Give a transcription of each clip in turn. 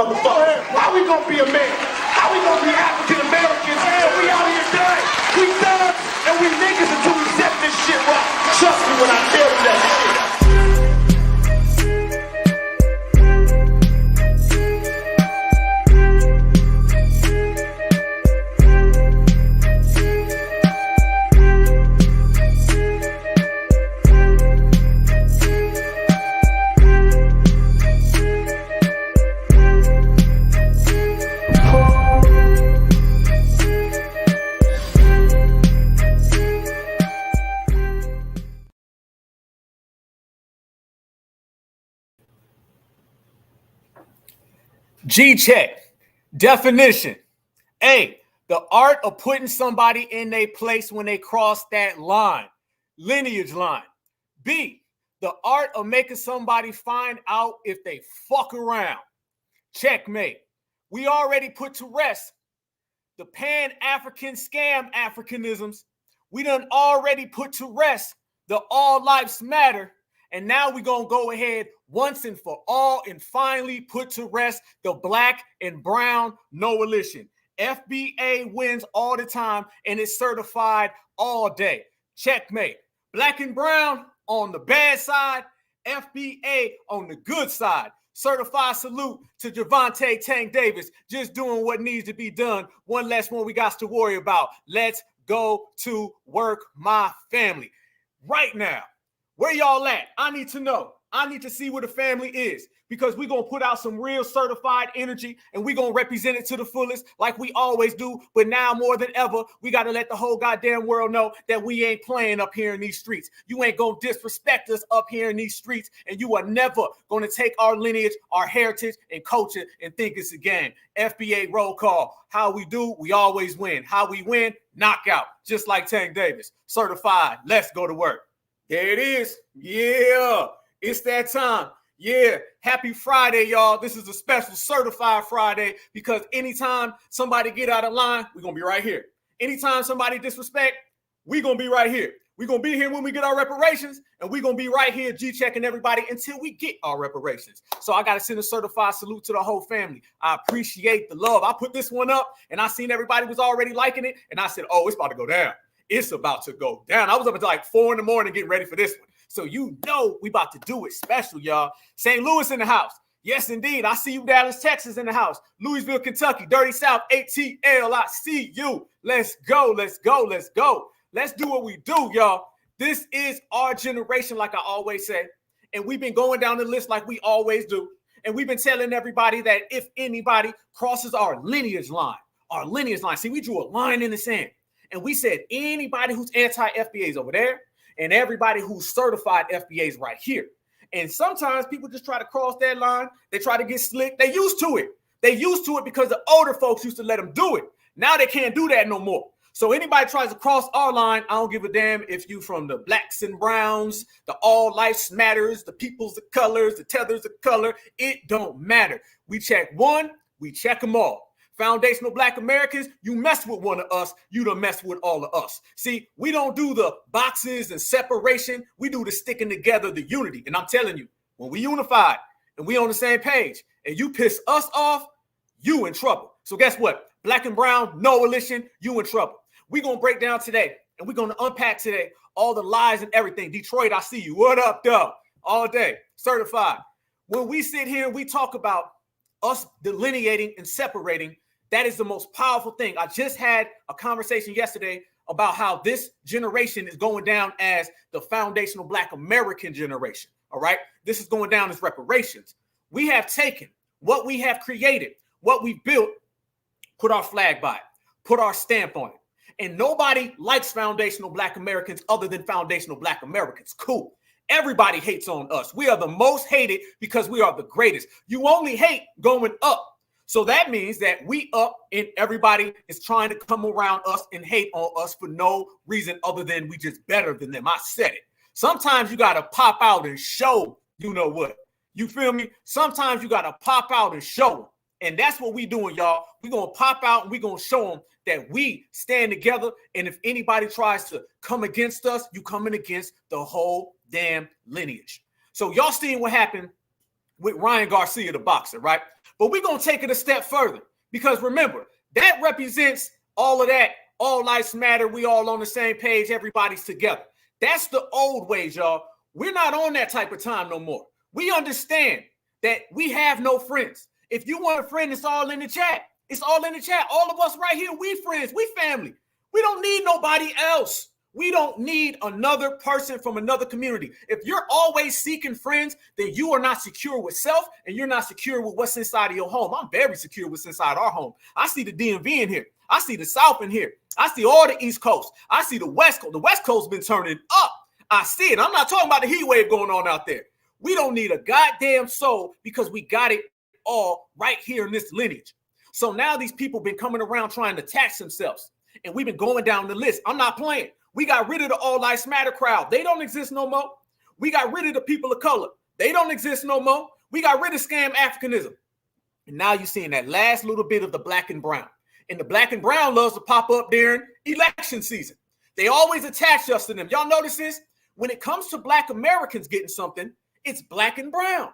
motherfucker. How we gonna be a man? How we gonna be African Americans? We out here dying. We thugs and we niggas until we set this shit right. Trust me when I tell you that shit. G-check. Definition. A, the art of putting somebody in their place when they cross that line, lineage line. B, the art of making somebody find out if they fuck around. Checkmate. We already put to rest the Pan-African scam Africanisms. We done already put to rest the all lives matter. And now we're going to go ahead once and for all and finally put to rest the black and brown coalition. FBA wins all the time and it's certified all day. Checkmate. Black and brown on the bad side, FBA on the good side. Certified salute to Javante Tank Davis, just doing what needs to be done. One less one we got to worry about. Let's go to work, my family. Right now, where y'all at? I need to know. I need to see where the family is because we're going to put out some real certified energy and we're going to represent it to the fullest like we always do. But now more than ever, we got to let the whole goddamn world know that we ain't playing up here in these streets. You ain't going to disrespect us up here in these streets and you are never going to take our lineage, our heritage and culture and think it's a game. FBA roll call. How we do, we always win. How we win, knockout. Just like Tank Davis. Certified. Let's go to work. There it is. Yeah, it's that time. Yeah, happy Friday, y'all. This is a special certified Friday because anytime somebody get out of line, we're going to be right here. Anytime somebody disrespect, we're going to be right here. We're going to be here when we get our reparations, and we're going to be right here G-checking everybody until we get our reparations. So I got to send a certified salute to the whole family. I appreciate the love. I put this one up, and I seen everybody was already liking it, and I said, oh, it's about to go down. It's about to go down. I was up until like 4 a.m. getting ready for this one. So you know we about to do it special, y'all. St. Louis in the house. Yes, indeed. I see you, Dallas, Texas in the house. Louisville, Kentucky, Dirty South, ATL. I see you. Let's go. Let's go. Let's go. Let's do what we do, y'all. This is our generation, like I always say. And we've been going down the list like we always do. And we've been telling everybody that if anybody crosses our lineage line, see, we drew a line in the sand. And we said anybody who's anti-FBA is over there and everybody who's certified FBA is right here. And sometimes people just try to cross that line. They try to get slick. They used to it. They used to it because the older folks used to let them do it. Now they can't do that no more. So anybody tries to cross our line, I don't give a damn if you from the blacks and browns, the all lives matters, the peoples of colors, the tethers of color. It don't matter. We check one, we check them all. Foundational Black Americans, you mess with one of us, you done mess with all of us. See, we don't do the boxes and separation. We do the sticking together, the unity. And I'm telling you, when we unified and we on the same page and you piss us off, you in trouble. So guess what? Black and brown, no coalition, you in trouble. We're going to break down today and we're going to unpack today all the lies and everything. Detroit, I see you. What up, though? All day, certified. When we sit here and we talk about us delineating and separating, that is the most powerful thing. I just had a conversation yesterday about how this generation is going down as the foundational Black American generation. All right. This is going down as reparations. We have taken what we have created, what we built, put our flag by it, put our stamp on it. And nobody likes foundational Black Americans other than foundational Black Americans. Cool. Everybody hates on us. We are the most hated because we are the greatest. You only hate going up. So that means that we up and everybody is trying to come around us and hate on us for no reason other than we just better than them. I said it. Sometimes you got to pop out and show you know what. You feel me? Sometimes you got to pop out and show them. And that's what we doing, y'all. We're going to pop out and we're going to show them that we stand together. And if anybody tries to come against us, you coming against the whole damn lineage. So y'all seeing what happened with Ryan Garcia, the boxer, right? But we're going to take it a step further because remember, that represents all of that. All lives matter. We all on the same page. Everybody's together. That's the old ways, y'all. We're not on that type of time no more. We understand that we have no friends. If you want a friend, it's all in the chat. It's all in the chat. All of us right here, we friends, we family. We don't need nobody else. We don't need another person from another community. If you're always seeking friends, then you are not secure with self and you're not secure with what's inside of your home. I'm very secure with what's inside our home. I see the DMV in here. I see the South in here. I see all the East Coast. I see the West Coast. The West Coast's been turning up. I see it. I'm not talking about the heat wave going on out there. We don't need a goddamn soul because we got it all right here in this lineage. So now these people been coming around trying to attach themselves. And we've been going down the list. I'm not playing. We got rid of the All Lives Matter crowd. They don't exist no more. We got rid of the people of color. They don't exist no more. We got rid of scam Africanism. And now you're seeing that last little bit of the black and brown. And the black and brown loves to pop up during election season. They always attach us to them. Y'all notice this? When it comes to black Americans getting something, it's black and brown.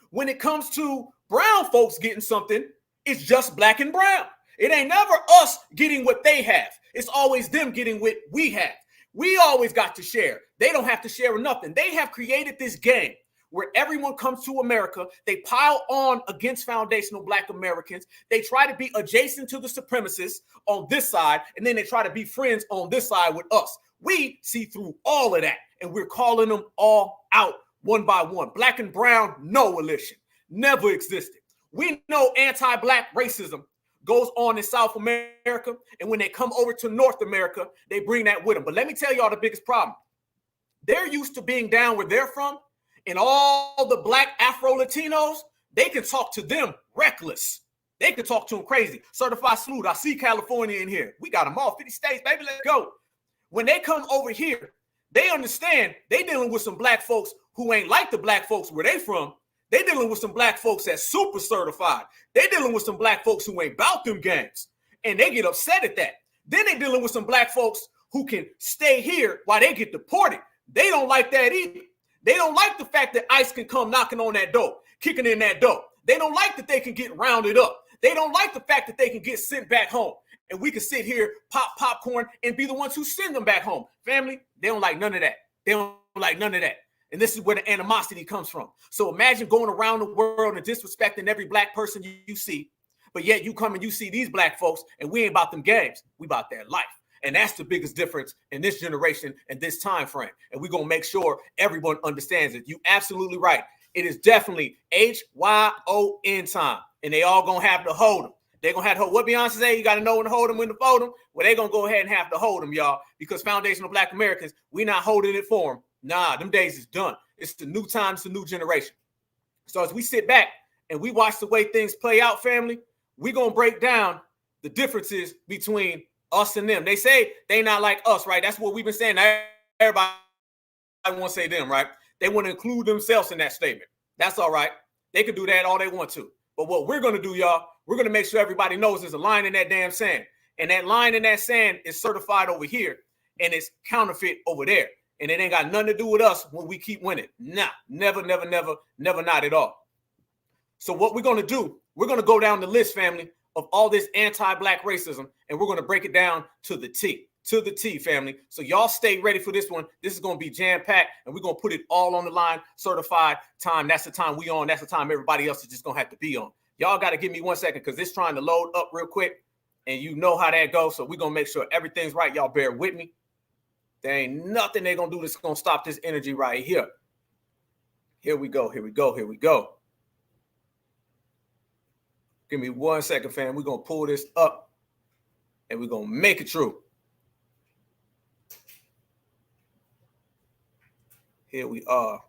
When it comes to brown folks getting something, it's just black and brown. It ain't never us getting what they have. It's always them getting what we have. We always got to share. They don't have to share nothing. They have created this game where everyone comes to America. They pile on against foundational black Americans. They try to be adjacent to the supremacists on this side, and then they try to be friends on this side with us. We see through all of that, and we're calling them all out one by one. Black and brown, no elision. Never existed. We know anti-black racism goes on in South America, and when they come over to North America, they bring that with them. But let me tell y'all the biggest problem. They're used to being down where they're from, and all the black Afro-Latinos, they can talk to them reckless. They can talk to them crazy. Certified salute. I see California in here. We got them all, 50 states, baby, let's go. When they come over here, they understand they dealing with some black folks who ain't like the black folks where they from. They dealing with some black folks that's super certified. They dealing with some black folks who ain't about them games. And they get upset at that. Then they dealing with some black folks who can stay here while they get deported. They don't like that either. They don't like the fact that ICE can come knocking on that door, kicking in that door. They don't like that they can get rounded up. They don't like the fact that they can get sent back home. And we can sit here, pop popcorn, and be the ones who send them back home. Family, they don't like none of that. They don't like none of that. And this is where the animosity comes from. So imagine going around the world and disrespecting every black person you see, but yet you come and you see these black folks, and we ain't about them games. We about their life. And that's the biggest difference in this generation and this time frame. And we're going to make sure everyone understands it. You absolutely right. It is definitely HYON time. And they all going to have to hold them. They're going to have to hold. What Beyonce say? You got to know when to hold them, when to fold them. Well, they're going to go ahead and have to hold them, y'all, because foundational black Americans, we're not holding it for them. Nah, them days is done. It's the new time. It's the new generation. So as we sit back and we watch the way things play out, family, we're going to break down the differences between us and them. They say they not like us, right? That's what we've been saying. Everybody want to say them, right? They want to include themselves in that statement. That's all right. They can do that all they want to. But what we're going to do, y'all, we're going to make sure everybody knows there's a line in that damn sand. And that line in that sand is certified over here, and it's counterfeit over there. And it ain't got nothing to do with us when we keep winning. Nah, never, not at all. So what we're going to do, we're going to go down the list, family, of all this anti-black racism, and we're going to break it down to the T, family. So y'all stay ready for this one. This is going to be jam-packed, and we're going to put it all on the line, certified time. That's the time we on. That's the time everybody else is just going to have to be on. Y'all got to give me 1 second because it's trying to load up real quick, and you know how that goes. So we're going to make sure everything's right. Y'all bear with me. There ain't nothing they're going to do that's going to stop this energy right here. Here we go. Give me 1 second, fam. We're going to pull this up, and we're going to make it true. Here we are.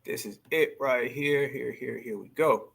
This is it right here. Here we go.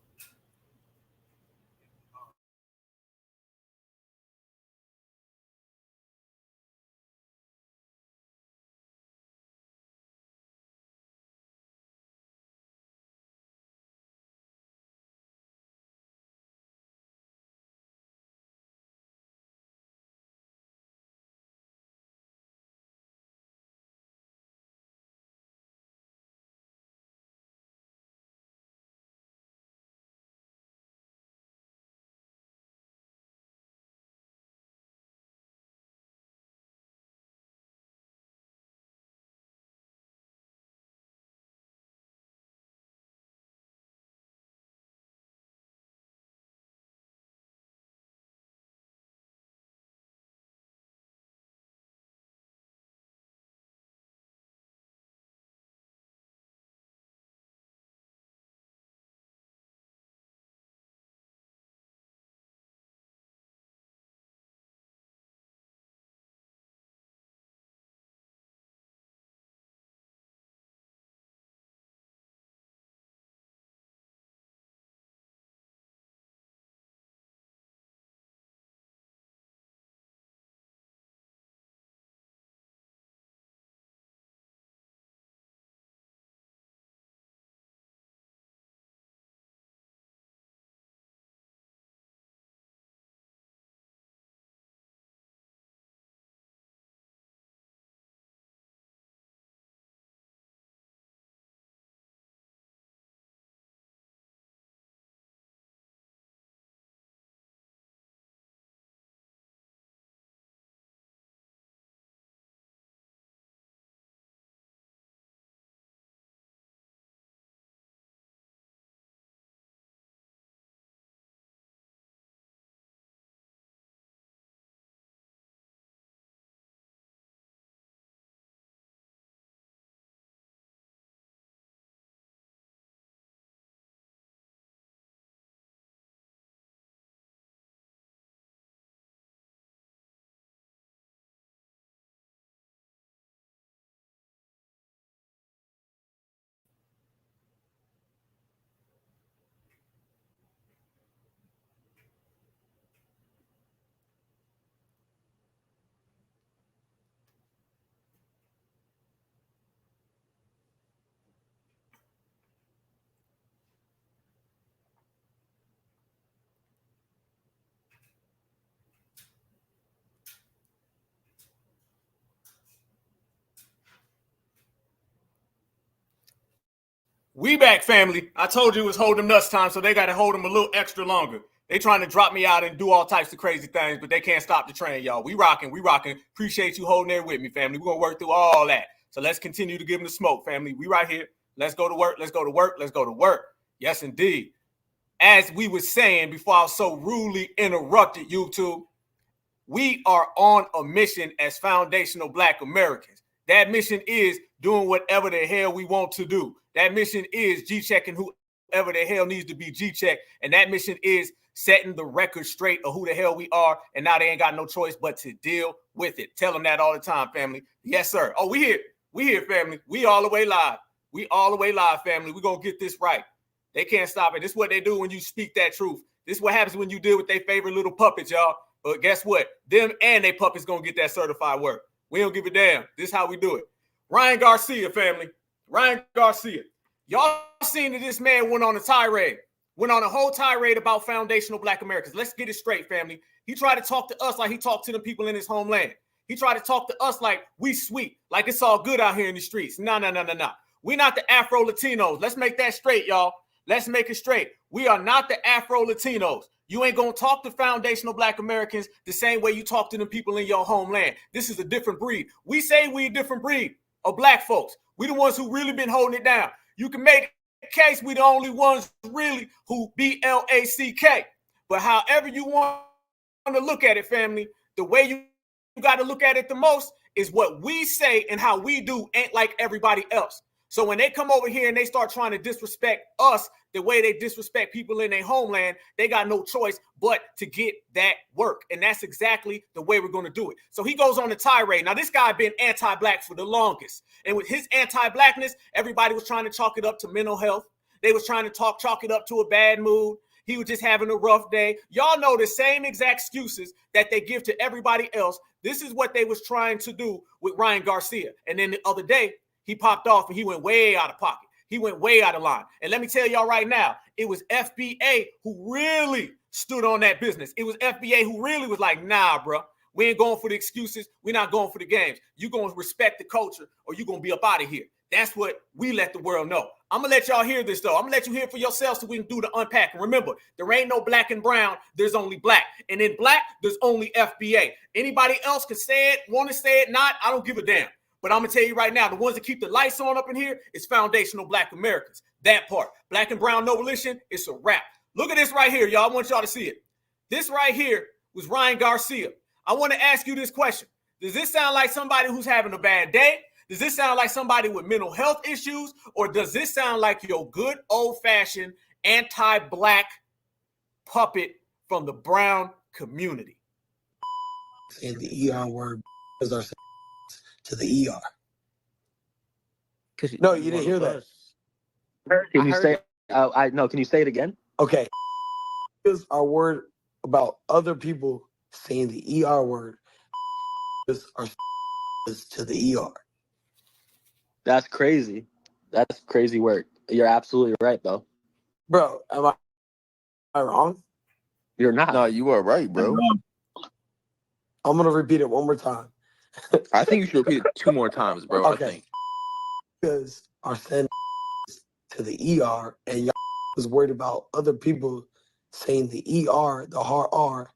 We back, family. I told you it was hold them nuts time, so they got to hold them a little extra longer. They trying to drop me out and do all types of crazy things, but they can't stop the train, y'all. We rocking. Appreciate you holding there with me, family. We're going to work through all that. So let's continue to give them the smoke, family. We right here. Let's go to work. Let's go to work. Let's go to work. Yes, indeed. As we were saying before I was so rudely interrupted, YouTube, we are on a mission as foundational Black Americans. That mission is doing whatever the hell we want to do. That mission is G-checking whoever the hell needs to be G-checked. And that mission is setting the record straight of who the hell we are. And now they ain't got no choice but to deal with it. Tell them that all the time, family. Yes, sir. Oh, we here. We here, family. We all the way live. We all the way live, family. We're going to get this right. They can't stop it. This is what they do when you speak that truth. This is what happens when you deal with their favorite little puppets, y'all. But guess what? Them and they puppets going to get that certified work. We don't give a damn. This is how we do it. Ryan Garcia, family. Ryan Garcia. Y'all seen that this man went on a tirade. Went on a whole tirade about foundational Black Americans. Let's get it straight, family. He tried to talk to us like he talked to the people in his homeland. He tried to talk to us like we sweet, like it's all good out here in the streets. No. We not the Afro-Latinos. Let's make that straight, y'all. Let's make it straight. We are not the Afro-Latinos. You ain't going to talk to foundational Black Americans the same way you talk to them people in your homeland. This is a different breed. We say we a different breed of Black folks. We the ones who really been holding it down. You can make a case we the only ones really who BLACK. But however you want to look at it, family, the way you got to look at it the most is what we say and how we do ain't like everybody else. So when they come over here and they start trying to disrespect us the way they disrespect people in their homeland, they got no choice but to get that work. And that's exactly the way we're going to do it. So he goes on the tirade. Now, this guy been anti-Black for the longest. And with his anti-Blackness, everybody was trying to chalk it up to mental health. They was trying to chalk it up to a bad mood. He was just having a rough day. Y'all know the same exact excuses that they give to everybody else. This is what they was trying to do with Ryan Garcia. And then the other day, he popped off and he went way out of pocket. He went way out of line. And let me tell y'all right now, it was FBA who really stood on that business. It was FBA who really was like, nah, bro, we ain't going for the excuses. We're not going for the games. You're going to respect the culture or you're going to be up out of here. That's what we let the world know. I'm going to let y'all hear this, though. I'm going to let you hear it for yourselves so we can do the unpacking. Remember, there ain't no black and brown. There's only black. And in black, there's only FBA. Anybody else can say it, want to say it, not, I don't give a damn. But I'm going to tell you right now, the ones that keep the lights on up in here is foundational Black Americans. That part. Black and brown, no religion, it's a wrap. Look at this right here, y'all. I want y'all to see it. This right here was Ryan Garcia. I want to ask you this question. Does this sound like somebody who's having a bad day? Does this sound like somebody with mental health issues? Or does this sound like your good old-fashioned anti-Black puppet from the brown community? And the ER word is our to the ER. No, you didn't hear that. Can you say? Can you say it again? Okay, is our word about other people saying the ER word is our to the ER. That's crazy. That's crazy work. You're absolutely right, though. Bro, am I wrong? You're not. No, you are right, bro. I'm gonna repeat it one more time. I think you should repeat it 2 more times, bro. Okay. I think Because our send to the ER and y'all was worried about other people saying the ER, the hard R,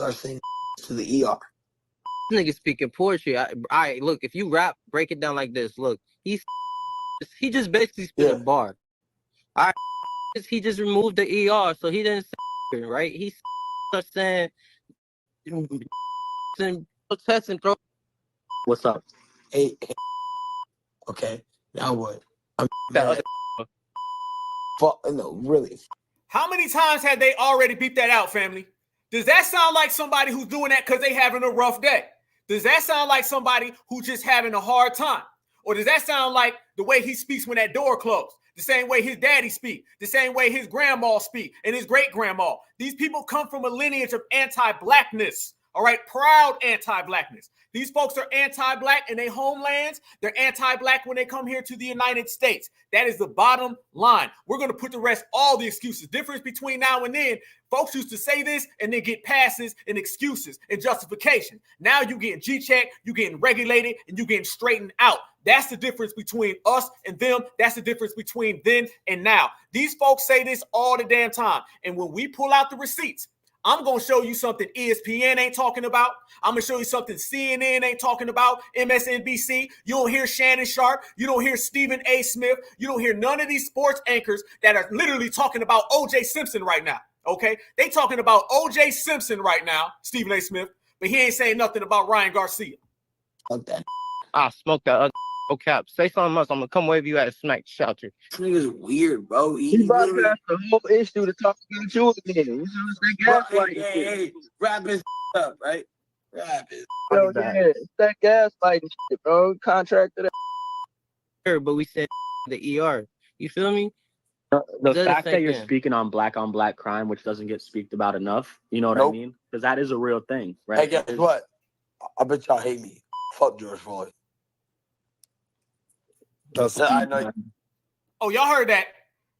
are saying to the ER. Nigga speaking poetry. I look, if you rap, break it down like this. Look, he just basically spit a bar. He just removed the ER, so he didn't say it, right? He started saying protest and throw. What's up? Hey. Okay, now what? I'm mad. No, really. How many times had they already beeped that out, family? Does that sound like somebody who's doing that because they having a rough day? Does that sound like somebody who's just having a hard time? Or does that sound like the way he speaks when that door closed? The same way his daddy speak, the same way his grandma speak, and his great-grandma. These people come from a lineage of anti-Blackness, all right? Proud anti-Blackness. These folks are anti-Black in their homelands. They're anti-Black when they come here to the United States. That is the bottom line. We're going to put the rest, all the excuses. Difference between now and then, folks used to say this and then get passes and excuses and justification. Now you getting G-checked, you getting regulated, and you getting straightened out. That's the difference between us and them. That's the difference between then and now. These folks say this all the damn time. And when we pull out the receipts, I'm going to show you something ESPN ain't talking about. I'm going to show you something CNN ain't talking about, MSNBC. You don't hear Shannon Sharp. You don't hear Stephen A. Smith. You don't hear none of these sports anchors that are literally talking about O.J. Simpson right now, okay? They talking about O.J. Simpson right now, Stephen A. Smith, but he ain't saying nothing about Ryan Garcia. Fuck that. I smoke that other cap. Say something else. I'm gonna come wave you at a smack shelter. This nigga's weird, bro. He bypassed the whole issue to talk about you again. You know, it's that gaslighting. Hey, wrap his up, right? Wrap his. Yo, yeah, it's that gaslighting shit, bro. Contracted. But we said the ER. You feel me? The fact that you're speaking on black crime, which doesn't get speaked about enough, you know what I mean? Because that is a real thing, right? Hey, guess what? I bet y'all hate me. Fuck George Floyd. I know. Oh, y'all heard that?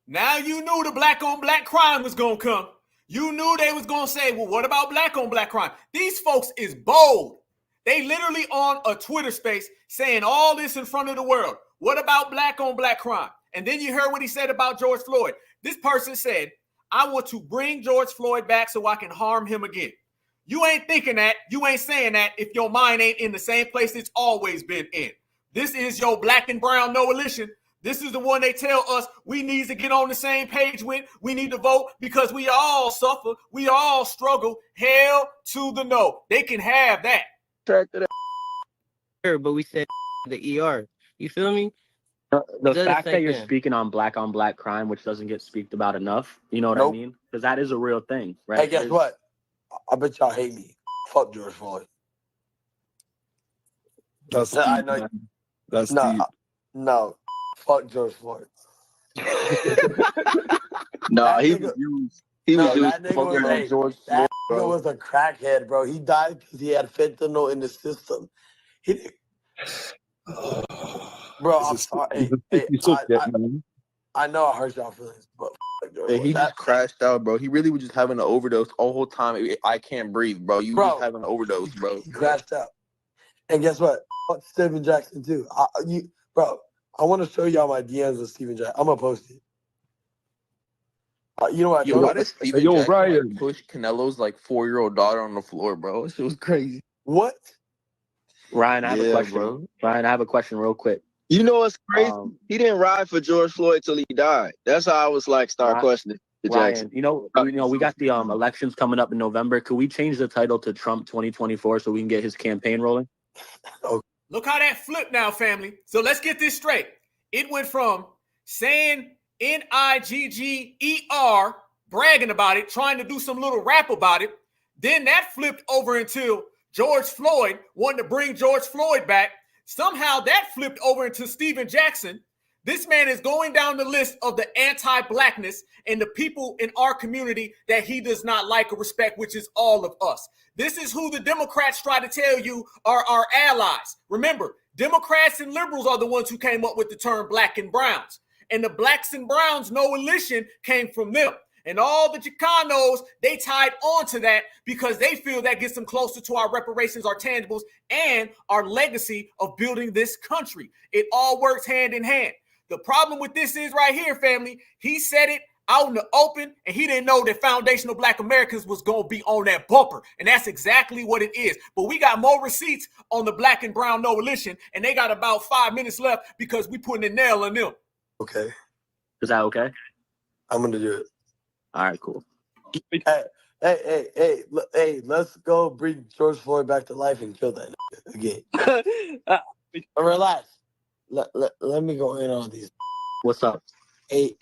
Now you knew the black on black crime was gonna come. You knew they was gonna say, well, what about black on black crime? These folks is bold. They literally on a Twitter space saying all this in front of the world. What about black on black crime? And then you heard what he said about George Floyd. This person said, I want to bring George Floyd back so I can harm him again. You ain't thinking that. You ain't saying that if your mind ain't in the same place it's always been in. This is your black and brown coalition. This is the one they tell us we need to get on the same page with. We need to vote because we all suffer. We all struggle. Hell to the no. They can have that. But we said the ER. You feel me? The fact that you're speaking on black crime, which doesn't get speaked about enough, you know what I mean? Because that is a real thing, right? Hey, guess what? I bet y'all hate me. Fuck George Floyd. I know. That's no. Fuck George Floyd. No, he was that nigga was a crackhead, bro. He died because he had fentanyl in the system. Bro, I'm sorry. I know I hurt y'all feelings, but he just crashed out, bro. He really was just having an overdose all whole time. I can't breathe, bro. You just having an overdose, bro. He crashed out. And guess what? Fuck Steven Jackson too. I want to show y'all my DMs with Steven Jackson. I'm gonna post it. You know what? Why does Steven Jackson push Canelo's 4-year-old daughter on the floor, bro? It was crazy. What? Ryan, I have a question. Bro. Ryan, I have a question real quick. You know what's crazy? He didn't ride for George Floyd till he died. That's how I was start questioning Jackson. You know, we got the elections coming up in November. Could we change the title to Trump 2024 so we can get his campaign rolling? Look how that flipped now, family. So let's get this straight. It went from saying NIGGER, bragging about it, trying to do some little rap about it. Then that flipped over until George Floyd wanted to bring George Floyd back. Somehow that flipped over into Steven Jackson. This man is going down the list of the anti-blackness and the people in our community that he does not like or respect, which is all of us. This is who the Democrats try to tell you are our allies. Remember, Democrats and liberals are the ones who came up with the term black and browns. And the blacks and browns coalition came from them. And all the Chicanos, they tied on to that because they feel that gets them closer to our reparations, our tangibles, and our legacy of building this country. It all works hand in hand. The problem with this is right here, family. He said it out in the open, and he didn't know that foundational black Americans was going to be on that bumper. And that's exactly what it is. But we got more receipts on the black and brown coalition, and they got about 5 minutes left because we putting a nail in them. Okay. Is that okay? I'm going to do it. All right, cool. Hey, let's go bring George Floyd back to life and kill that again. Relax. Let me go in on these. What's up? Hey.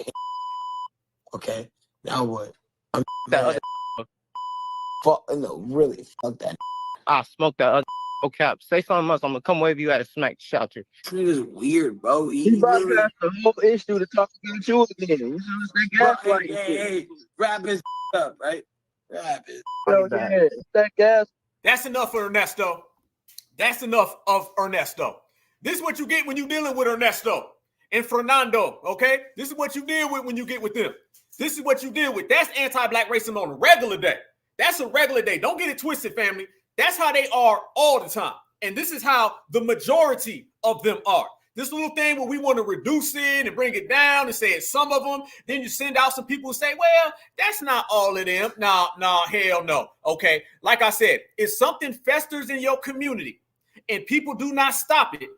Okay, now what? I'm mad. Fuck that. I smoke that other cap. Say something else. I'm gonna come wave you at a smack shelter. This nigga's weird, bro. He bypassed the whole issue to talk about you again. You know, it's that gaslighting. Hey, wrap his up, right? Wrap it. Yo, yeah, it's that gas. That's enough for Ernesto. That's enough of Ernesto. This is what you get when you're dealing with Ernesto and Fernando, okay? This is what you deal with when you get with them. This is what you deal with. That's anti-black racism on a regular day. That's a regular day. Don't get it twisted, family. That's how they are all the time. And this is how the majority of them are. This little thing where we want to reduce it and bring it down and say it's some of them. Then you send out some people who say, well, that's not all of them. No, hell no. Okay. Like I said, if something festers in your community and people do not stop it,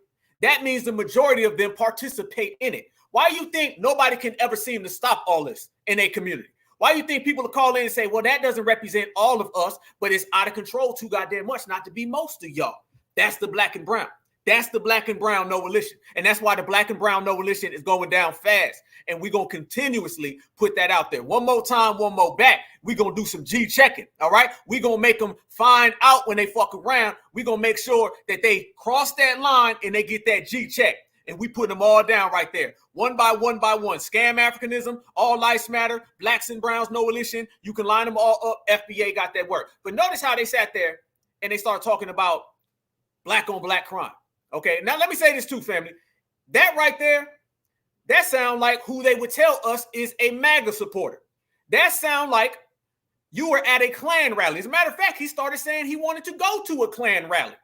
that means the majority of them participate in it. Why do you think nobody can ever seem to stop all this in a community? Why do you think people will call in and say, well, that doesn't represent all of us, but it's out of control too goddamn much not to be most of y'all? That's the black and brown. That's the black and brown no volition. And that's why the black and brown no volition is going down fast. And we're going to continuously put that out there. One more time, one more back. We're going to do some G checking. All right. We're going to make them find out when they fuck around. We're going to make sure that they cross that line and they get that G check. And we put them all down right there. One by one by one. Scam Africanism, all lives matter, blacks and browns, no volition. You can line them all up. FBA got that work. But notice how they sat there and they started talking about black on black crime. Okay, now let me say this too, family. That right there, that sound like who they would tell us is a MAGA supporter. That sound like you were at a Klan rally. As a matter of fact, he started saying he wanted to go to a Klan rally.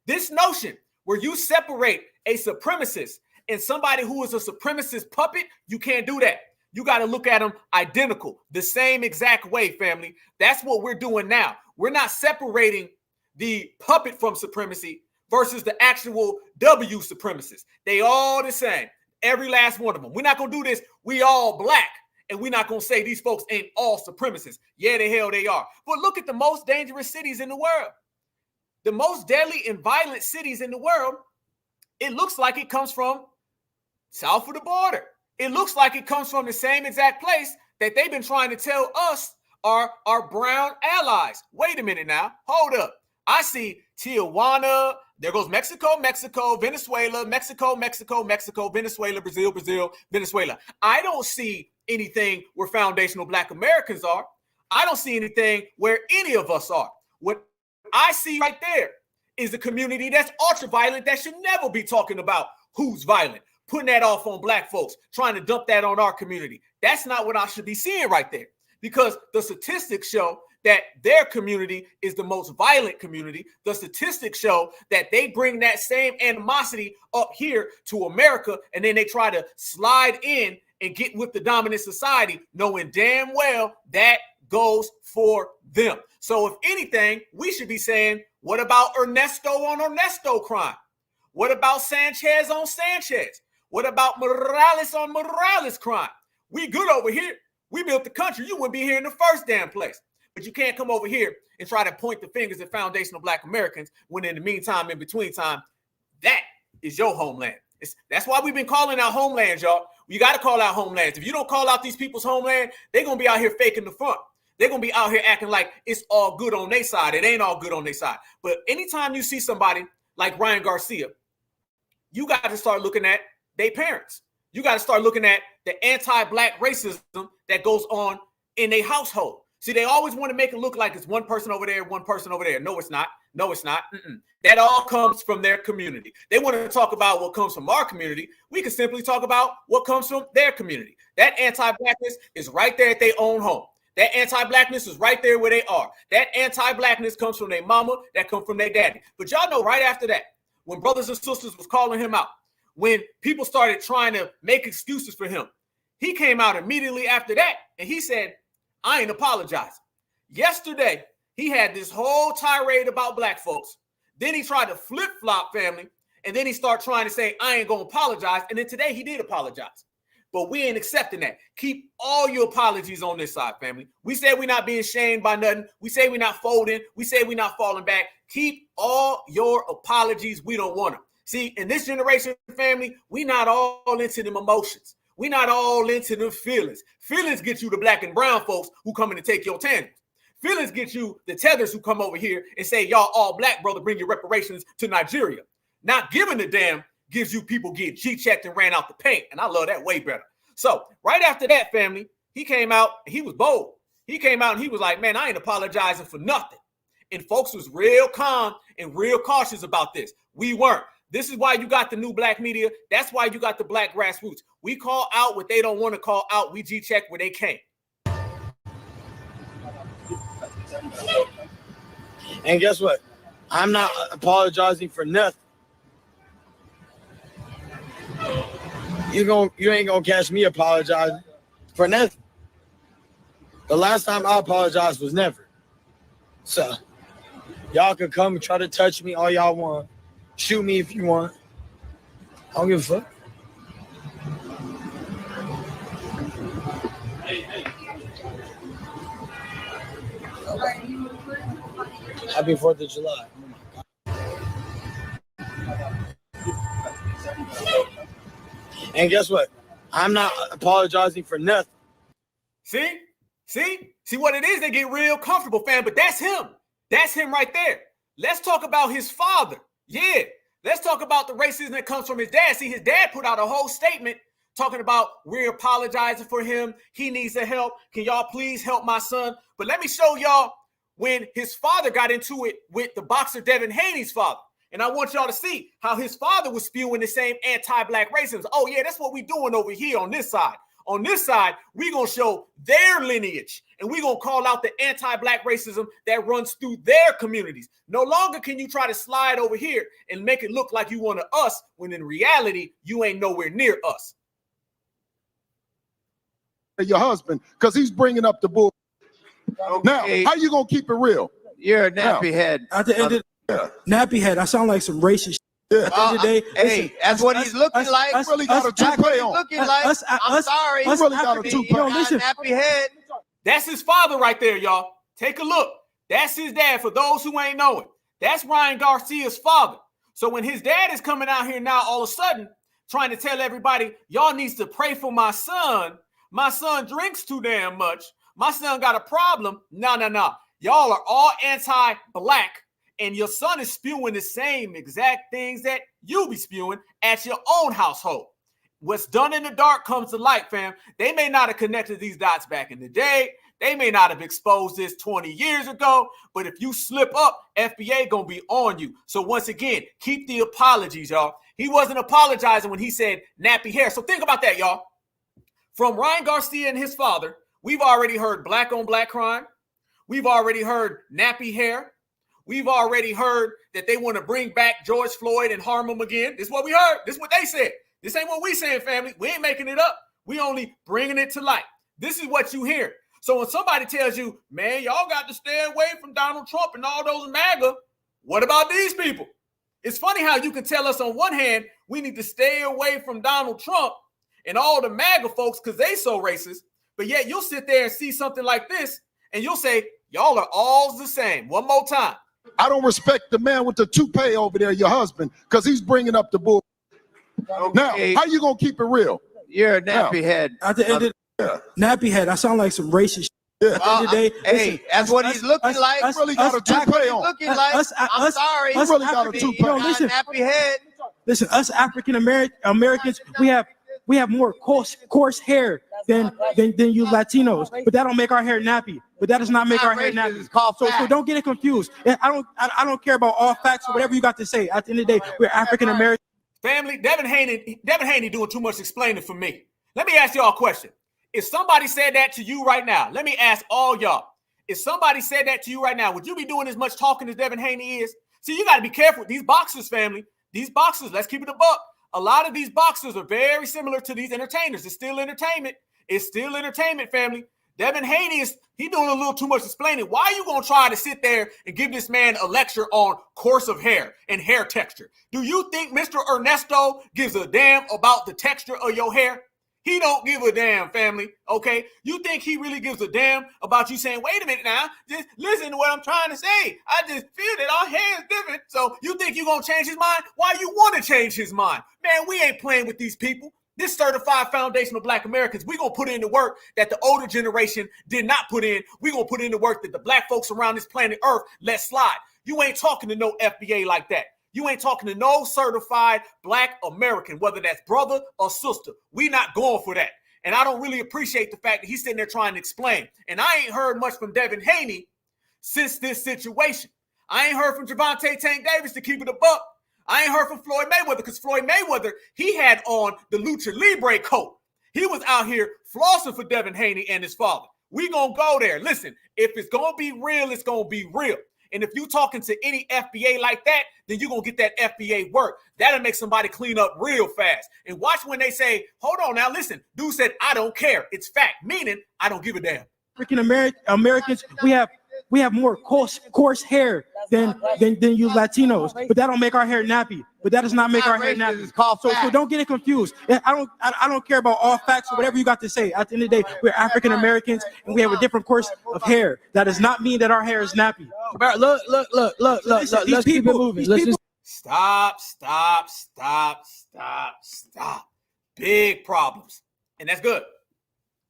This notion where you separate a supremacist and somebody who is a supremacist puppet, you can't do that. You got to look at them identical, the same exact way, family. That's what we're doing now. We're not separating the puppet from supremacy versus the actual W supremacists. They all the same. Every last one of them. We're not going to do this. We all black. And we're not going to say these folks ain't all supremacists. Yeah, the hell they are. But look at the most dangerous cities in the world. The most deadly and violent cities in the world, it looks like it comes from south of the border. It looks like it comes from the same exact place that they've been trying to tell us are our brown allies. Wait a minute now. Hold up. I see Tijuana. There goes Mexico, Venezuela, Mexico, Venezuela, Brazil, Venezuela. I don't see anything where foundational black Americans are. I don't see anything where any of us are. What I see right there is a community that's ultra violent that should never be talking about who's violent, putting that off on black folks, trying to dump that on our community. That's not what I should be seeing right there, because the statistics show that their community is the most violent community. The statistics show that they bring that same animosity up here to America, and then they try to slide in and get with the dominant society, knowing damn well that goes for them. So if anything, we should be saying, what about Ernesto on Ernesto crime? What about Sanchez on Sanchez? What about Morales on Morales crime? We good over here. We built the country. You wouldn't be here in the first damn place. But you can't come over here and try to point the fingers at foundational black Americans when in the meantime, in between time, that is your homeland. That's why we've been calling out homelands, y'all. You got to call out homelands. If you don't call out these people's homeland, they're going to be out here faking the front. They're going to be out here acting like it's all good on their side. It ain't all good on their side. But anytime you see somebody like Ryan Garcia, you got to start looking at their parents. You got to start looking at the anti-black racism that goes on in their household. See, they always want to make it look like it's one person over there, one person over there. No, it's not. No, it's not. That all comes from their community. They want to talk about what comes from our community. We can simply talk about what comes from their community. That anti-blackness is right there at their own home. That anti-blackness is right there where they are. That anti-blackness comes from their mama, that comes from their daddy. But y'all know right after that, when brothers and sisters was calling him out, when people started trying to make excuses for him, he came out immediately after that and he said, I ain't apologizing. Yesterday, he had this whole tirade about black folks. Then he tried to flip-flop, family, and then he started trying to say, I ain't going to apologize. And then today he did apologize. But we ain't accepting that. Keep all your apologies on this side, family. We say we're not being shamed by nothing. We say we're not folding. We say we're not falling back. Keep all your apologies. We don't want them. See, in this generation, family, we not all into them emotions. We not all into the feelings. Feelings get you the black and brown folks who come in to take your tandems. Feelings get you the tethers who come over here and say, y'all all black, brother, bring your reparations to Nigeria. Not giving a damn gives you people get G-checked and ran out the paint. And I love that way better. So right after that, family, he came out and he was bold. He came out and he was like, man, I ain't apologizing for nothing. And folks was real calm and real cautious about this. We weren't. This is why you got the new black media. That's why you got the black grassroots. We call out what they don't want to call out. We G-check where they can't. And guess what? I'm not apologizing for nothing. You ain't gonna catch me apologizing for nothing. The last time I apologized was never. So y'all can come and try to touch me all y'all want. Shoot me if you want. I don't give a fuck. Happy 4th of July. And guess what? I'm not apologizing for nothing. See what it is? They get real comfortable, fam, but that's him. That's him right there. Let's talk about his father. Yeah, let's talk about the racism that comes from his dad. See, his dad put out a whole statement talking about we're apologizing for him. He needs the help. Can y'all please help my son? But let me show y'all when his father got into it with the boxer Devin Haney's father. And I want y'all to see how his father was spewing the same anti-black racism. Oh, yeah, that's what we're doing over here on this side. On this side, we're going to show their lineage, and we're going to call out the anti-black racism that runs through their communities. No longer can you try to slide over here and make it look like you one of us, when in reality, you ain't nowhere near us. Your husband, because he's bringing up the bull. Okay. Now, how you going to keep it real? You're a nappy head. At the end of nappy head, I sound like some racist. Yeah. At the end of the day, hey, that's what he's looking like. Us, really got a toupee on. Looking like. I'm sorry. He really got a toupee. Nappy head. That's his father right there, y'all. Take a look. That's his dad. For those who ain't know it, that's Ryan Garcia's father. So when his dad is coming out here now, all of a sudden trying to tell everybody, y'all needs to pray for my son. My son drinks too damn much. My son got a problem. No. Y'all are all anti-black. And your son is spewing the same exact things that you be spewing at your own household. What's done in the dark comes to light, fam. They may not have connected these dots back in the day. They may not have exposed this 20 years ago. But if you slip up, FBA gonna be on you. So once again, keep the apologies, y'all. He wasn't apologizing when he said nappy hair. So think about that, y'all. From Ryan Garcia and his father, we've already heard black on black crime. We've already heard nappy hair. We've already heard that they want to bring back George Floyd and harm him again. This is what we heard. This is what they said. This ain't what we saying, family. We ain't making it up. We only bringing it to light. This is what you hear. So when somebody tells you, man, y'all got to stay away from Donald Trump and all those MAGA, what about these people? It's funny how you can tell us on one hand, we need to stay away from Donald Trump and all the MAGA folks because they so racist. But yet you'll sit there and see something like this and you'll say, y'all are all the same. One more time. I don't respect the man with the toupee over there, your husband, because he's bringing up the bull. Okay. Now, how you going to keep it real? You're a nappy head. At the end of nappy head, I sound like some racist. Yeah. At the end of the day, hey, that's what he's looking like. He really got a toupee on. Looking like. I'm sorry. He really got a toupee. Nappy head. Listen, us African Americans, we have more coarse hair than you Latinos, but that don't make our hair nappy. But that does not make our hair nappy. So don't get it confused. I don't care about all facts or whatever you got to say. At the end of the day, we're African American. Family, Devin Haney doing too much explaining for me. Let me ask y'all a question. If somebody said that to you right now, let me ask all y'all. If somebody said that to you right now, would you be doing as much talking as Devin Haney is? See, you got to be careful. These boxers, family, these boxers, let's keep it a buck. A lot of these boxers are very similar to these entertainers. It's still entertainment. It's still entertainment, family. Devin Haney he doing a little too much explaining. Why are you going to try to sit there and give this man a lecture on course of hair and hair texture? Do you think Mr. Ernesto gives a damn about the texture of your hair? He don't give a damn, family, okay? You think he really gives a damn about you saying, wait a minute now, just listen to what I'm trying to say. I just feel that our hair is different. So you think you're going to change his mind? Why you want to change his mind? Man, we ain't playing with these people. This certified foundational Black Americans, we're going to put in the work that the older generation did not put in. We're going to put in the work that the Black folks around this planet Earth let slide. You ain't talking to no FBA like that. You ain't talking to no certified Black American, whether that's brother or sister. We not going for that. And I don't really appreciate the fact that he's sitting there trying to explain. And I ain't heard much from Devin Haney since this situation. I ain't heard from Javante Tank Davis to keep it a buck. I ain't heard from Floyd Mayweather because Floyd Mayweather, he had on the Lucha Libre coat. He was out here flossing for Devin Haney and his father. We gonna go there. Listen, if it's gonna be real, it's gonna be real. And if you talking to any FBA like that, then you're going to get that FBA work. That'll make somebody clean up real fast. And watch when they say, hold on now, listen, dude said, I don't care. It's fact, meaning I don't give a damn. African Americans, we have more coarse hair than you Latinos, but that don't make our hair nappy. But that does not make our hair nappy. So don't get it confused. I don't care about all facts or whatever you got to say. At the end of the day, we're African Americans and we have a different course of hair. That does not mean that our hair is nappy. Look. Let's keep it moving. Stop. Big problems. And that's good.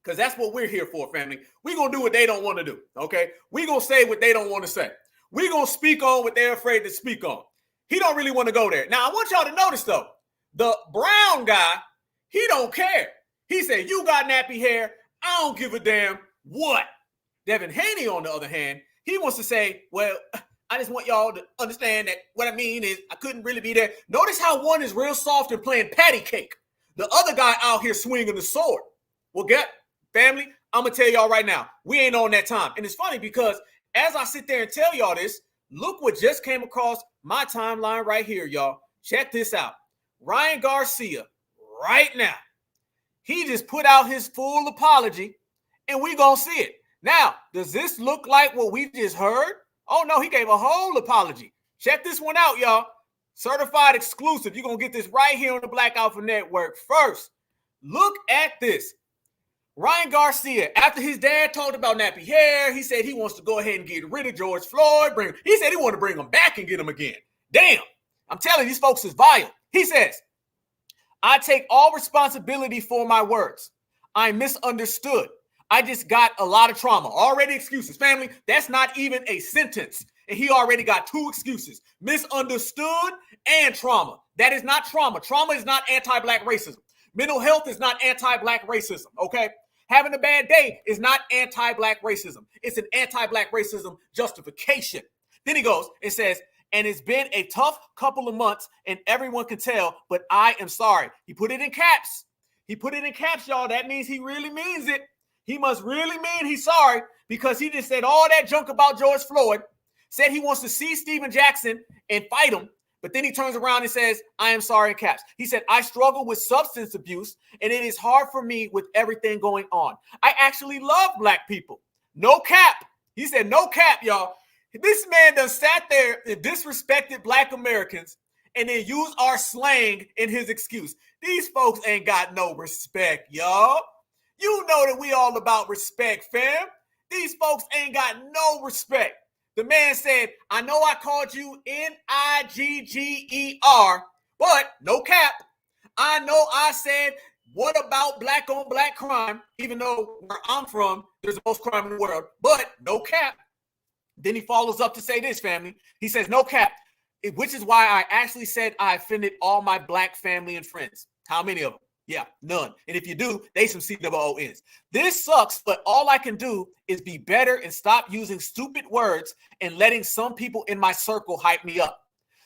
Because that's what we're here for, family. We're going to do what they don't want to do, okay? We're going to say what they don't want to say. We're going to speak on what they're afraid to speak on. He don't really want to go there. Now, I want y'all to notice, though, the brown guy, he don't care. He said, you got nappy hair. I don't give a damn what. Devin Haney, on the other hand, he wants to say, well, I just want y'all to understand that what I mean is I couldn't really be there. Notice how one is real soft and playing patty cake. The other guy out here swinging the sword. Well, family, I'm going to tell y'all right now, we ain't on that time. And it's funny because as I sit there and tell y'all this, look what just came across my timeline right here, y'all. Check this out. Ryan Garcia, right now, he just put out his full apology, and we going to see it. Now, does this look like what we just heard? Oh, no, he gave a whole apology. Check this one out, y'all. Certified exclusive. You're going to get this right here on the Black Alpha Network. First, look at this. Ryan Garcia, after his dad talked about nappy hair, he said he wants to go ahead and get rid of George Floyd. He said he wanted to bring him back and get him again. Damn, I'm telling you, these folks is vile. He says, I take all responsibility for my words. I misunderstood. I just got a lot of trauma. Already excuses. Family, that's not even a sentence. And he already got 2 excuses. Misunderstood and trauma. That is not trauma. Trauma is not anti-black racism. Mental health is not anti-black racism, okay? Having a bad day is not anti-black racism. It's an anti-black racism justification. Then he goes and says, and it's been a tough couple of months and everyone can tell, but I am sorry. He put it in caps. He put it in caps, y'all. That means he really means it. He must really mean he's sorry because he just said all that junk about George Floyd, said he wants to see Stephen Jackson and fight him. But then he turns around and says, I am sorry in caps. He said, I struggle with substance abuse, and it is hard for me with everything going on. I actually love black people. No cap. He said, no cap, y'all. This man done sat there and disrespected black Americans and then used our slang in his excuse. These folks ain't got no respect, y'all. You know that we all about respect, fam. These folks ain't got no respect. The man said, I know I called you Nigger, but no cap. I know I said, what about black on black crime? Even though where I'm from, there's the most crime in the world, but no cap. Then he follows up to say this, family. He says, no cap, which is why I actually said I offended all my black family and friends. How many of them? Yeah, none. And if you do, they some COOs. This sucks, but all I can do is be better and stop using stupid words and letting some people in my circle hype me up.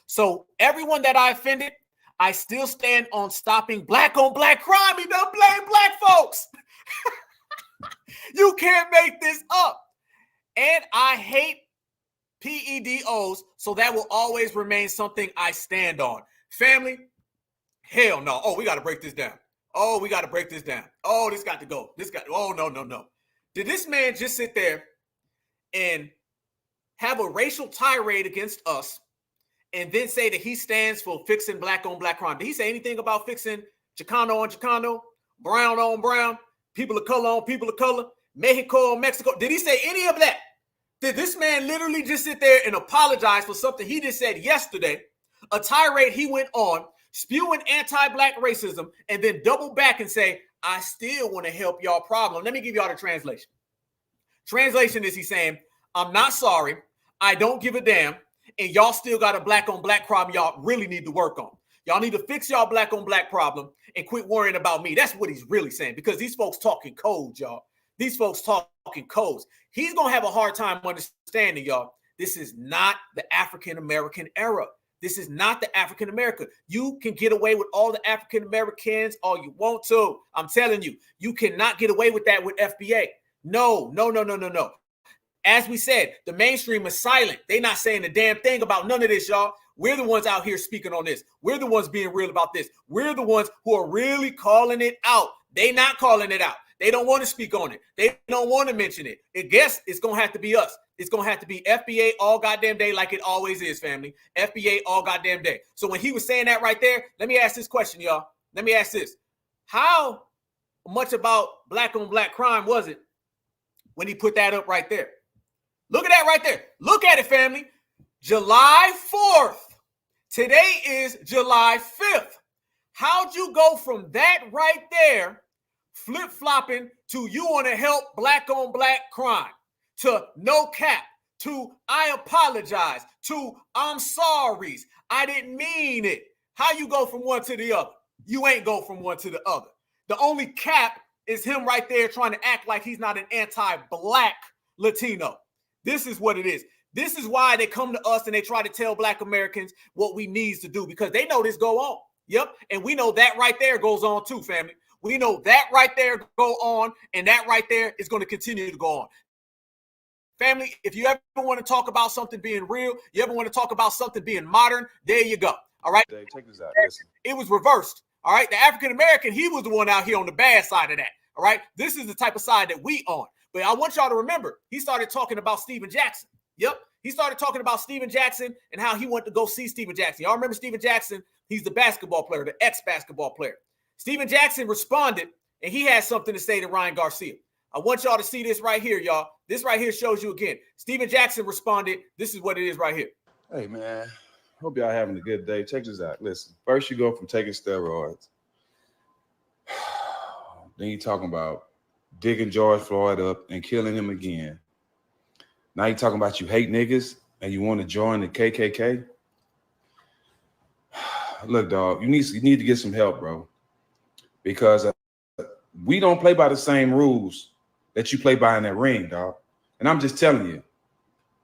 So everyone that I offended, I still stand on stopping black on black crime. He don't blame black folks. You can't make this up. And I hate PEDOs, so that will always remain something I stand on. Family, hell no. Oh, we got to break this down. Oh, we got to break this down. Oh, this got to go. Oh, no. Did this man just sit there and have a racial tirade against us and then say that he stands for fixing black on black crime? Did he say anything about fixing Chicano on Chicano, brown on brown, people of color on people of color, Mexico on Mexico? Did he say any of that? Did this man literally just sit there and apologize for something he just said yesterday, a tirade he went on, spewing anti-black racism, and then double back and say, I still want to help y'all problem? Let me give y'all the translation. Translation is he saying, I'm not sorry, I don't give a damn, and y'all still got a black on black problem y'all really need to work on. Y'all need to fix y'all black on black problem and quit worrying about me. That's what he's really saying, because these folks talking codes, y'all. These folks talking codes. He's going to have a hard time understanding, y'all. This is not the African-American era. This is not the African America. You can get away with all the African Americans all you want to. I'm telling you, you cannot get away with that with FBA. No. As we said, the mainstream is silent. They're not saying a damn thing about none of this, y'all. We're the ones out here speaking on this. We're the ones being real about this. We're the ones who are really calling it out. They not calling it out. They don't want to speak on it. They don't want to mention it. I guess it's going to have to be us. It's going to have to be FBA all goddamn day like it always is, family. FBA all goddamn day. So when he was saying that right there, let me ask this question, y'all. Let me ask this. How much about black on black crime was it when he put that up right there? Look at that right there. Look at it, family. July 4th. Today is July 5th. How'd you go from that right there, flip-flopping, to you want to help black on black crime, to no cap, to I apologize, to I'm sorries, I didn't mean it? How you go from one to the other? You ain't go from one to the other. The only cap is him right there trying to act like he's not an anti-black Latino. This is what it is. This is why they come to us and they try to tell black Americans what we need to do, because they know this go on. Yep. And we know that right there goes on too, family. We know that right there go on, and that right there is going to continue to go on. Family, if you ever want to talk about something being real, you ever want to talk about something being modern, there you go. All right. Dave, check this out. Listen. It was reversed. All right. The African-American, he was the one out here on the bad side of that. All right. This is the type of side that we on. But I want y'all to remember, he started talking about Stephen Jackson. Yep. He started talking about Stephen Jackson and how he went to go see Stephen Jackson. Y'all remember Stephen Jackson? He's the basketball player, the ex-basketball player. Stephen Jackson responded, and he had something to say to Ryan Garcia. I want y'all to see this right here, y'all. This right here shows you again. Stephen Jackson responded. This is what it is right here. Hey, man. Hope y'all having a good day. Check this out. Listen, first you go from taking steroids. Then you talking about digging George Floyd up and killing him again. Now you talking about you hate niggas and you want to join the KKK. Look, dog, you need to get some help, bro, because we don't play by the same rules that you play by in that ring, dog. And I'm just telling you,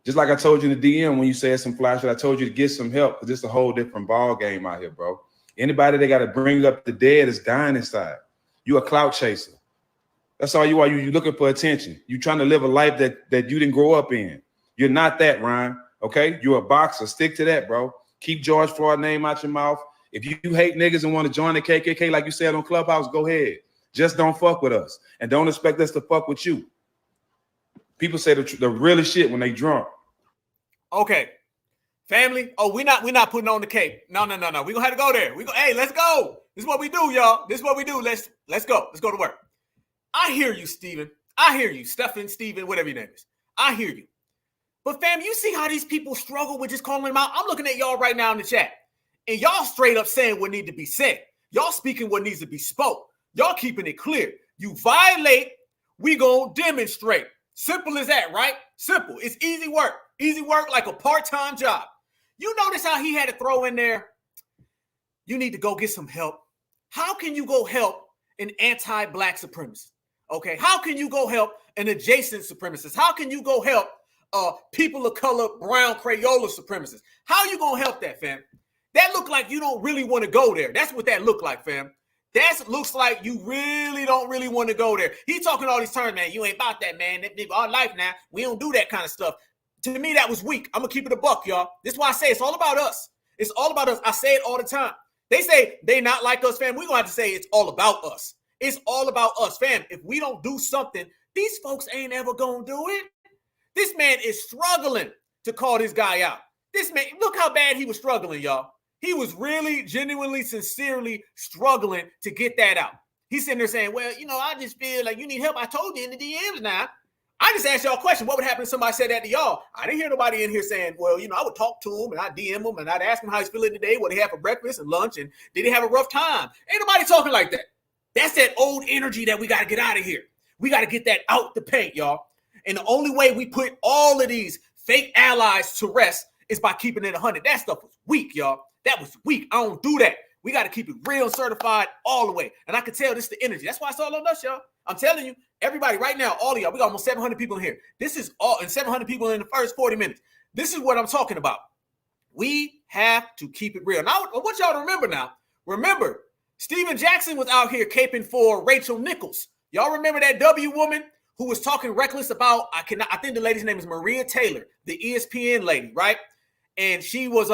just like I told you in the DM when you said some flash, I told you to get some help, because it's a whole different ball game out here, bro. Anybody that got to bring up the dead is dying inside. You a clout chaser. That's all you are. You looking for attention. You trying to live a life that you didn't grow up in. You're not that, Ryan. Okay? You're a boxer. Stick to that, bro. Keep George Floyd's name out your mouth. If you hate niggas and want to join the KKK like you said on Clubhouse, go ahead. Just don't fuck with us. And don't expect us to fuck with you. People say the really shit when they drunk. Okay. Family. Oh, we're not putting on the cape. No. We're gonna have to go there. Hey, let's go. This is what we do, y'all. This is what we do. Let's go. Let's go to work. I hear you, Steven. I hear you, Stephen, Steven, whatever your name is. I hear you. But fam, you see how these people struggle with just calling them out? I'm looking at y'all right now in the chat. And y'all straight up saying what need to be said. Y'all speaking what needs to be spoke. Y'all keeping it clear. You violate, we gonna demonstrate. Simple as that, right? Simple. It's easy work. Easy work like a part-time job. You notice how he had to throw in there, you need to go get some help. How can you go help an anti-black supremacist? Okay, how can you go help an adjacent supremacist? How can you go help people of color, brown, Crayola supremacists? How you gonna help that, fam? That look like you don't really want to go there. That's what that look like, fam. That looks like you really don't really want to go there. He talking all these terms, man. You ain't about that, man. Our life now, we don't do that kind of stuff. To me, that was weak. I'm gonna keep it a buck, y'all. This is why I say it's all about us. It's all about us. I say it all the time. They say they not like us, fam. We're gonna have to say it's all about us. It's all about us, fam. If we don't do something, these folks ain't ever gonna do it. This man is struggling to call this guy out. This man, look how bad he was struggling, y'all. He was really, genuinely, sincerely struggling to get that out. He's sitting there saying, well, I just feel like you need help. I told you in the DMs now. I just asked y'all a question. What would happen if somebody said that to y'all? I didn't hear nobody in here saying, well, I would talk to him and I'd DM him and I'd ask him how he's feeling today, what he had for breakfast and lunch, and did he have a rough time? Ain't nobody talking like that. That's that old energy that we got to get out of here. We got to get that out the paint, y'all. And the only way we put all of these fake allies to rest is by keeping it 100. That stuff was weak, y'all. That was weak. I don't do that. We got to keep it real and certified all the way. And I can tell this is the energy. That's why it's all on us, y'all. I'm telling you, everybody right now, all of y'all, we got almost 700 people in here. This is all, and 700 people in the first 40 minutes. This is what I'm talking about. We have to keep it real. Now, I want y'all to remember now. Remember, Stephen Jackson was out here caping for Rachel Nichols. Y'all remember that W woman who was talking reckless about, I think the lady's name is Maria Taylor, the ESPN lady, right? And she was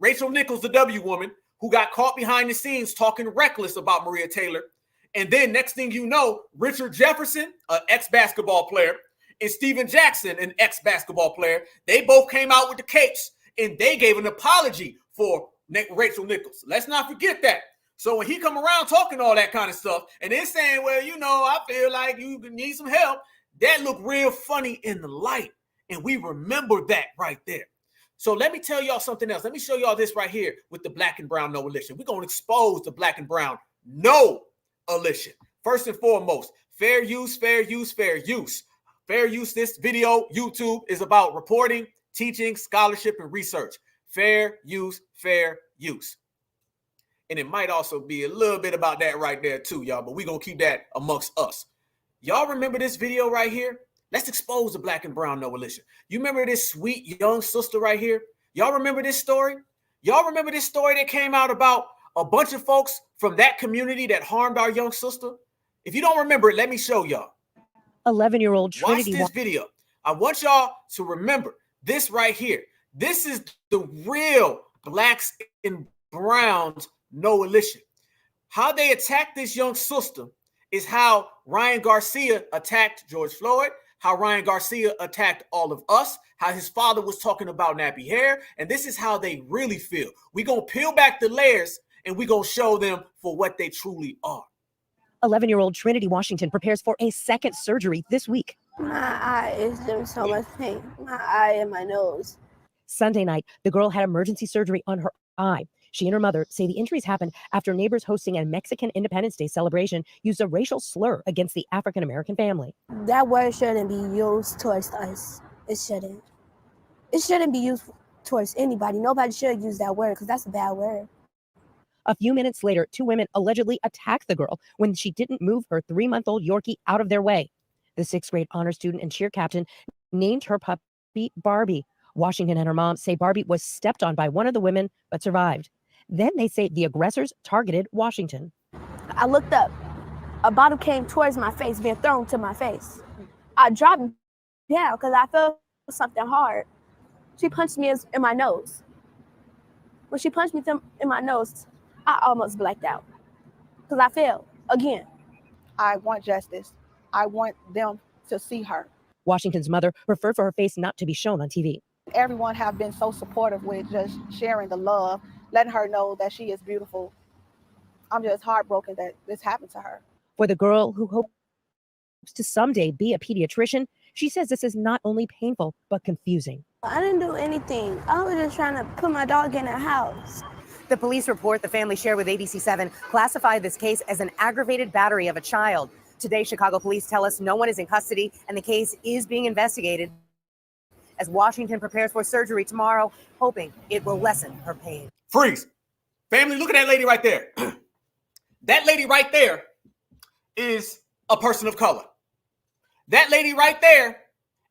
Rachel Nichols, the W woman, who got caught behind the scenes talking reckless about Maria Taylor. And then next thing you know, Richard Jefferson, an ex-basketball player, and Steven Jackson, an ex-basketball player, they both came out with the capes and they gave an apology for Rachel Nichols. Let's not forget that. So when he come around talking all that kind of stuff and then saying, well, you know, I feel like you need some help, that looked real funny in the light. And we remember that right there. So let me tell y'all something else. Let me show y'all this right here with the black and brown no alition. We're going to expose the black and brown no alition. First and foremost, fair use, fair use, fair use. Fair use, this video, YouTube, is about reporting, teaching, scholarship, and research. Fair use, fair use. And it might also be a little bit about that right there too, y'all, but we're going to keep that amongst us. Y'all remember this video right here? Let's expose the black and brown no alition. You remember this sweet young sister right here? Y'all remember this story? Y'all remember this story that came out about a bunch of folks from that community that harmed our young sister? If you don't remember it, let me show y'all. 11-year-old Trinity. Watch this video. I want y'all to remember this right here. This is the real blacks and browns no alition. How they attacked this young sister is how Ryan Garcia attacked George Floyd, how Ryan Garcia attacked all of us, how his father was talking about nappy hair, and this is how they really feel. We're going to peel back the layers and we're going to show them for what they truly are. 11-year-old Trinity Washington prepares for a second surgery this week. My eye is doing so much pain. My eye and my nose. Sunday night, the girl had emergency surgery on her eye. She and her mother say the injuries happened after neighbors hosting a Mexican Independence Day celebration used a racial slur against the African-American family. That word shouldn't be used towards us. It shouldn't. It shouldn't be used towards anybody. Nobody should use that word because that's a bad word. A few minutes later, two women allegedly attacked the girl when she didn't move her 3-month-old Yorkie out of their way. The 6th grade honor student and cheer captain named her puppy Barbie. Washington and her mom say Barbie was stepped on by one of the women but survived. Then they say the aggressors targeted Washington. I looked up. A bottle came towards my face, being thrown to my face. I dropped down because I felt something hard. She punched me in my nose. When she punched me in my nose, I almost blacked out because I fell again. I want justice. I want them to see her. Washington's mother preferred for her face not to be shown on TV. Everyone have been so supportive with just sharing the love, letting her know that she is beautiful. I'm just heartbroken that this happened to her. For the girl who hopes to someday be a pediatrician, she says this is not only painful, but confusing. I didn't do anything. I was just trying to put my dog in a house. The police report the family shared with ABC7 classified this case as an aggravated battery of a child. Today, Chicago police tell us no one is in custody and the case is being investigated as Washington prepares for surgery tomorrow, hoping it will lessen her pain. Freeze. Family, look at that lady right there. That lady right there is a person of color. That lady right there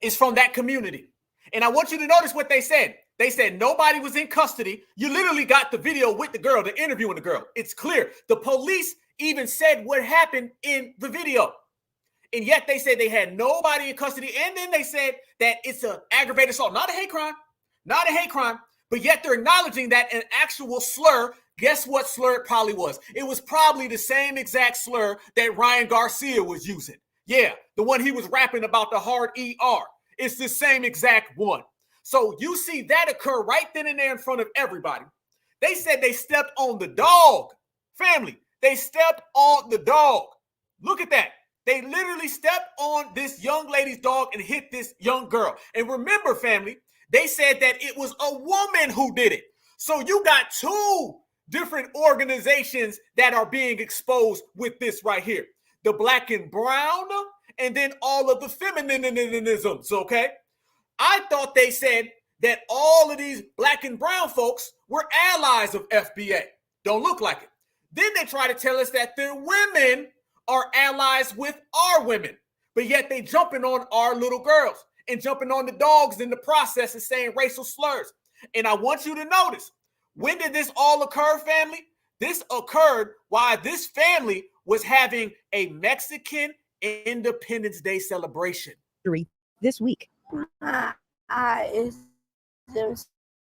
is from that community. And I want you to notice what they said. They said nobody was in custody. You literally got the video with the girl, the interviewing the girl. It's clear. The police even said what happened in the video. And yet they said they had nobody in custody. And then they said that it's an aggravated assault, not a hate crime, not a hate crime. But yet they're acknowledging that an actual slur. Guess what slur it probably was? It was probably the same exact slur that Ryan Garcia was using. Yeah, the one he was rapping about the hard ER. It's the same exact one. So you see that occur right then and there in front of everybody. They said they stepped on the dog. Family, they stepped on the dog. Look at that. They literally stepped on this young lady's dog and hit this young girl. And remember, family, they said that it was a woman who did it. So you got two different organizations that are being exposed with this right here. The black and brown, and then all of the feminisms, okay? I thought they said that all of these black and brown folks were allies of FBA. Don't look like it. Then they try to tell us that their women are allies with our women, but yet they jumping on our little girls and jumping on the dogs in the process and saying racial slurs. And I want you to notice, when did this all occur, family? This occurred while this family was having a Mexican Independence Day celebration. This week. My eye is in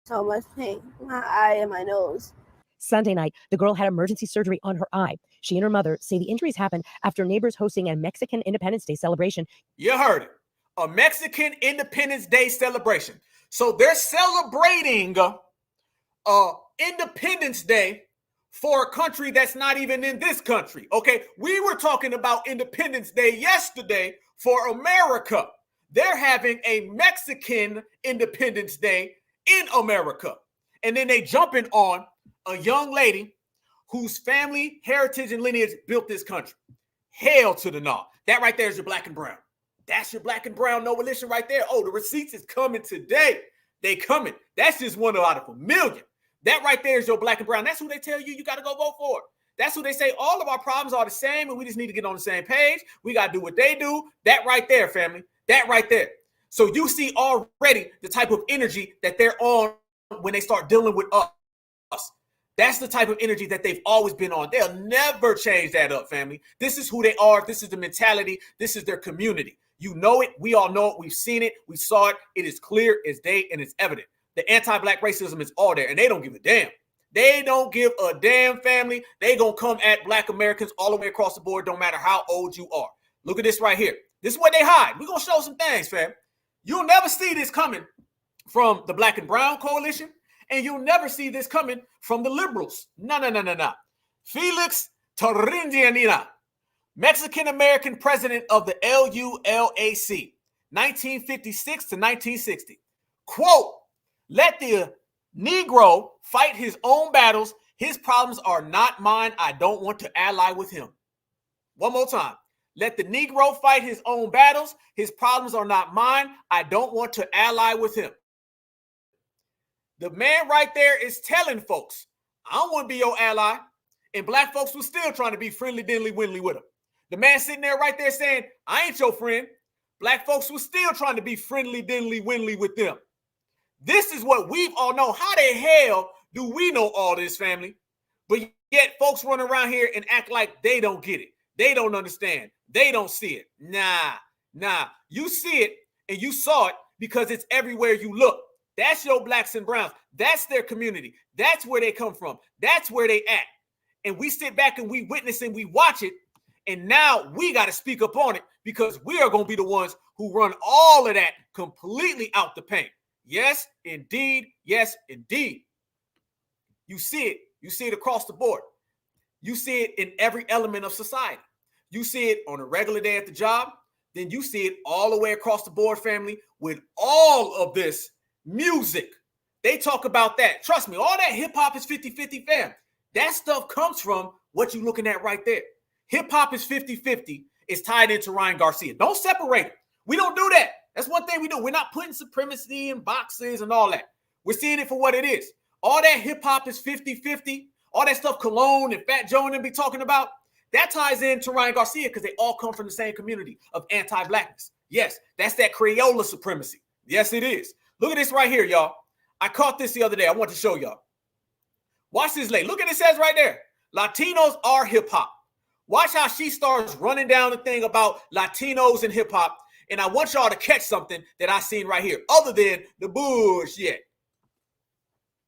so much pain. My eye and my nose. Sunday night, the girl had emergency surgery on her eye. She and her mother say the injuries happened after neighbors hosting a Mexican Independence Day celebration. You heard it. A Mexican Independence Day celebration. So they're celebrating Independence Day for a country that's not even in this country. Okay, we were talking about Independence Day yesterday for America. They're having a Mexican Independence Day in America. And then they jumping on a young lady whose family, heritage, and lineage built this country. Hail to the nah. That right there is your black and brown. That's your black and brown no religion right there. Oh, the receipts is coming today. They coming. That's just one out of a million. That right there is your black and brown. That's who they tell you got to go vote for. That's who they say all of our problems are the same and we just need to get on the same page. We got to do what they do. That right there, family. That right there. So you see already the type of energy that they're on when they start dealing with us. That's the type of energy that they've always been on. They'll never change that up, family. This is who they are. This is the mentality. This is their community. You know it. We all know it. We've seen it. We saw it. It is clear as day and it's evident. The anti-black racism is all there and they don't give a damn. They don't give a damn, family. They gonna come at black Americans all the way across the board, don't matter how old you are. Look at this right here. This is what they hide. We're gonna show some things, fam. You'll never see this coming from the black and brown coalition, and you'll never see this coming from the liberals. No. Felix Torrindianina, Mexican-American president of the LULAC, 1956 to 1960. Quote, let the Negro fight his own battles. His problems are not mine. I don't want to ally with him. One more time. Let the Negro fight his own battles. His problems are not mine. I don't want to ally with him. The man right there is telling folks, I don't want to be your ally. And black folks were still trying to be friendly, diddly, windly with him. The man sitting there right there saying, I ain't your friend. Black folks were still trying to be friendly, diddly, windly with them. This is what we've all know. How the hell do we know all this, family? But yet folks run around here and act like they don't get it. They don't understand. They don't see it. Nah. You see it and you saw it because it's everywhere you look. That's your blacks and browns. That's their community. That's where they come from. That's where they at. And we sit back and we witness and we watch it. And now we got to speak up on it because we are going to be the ones who run all of that completely out the paint. Yes, indeed. Yes, indeed. You see it. You see it across the board. You see it in every element of society. You see it on a regular day at the job. Then you see it all the way across the board, family, with all of this music. They talk about that. Trust me, all that hip hop is 50-50, fam. That stuff comes from what you're looking at right there. Hip hop is 50-50. It's tied into Ryan Garcia. Don't separate it. We don't do that. That's one thing we do. We're not putting supremacy in boxes and all that. We're seeing it for what it is. All that hip hop is 50-50. All that stuff Cologne and Fat Joe and them be talking about, that ties into Ryan Garcia because they all come from the same community of anti-blackness. Yes, that's that Crayola supremacy. Yes, it is. Look at this right here, y'all. I caught this the other day. I want to show y'all. Watch this lady. Look at it says right there. Latinos are hip hop. Watch how she starts running down the thing about Latinos and hip hop. And I want y'all to catch something that I seen right here, other than the bullshit.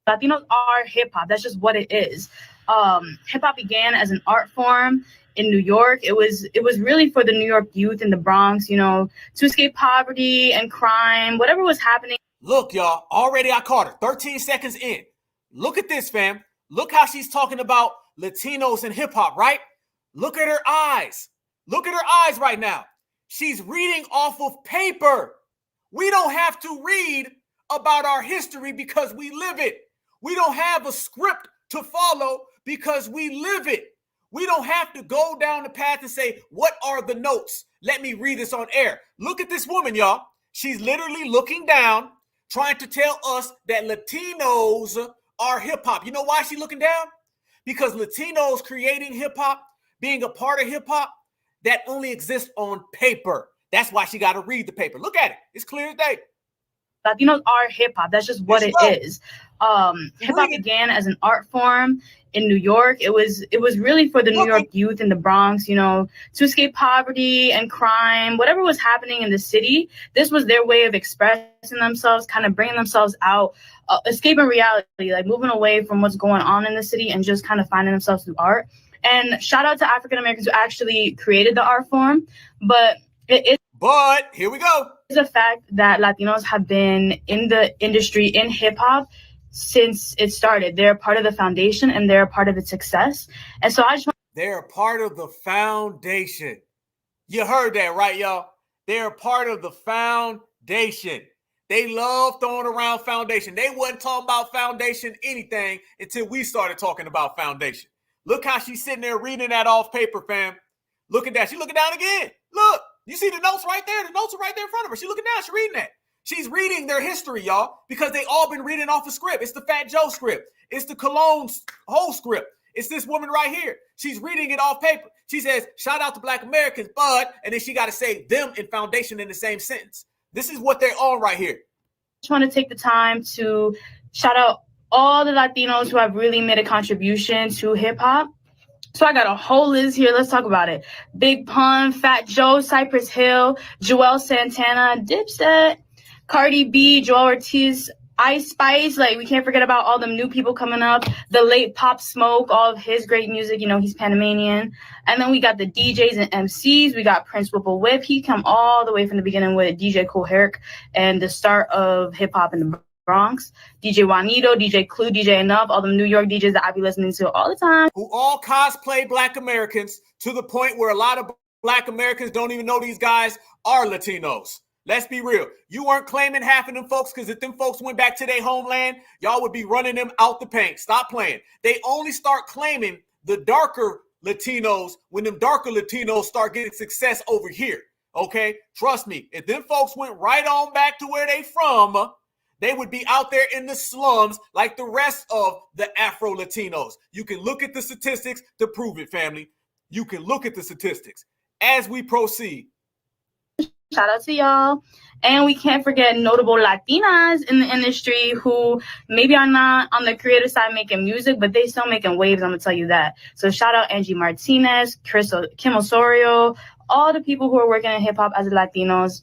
Latinos are hip hop. That's just what it is. Hip hop began as an art form in New York. It was really for the New York youth in the Bronx, to escape poverty and crime, whatever was happening. Look, y'all, already I caught her 13 seconds in. Look at this, fam. Look how she's talking about Latinos and hip hop, right? Look at her eyes. Look at her eyes right now. She's reading off of paper. We don't have to read about our history because we live it. We don't have a script to follow because we live it. We don't have to go down the path and say, what are the notes? Let me read this on air. Look at this woman, y'all. She's literally looking down, trying to tell us that Latinos are hip hop. You know why she's looking down? Because Latinos creating hip hop, being a part of hip hop, that only exists on paper. That's why she got to read the paper. Look at it. It's clear as day. Latinos are hip hop. That's just what it is. Hip hop began as an art form in New York. It was really for the New York youth in the Bronx, you know, to escape poverty and crime, whatever was happening in the city. This was their way of expressing themselves, kind of bringing themselves out, escaping reality, like moving away from what's going on in the city and just kind of finding themselves through art. And shout out to African Americans who actually created the art form. But here we go. It's a fact that Latinos have been in the industry in hip hop since it started. They're part of the foundation and they're a part of its success. And so I just want they're a part of the foundation. You heard that, right, y'all? They're a part of the foundation. They love throwing around foundation. They wasn't talking about foundation anything until we started talking about foundation. Look how she's sitting there reading that off paper, fam. Look at that. She's looking down again. Look, you see the notes right there? The notes are right there in front of her. She's looking down. She's reading that. She's reading their history, y'all, because they all been reading off a script. It's the Fat Joe script. It's the Cologne's whole script. It's this woman right here. She's reading it off paper. She says, shout out to Black Americans, but, and then she got to say them and foundation in the same sentence. This is what they're on right here. I just want to take the time to shout out all the Latinos who have really made a contribution to hip hop. So I got a whole list here. Let's talk about it. Big Pun, Fat Joe, Cypress Hill, Joel Santana, Dipset, Cardi B, Joel Ortiz, Ice Spice. Like, we can't forget about all the new people coming up. The late Pop Smoke, all of his great music. You know, he's Panamanian. And then we got the DJs and MCs. We got Prince Whipple Whip. He come all the way from the beginning with DJ Kool Herc and the start of hip hop in the Bronx. DJ Juanito, DJ Clue, DJ Enough, all the New York DJs that I be listening to all the time. Who all cosplay Black Americans to the point where a lot of Black Americans don't even know these guys are Latinos. Let's be real. You weren't claiming half of them folks because if them folks went back to their homeland, y'all would be running them out the paint. Stop playing. They only start claiming the darker Latinos when them darker Latinos start getting success over here. Okay? Trust me. If them folks went right on back to where they from, they would be out there in the slums like the rest of the Afro-Latinos. You can look at the statistics to prove it, family. You can look at the statistics. As we proceed. Shout out to y'all. And we can't forget notable Latinas in the industry who maybe are not on the creative side making music, but they still making waves, I'm going to tell you that. So shout out Angie Martinez, Kim Osorio, all the people who are working in hip-hop as Latinos.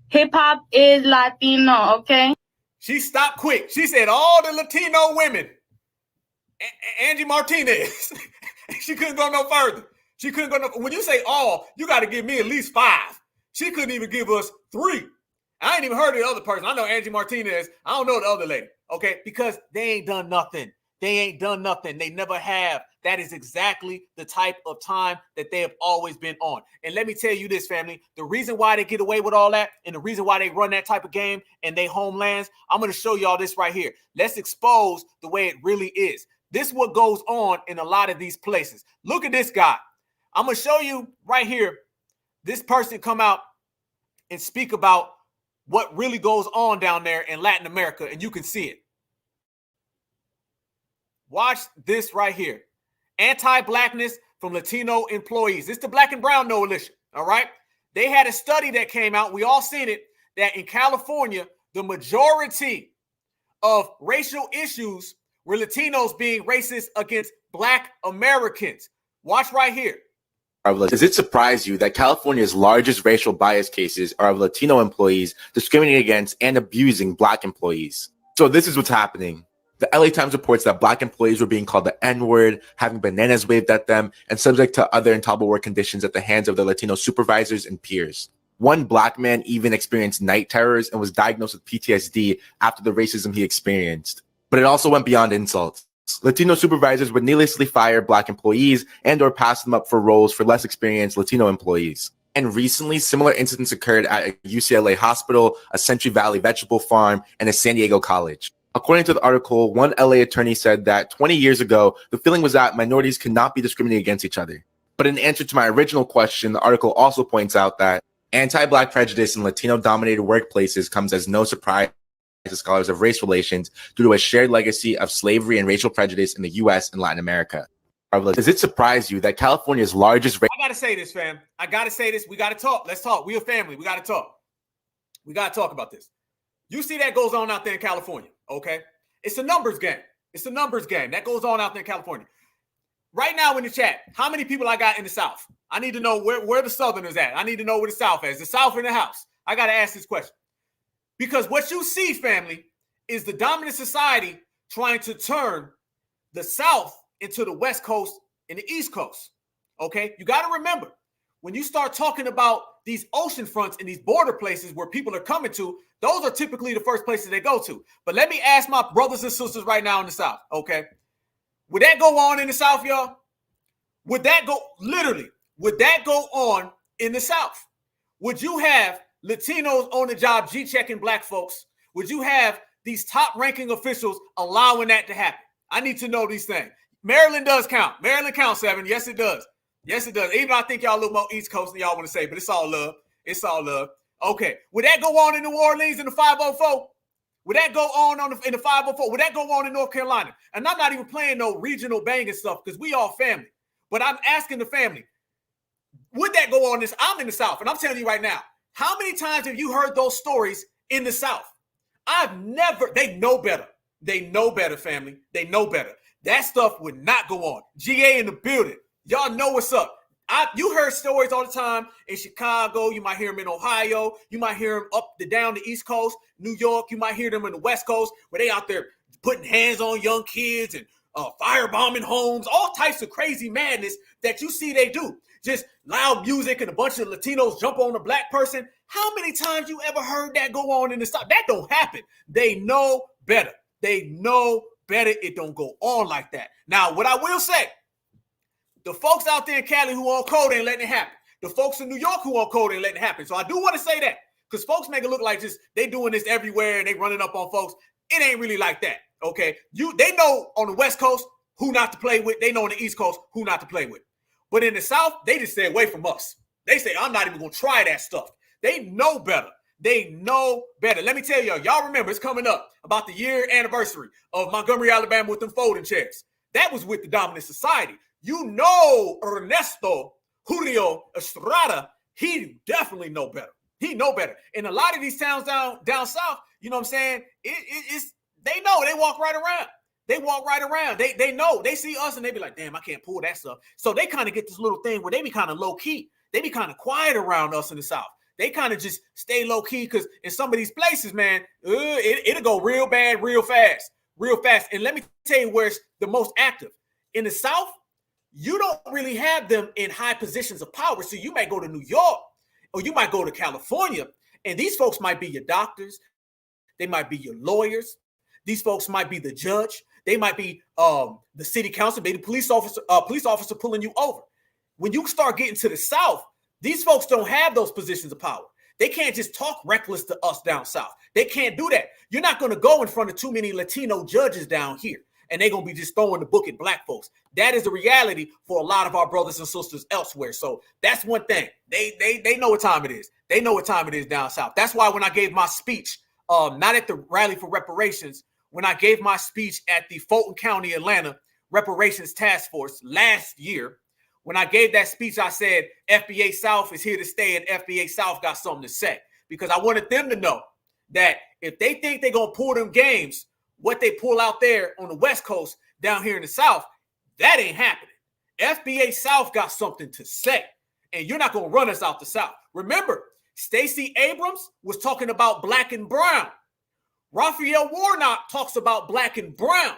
Hip-hop is Latino, okay? She stopped quick. She said all the Latino women. Angie Martinez. She couldn't go no further. She couldn't go no. When you say all, you got to give me at least 5. She couldn't even give us 3. I ain't even heard of the other person. I know Angie Martinez. I don't know the other lady. Okay, because they ain't done nothing. They ain't done nothing. They never have. That is exactly the type of time that they have always been on. And let me tell you this, family. The reason why they get away with all that and the reason why they run that type of game in their homelands, I'm going to show y'all this right here. Let's expose the way it really is. This is what goes on in a lot of these places. Look at this guy. I'm going to show you right here. This person come out and speak about what really goes on down there in Latin America, and you can see it. Watch this right here. Anti-blackness from Latino employees. It's the Black and Brown Coalition, all right? They had a study that came out. We all seen it, that in California, the majority of racial issues were Latinos being racist against Black Americans. Watch right here. Does it surprise you that California's largest racial bias cases are of Latino employees discriminating against and abusing Black employees? So this is what's happening. The LA Times reports that Black employees were being called the N-word, having bananas waved at them, and subject to other intolerable work conditions at the hands of their Latino supervisors and peers. One Black man even experienced night terrors and was diagnosed with PTSD after the racism he experienced. But it also went beyond insults. Latino supervisors would needlessly fire Black employees and or pass them up for roles for less experienced Latino employees. And recently, similar incidents occurred at a UCLA hospital, a Century Valley vegetable farm, and a San Diego college. According to the article, one LA attorney said that 20 years ago, the feeling was that minorities could not be discriminated against each other. But in answer to my original question, the article also points out that anti-Black prejudice in Latino-dominated workplaces comes as no surprise to scholars of race relations due to a shared legacy of slavery and racial prejudice in the U.S. and Latin America. Does it surprise you that California's largest... I got to say this, fam. I got to say this. We got to talk. Let's talk. We a family. We got to talk. We got to talk about this. You see that goes on out there in California, okay? It's a numbers game. It's a numbers game. That goes on out there in California. Right now in the chat, how many people I got in the South? I need to know where the Southerners at. I need to know where the South is. The South in the house. I got to ask this question. Because what you see, family, is the dominant society trying to turn the South into the West Coast and the East Coast, okay? You got to remember, when you start talking about these ocean fronts and these border places where people are coming to, those are typically the first places they go to. But let me ask my brothers and sisters right now in the South, okay? Would that go on in the South, y'all? Would that go, literally, would that go on in the South? Would you have Latinos on the job G-checking black folks? Would you have these top-ranking officials allowing that to happen? I need to know these things. Maryland does count. Maryland counts, 7. Yes, it does. Yes, it does. Even though I think y'all a little more East Coast than y'all want to say, but it's all love. It's all love. Okay. Would that go on in New Orleans in the 504? Would that go on in the 504? Would that go on in North Carolina? And I'm not even playing no regional banging stuff because we all family. But I'm asking the family, would that go on this? I'm in the South, and I'm telling you right now, how many times have you heard those stories in the South? They know better. They know better, family. They know better. That stuff would not go on. GA in the building. Y'all know what's up. You heard stories all the time in Chicago. You might hear them in Ohio. You might hear them up down the East Coast, New York. You might hear them in the West Coast where they out there putting hands on young kids and firebombing homes, all types of crazy madness that you see they do. Just loud music and a bunch of Latinos jump on a black person. How many times you ever heard that go on in the South? That don't happen. They know better. They know better. It don't go on like that. Now, what I will say, the folks out there in Cali who on code ain't letting it happen. The folks in New York who on code ain't letting it happen. So I do want to say that because folks make it look like just they doing this everywhere and they running up on folks. It ain't really like that, okay? They know on the West Coast who not to play with. They know on the East Coast who not to play with. But in the South, they just stay away from us. They say, I'm not even going to try that stuff. They know better. They know better. Let me tell y'all remember it's coming up about the year anniversary of Montgomery, Alabama with them folding chairs. That was with the dominant society. You know Ernesto Julio Estrada, he definitely know better. He know better. In a lot of these towns down south, you know what I'm saying? They know. They walk right around. They walk right around. They know. They see us and they be like, damn, I can't pull that stuff. So they kind of get this little thing where they be kind of low key. They be kind of quiet around us in the South. They kind of just stay low key because in some of these places, man, it'll go real bad, real fast. And let me tell you where it's the most active. In the South, you don't really have them in high positions of power. So you might go to New York or you might go to California, and these folks might be your doctors. They might be your lawyers. These folks might be the judge. They might be the city council, maybe the police officer pulling you over. When you start getting to the South, these folks don't have those positions of power. They can't just talk reckless to us down south. They can't do that. You're not going to go in front of too many Latino judges down here, and they're going to be just throwing the book at black folks. That is the reality for a lot of our brothers and sisters elsewhere. So that's one thing. They know what time it is. They know what time it is down south. That's why when I gave my speech, not at the rally for reparations, when I gave my speech at the Fulton County, Atlanta Reparations Task Force last year, when I gave that speech, I said, FBA South is here to stay and FBA South got something to say. Because I wanted them to know that if they think they're going to pull them games, what they pull out there on the West Coast down here in the South, that ain't happening. FBA South got something to say. And you're not going to run us out the South. Remember, Stacey Abrams was talking about black and brown. Raphael Warnock talks about black and brown.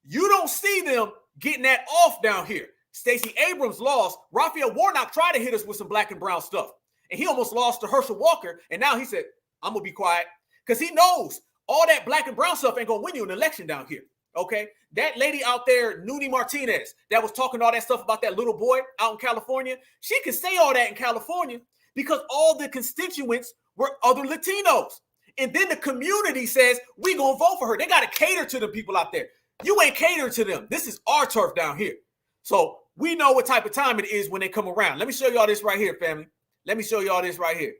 You don't see them getting that off down here. Stacey Abrams lost. Raphael Warnock tried to hit us with some black and brown stuff. And he almost lost to Herschel Walker. And now he said, I'm going to be quiet. Because he knows all that black and brown stuff ain't going to win you an election down here. Okay? That lady out there, Nuni Martinez, that was talking all that stuff about that little boy out in California, she can say all that in California because all the constituents were other Latinos. And then the community says, we going to vote for her. They got to cater to the people out there. You ain't catering to them. This is our turf down here. So we know what type of time it is when they come around. Let me show y'all this right here, family. Let me show y'all this right here.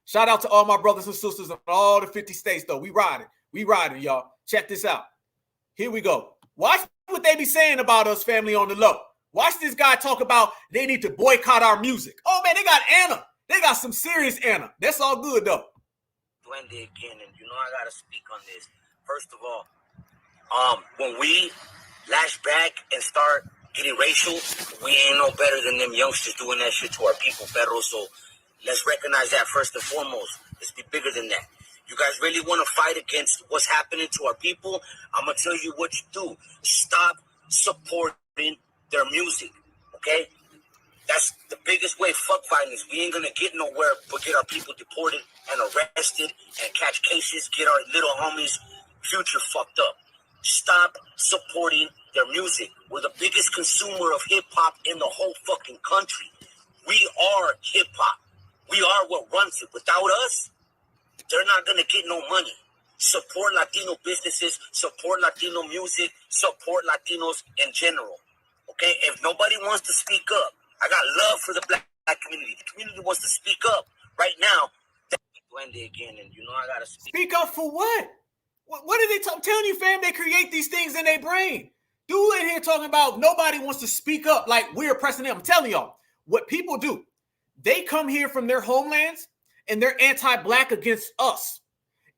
Shout out to all my brothers and sisters in all the 50 states, though. We riding. We riding, y'all. Check this out. Here we go. Watch what they be saying about us, family, on the low. Watch this guy talk about they need to boycott our music. Oh, man, they got Anna. They got some serious Anna. That's all good, though. Duende again, and you know I gotta speak on this. First of all, when we lash back and start getting racial, we ain't no better than them youngsters doing that shit to our people, Pedro. So let's recognize that first and foremost. Let's be bigger than that. You guys really want to fight against what's happening to our people? I'm gonna tell you what you do. Stop supporting their music, okay? That's the biggest way fuck fighting is. We ain't gonna get nowhere but get our people deported and arrested and catch cases, get our little homies' future fucked up. Stop supporting their music. We're the biggest consumer of hip-hop in the whole fucking country. We are hip-hop. We are what runs it. Without us, they're not gonna get no money. Support Latino businesses, support Latino music, support Latinos in general. Okay? If nobody wants to speak up, I got love for the black community. The community wants to speak up right now. Duende again, and you know I gotta speak up for what? What are they telling you, fam? They create these things in their brain. Dude in here talking about nobody wants to speak up like we're oppressing them. I'm telling y'all, what people do, they come here from their homelands and they're anti-black against us.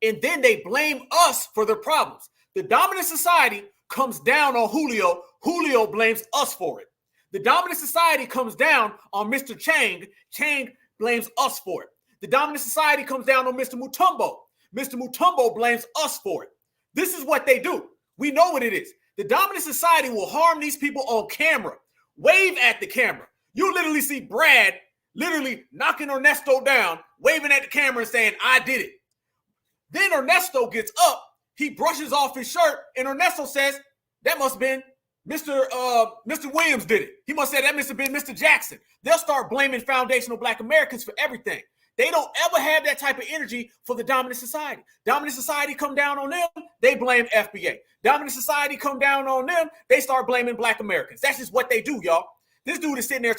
And then they blame us for their problems. The dominant society comes down on Julio. Julio blames us for it. The dominant society comes down on Mr. Chang. Chang blames us for it. The dominant society comes down on Mr. Mutombo. Mr. Mutombo blames us for it. This is what they do. We know what it is. The dominant society will harm these people on camera, wave at the camera. You literally see Brad literally knocking Ernesto down, waving at the camera and saying, I did it. Then Ernesto gets up, he brushes off his shirt, and Ernesto says, that must have been Mr. Williams did it. He must say that must have been Mr. Jackson. They'll start blaming foundational Black Americans for everything. They don't ever have that type of energy for the dominant society. Dominant society come down on them, they blame FBA. Dominant society come down on them, they start blaming Black Americans. That's just what they do, y'all. This dude is sitting there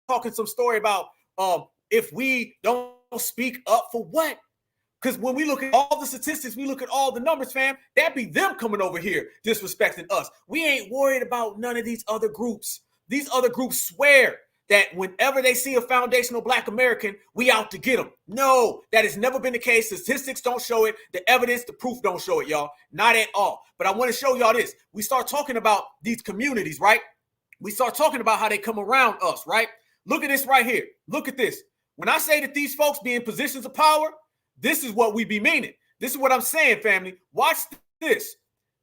talking some story about if we don't speak up for what? Because when we look at all the statistics, we look at all the numbers, fam, that be them coming over here disrespecting us. We ain't worried about none of these other groups. These other groups swear that whenever they see a foundational Black American, we out to get them. No, that has never been the case. Statistics don't show it. The evidence, the proof don't show it, y'all. Not at all. But I want to show y'all this. We start talking about these communities, right? We start talking about how they come around us, right? Look at this right here. Look at this. When I say that these folks be in positions of power, this is what we be meaning. This is what I'm saying, family. Watch this.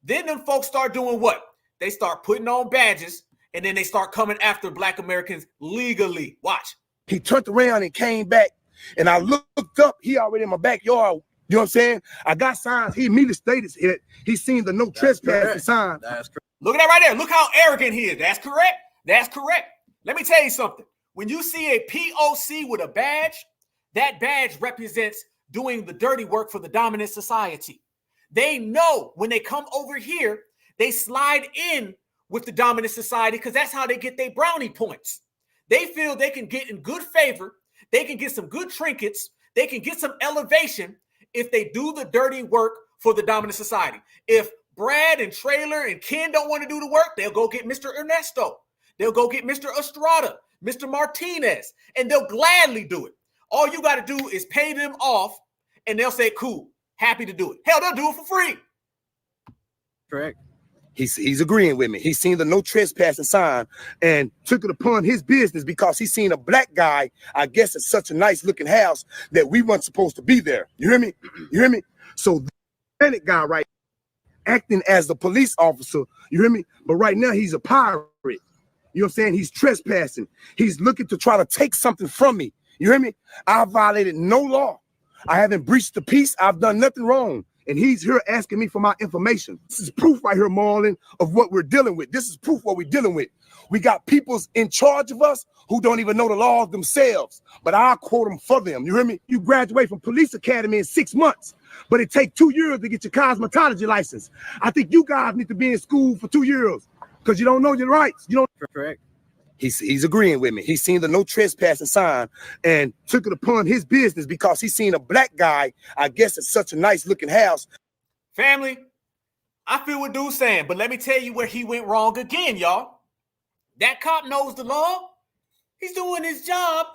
Then them folks start doing what? They start putting on badges, and then they start coming after Black Americans legally. Watch. He turned around and came back, and I looked up. He already in my backyard. You know what I'm saying? I got signs. He immediately stated it. He seen the no trespassing sign. That's correct. Look at that right there. Look how arrogant he is. That's correct. That's correct. Let me tell you something. When you see a POC with a badge, that badge represents doing the dirty work for the dominant society. They know when they come over here, they slide in with the dominant society because that's how they get their brownie points. They feel they can get in good favor. They can get some good trinkets. They can get some elevation if they do the dirty work for the dominant society. If Brad and Trailer and Ken don't want to do the work, they'll go get Mr. Ernesto. They'll go get Mr. Estrada, Mr. Martinez, and they'll gladly do it. All you got to do is pay them off, and they'll say, cool, happy to do it. Hell, they'll do it for free. Correct. He's agreeing with me. He's seen the no trespassing sign and took it upon his business because he's seen a Black guy, I guess, at such a nice looking house that we weren't supposed to be there. You hear me? You hear me? So the Hispanic guy, right, acting as the police officer, you hear me? But right now he's a pirate. You know what I'm saying? He's trespassing. He's looking to try to take something from me. You hear me? I violated no law. I haven't breached the peace. I've done nothing wrong. And he's here asking me for my information. This is proof right here, Marlon, of what we're dealing with. This is proof what we're dealing with. We got peoples in charge of us who don't even know the laws themselves, but I'll quote them for them. You hear me? You graduate from police academy in 6 months, but it takes 2 years to get your cosmetology license. I think you guys need to be in school for 2 years because you don't know your rights. You don't. Correct. He's agreeing with me. He's seen the no trespassing sign and took it upon his business because he's seen a Black guy, I guess, at such a nice looking house. Family, I feel what dude's saying, but let me tell you where he went wrong again, y'all. That cop knows the law. He's doing his job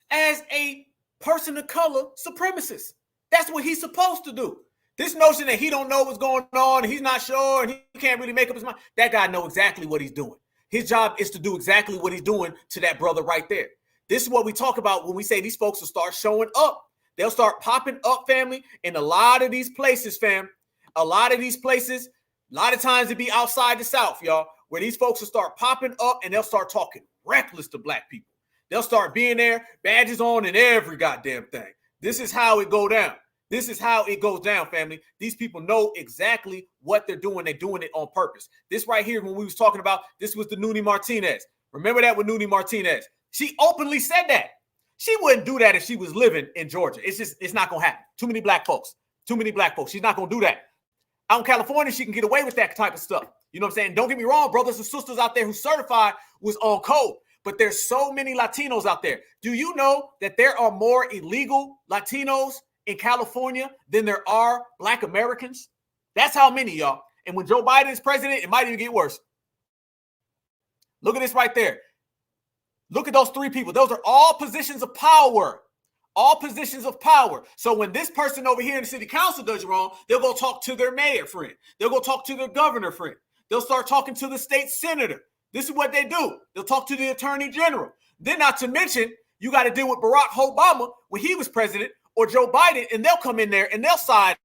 as a person of color supremacist. That's what he's supposed to do. This notion that he don't know what's going on, and he's not sure, and he can't really make up his mind, that guy knows exactly what he's doing. His job is to do exactly what he's doing to that brother right there. This is what we talk about when we say these folks will start showing up. They'll start popping up, family, in a lot of these places, fam. A lot of these places, a lot of times it be outside the South, y'all, where these folks will start popping up and they'll start talking reckless to black people. They'll start being there, badges on and every goddamn thing. This is how it go down. This is how it goes down, family. These people know exactly what they're doing. They're doing it on purpose. This right here, when we was talking about, this was the Nuni Martinez. Remember that with Nuni Martinez? She openly said that. She wouldn't do that if she was living in Georgia. It's not going to happen. Too many black folks. Too many black folks. She's not going to do that. Out in California, she can get away with that type of stuff. You know what I'm saying? Don't get me wrong, brothers and sisters out there who certified was on code. But there's so many Latinos out there. Do you know that there are more illegal Latinos in California than there are black Americans? That's how many, y'all. And when Joe Biden is president, it might even get worse. Look at this right there. Look at those three people. Those are all positions of power. All positions of power. So when this person over here in the city council does you wrong, they'll go talk to their mayor friend. They'll go talk to their governor friend. They'll start talking to the state senator. This is what they do. They'll talk to the attorney general. Then not to mention, you got to deal with Barack Obama when he was president, or Joe Biden, and they'll come in there and they'll side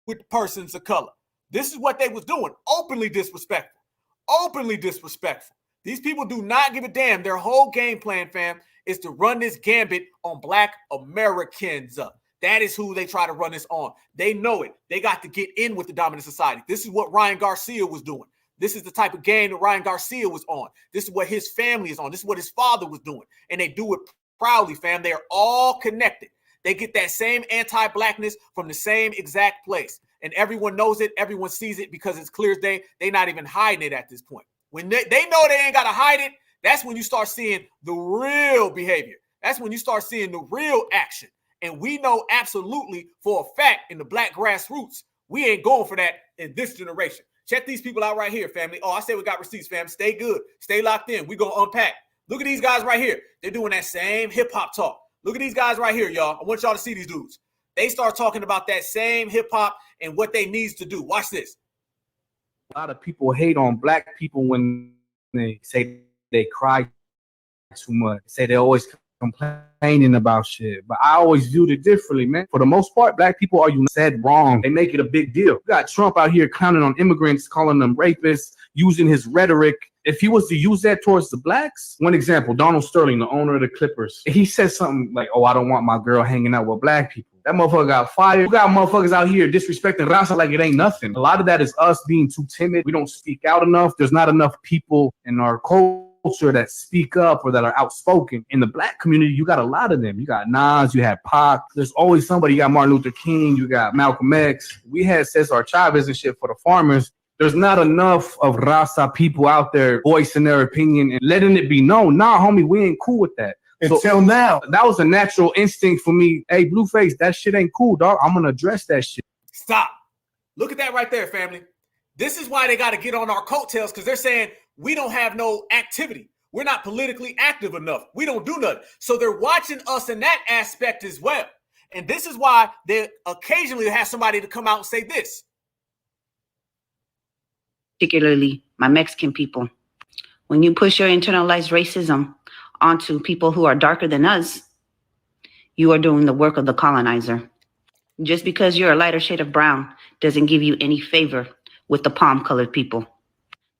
with persons of color. This is what they was doing. Openly disrespectful. Openly disrespectful. These people do not give a damn. Their whole game plan, fam, is to run this gambit on black Americans. That is who they try to run this on. They know it. They got to get in with the dominant society. This is what Ryan Garcia was doing. This is the type of game that Ryan Garcia was on. This is what his family is on. This is what his father was doing. And they do it proudly, fam. They are all connected. They get that same anti-blackness from the same exact place. And everyone knows it. Everyone sees it because it's clear as day. They're not even hiding it at this point. When they know they ain't got to hide it, that's when you start seeing the real behavior. That's when you start seeing the real action. And we know absolutely for a fact in the black grassroots, we ain't going for that in this generation. Check these people out right here, family. Oh, I say we got receipts, fam. Stay good. Stay locked in. We're going to unpack. Look at these guys right here. They're doing that same hip-hop talk. Look at these guys right here, y'all. I want y'all to see these dudes. They start talking about that same hip-hop and what they needs to do. Watch this. A lot of people hate on black people when they say they cry too much. Say they always complaining about shit. But I always viewed it differently, man. For the most part, black people are said wrong. They make it a big deal. You got Trump out here clowning on immigrants, calling them rapists, using his rhetoric. If he was to use that towards the blacks, one example, Donald Sterling, the owner of the Clippers, he said something like, oh, I don't want my girl hanging out with black people. That motherfucker got fired. You got motherfuckers out here disrespecting raza like it ain't nothing. A lot of that is us being too timid. We don't speak out enough. There's not enough people in our culture that speak up or that are outspoken. In the black community, you got a lot of them. You got Nas, you had Pac. There's always somebody. You got Martin Luther King. You got Malcolm X. We had Cesar Chavez and shit for the farmers. There's not enough of Raza people out there voicing their opinion and letting it be known. Nah, homie, we ain't cool with that. Until now. That was a natural instinct for me. Hey, Blueface, that shit ain't cool, dog. I'm going to address that shit. Stop. Look at that right there, family. This is why they got to get on our coattails, because they're saying we don't have no activity. We're not politically active enough. We don't do nothing. So they're watching us in that aspect as well. And this is why they occasionally have somebody to come out and say this. Particularly my Mexican people. When you push your internalized racism onto people who are darker than us, you are doing the work of the colonizer. Just because you're a lighter shade of brown doesn't give you any favor with the palm-colored people.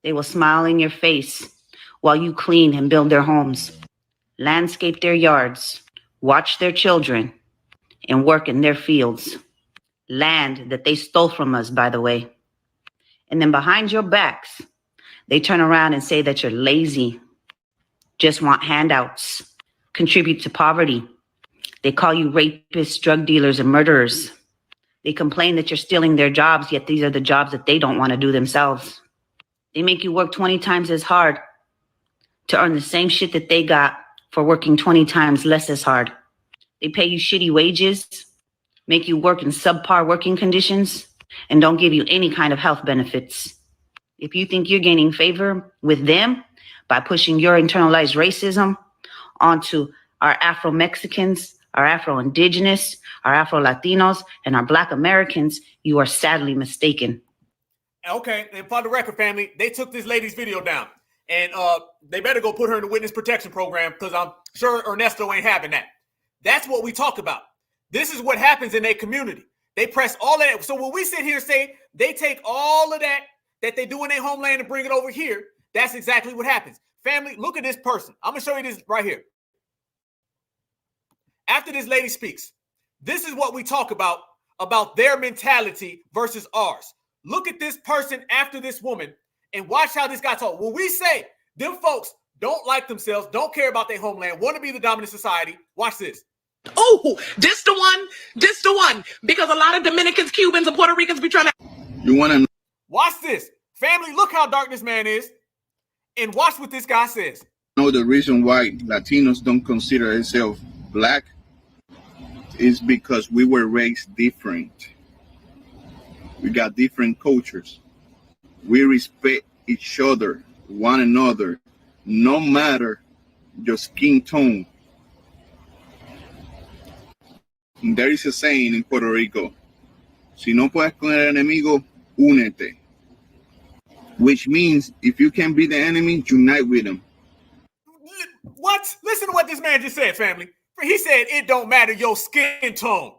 They will smile in your face while you clean and build their homes, landscape their yards, watch their children, and work in their fields. Land that they stole from us, by the way. And then behind your backs, they turn around and say that you're lazy, just want handouts, contribute to poverty. They call you rapists, drug dealers, and murderers. They complain that you're stealing their jobs, yet these are the jobs that they don't want to do themselves. They make you work 20 times as hard to earn the same shit that they got for working 20 times less as hard. They pay you shitty wages, make you work in subpar working conditions, and don't give you any kind of health benefits. If you think you're gaining favor with them by pushing your internalized racism onto our Afro-Mexicans, our Afro-Indigenous, our Afro-Latinos, and our Black Americans, you are sadly mistaken. Okay, and for the record, family, they took this lady's video down. And they better go put her in the witness protection program because I'm sure Ernesto ain't having that. That's what we talk about. This is what happens in their community. They press all of that. So when we sit here and say they take all of that they do in their homeland and bring it over here, that's exactly what happens. Family, look at this person. I'm going to show you this right here. After this lady speaks, this is what we talk about their mentality versus ours. Look at this person after this woman and watch how this guy talks. When we say them folks don't like themselves, don't care about their homeland, want to be the dominant society, watch this. Oh, this the one. Because a lot of Dominicans, Cubans, and Puerto Ricans be trying to. You want to watch this. Family, look how dark this man is. And watch what this guy says. know the reason why Latinos don't consider themselves black is because we were raised different. We got different cultures. We respect each other, one another, no matter your skin tone. And there is a saying in Puerto Rico, si no puedes con el enemigo, únete. Which means if you can be the enemy, unite with them. What? Listen to what this man just said, family. He said, it don't matter your skin tone.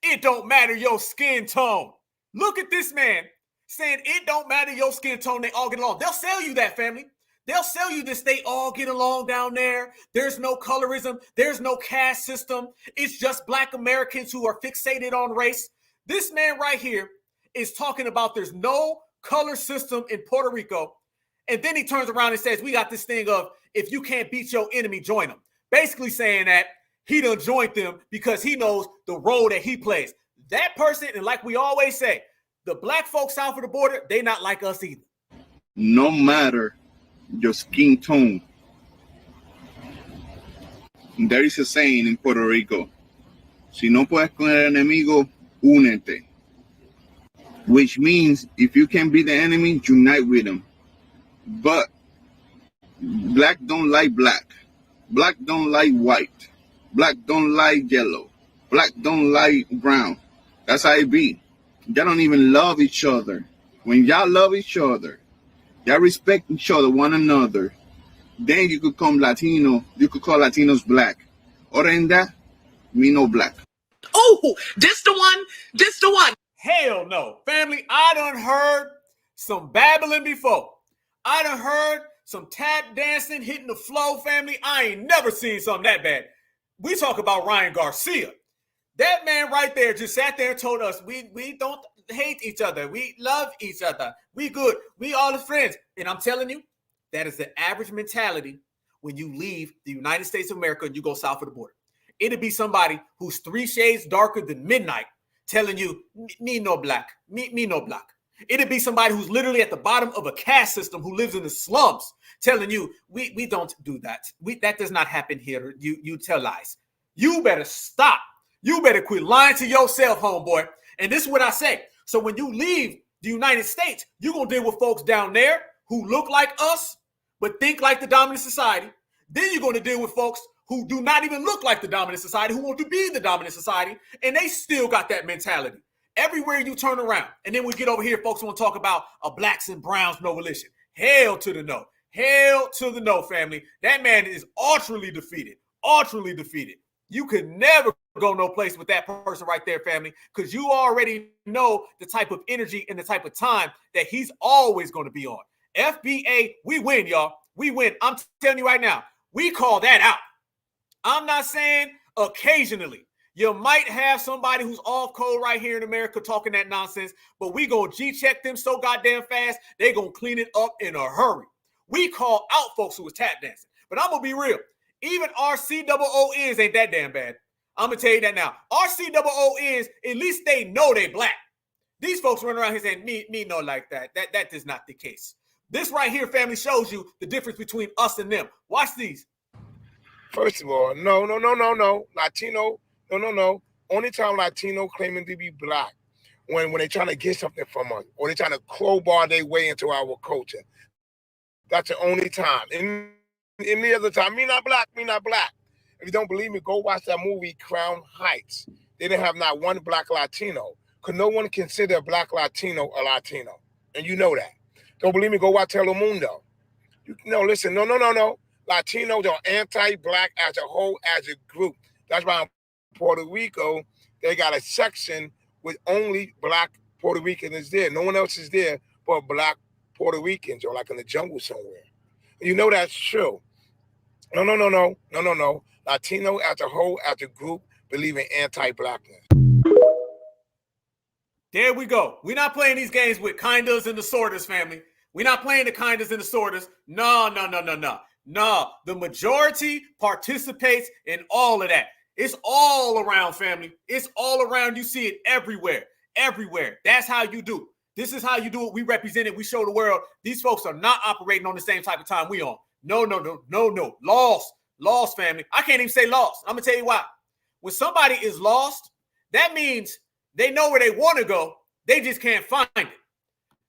It don't matter your skin tone. Look at this man saying it don't matter your skin tone. They all get along. They'll sell you that, family. They'll sell you this. They all get along down there. There's no colorism. There's no caste system. It's just Black Americans who are fixated on race. This man right here is talking about there's no color system in Puerto Rico. And then he turns around and says, we got this thing of if you can't beat your enemy, join them. Basically saying that he done joined them because he knows the role that he plays. That person, and like we always say, the Black folks south of the border, they not like us either. No matter your skin tone. And there is a saying in Puerto Rico, si no puedes con el enemigo, únete. Which means if you can be the enemy, unite with them. But Black don't like black. Black don't like white. Black don't like yellow. Black don't like brown. That's how it be. Y'all don't even love each other. When y'all love each other, y'all respect each other, one another, then you could call Latino, you could call Latinos black. Other than that, me no black. Oh, this the one. Hell no. Family, I done heard some babbling before. I done heard some tap dancing, hitting the flow, family. I ain't never seen something that bad. We talk about Ryan Garcia. That man right there just sat there and told us we don't hate each other. We love each other. We good. We all the friends. And I'm telling you, that is the average mentality when you leave the United States of America and you go south of the border. It'd be somebody who's 3 shades darker than midnight telling you, me no black, me no black. It'd be somebody who's literally at the bottom of a caste system who lives in the slums telling you, we don't do that. That does not happen here. You tell lies. You better stop. You better quit lying to yourself, homeboy. And this is what I say. So when you leave the United States, you're going to deal with folks down there who look like us, but think like the dominant society. Then you're going to deal with folks who do not even look like the dominant society, who want to be the dominant society, and they still got that mentality. Everywhere you turn around. And then we get over here, folks want to talk about blacks and browns, no relation. Hell to the no. Hell to the no, family. That man is ultrally defeated. Ultrally defeated. You could never go no place with that person right there, family, because you already know the type of energy and the type of time that he's always going to be on. FBA, we win, y'all. We win. I'm telling you right now, we call that out. I'm not saying occasionally. You might have somebody who's off code right here in America talking that nonsense, but we going to G-check them so goddamn fast, they going to clean it up in a hurry. We call out folks who was tap dancing. But I'm going to be real. Even our COONs ain't that damn bad. I'm going to tell you that now. Our COONs, at least they know they black. These folks run around here saying, me no like that. That is not the case. This right here, family, shows you the difference between us and them. Watch these. First of all, no. Latino, no. Only time Latino claiming to be black when they're trying to get something from us or they're trying to crowbar their way into our culture. That's the only time. Any other time, me not black. If you don't believe me, go watch that movie, Crown Heights. They didn't have not one black Latino, because no one consider a black Latino a Latino. And you know that. Don't believe me, go watch Telemundo. Listen, no. Latinos are anti-black as a whole, as a group. That's why in Puerto Rico, they got a section with only black Puerto Ricans there. No one else is there but black Puerto Ricans, or like in the jungle somewhere. You know that's true. No. Latino as a whole, as a group, believe in anti-blackness. There we go. We're not playing these games with kindas and the sorters, family. We're not playing the kindas and the sorters. No. The majority participates in all of that. It's all around, family. It's all around. You see it everywhere. That's how you do. This is how you do it. We represent it. We show the world. These folks are not operating on the same type of time we on. No. Lost, family. I can't even say lost. I'm going to tell you why. When somebody is lost, that means they know where they want to go. They just can't find it.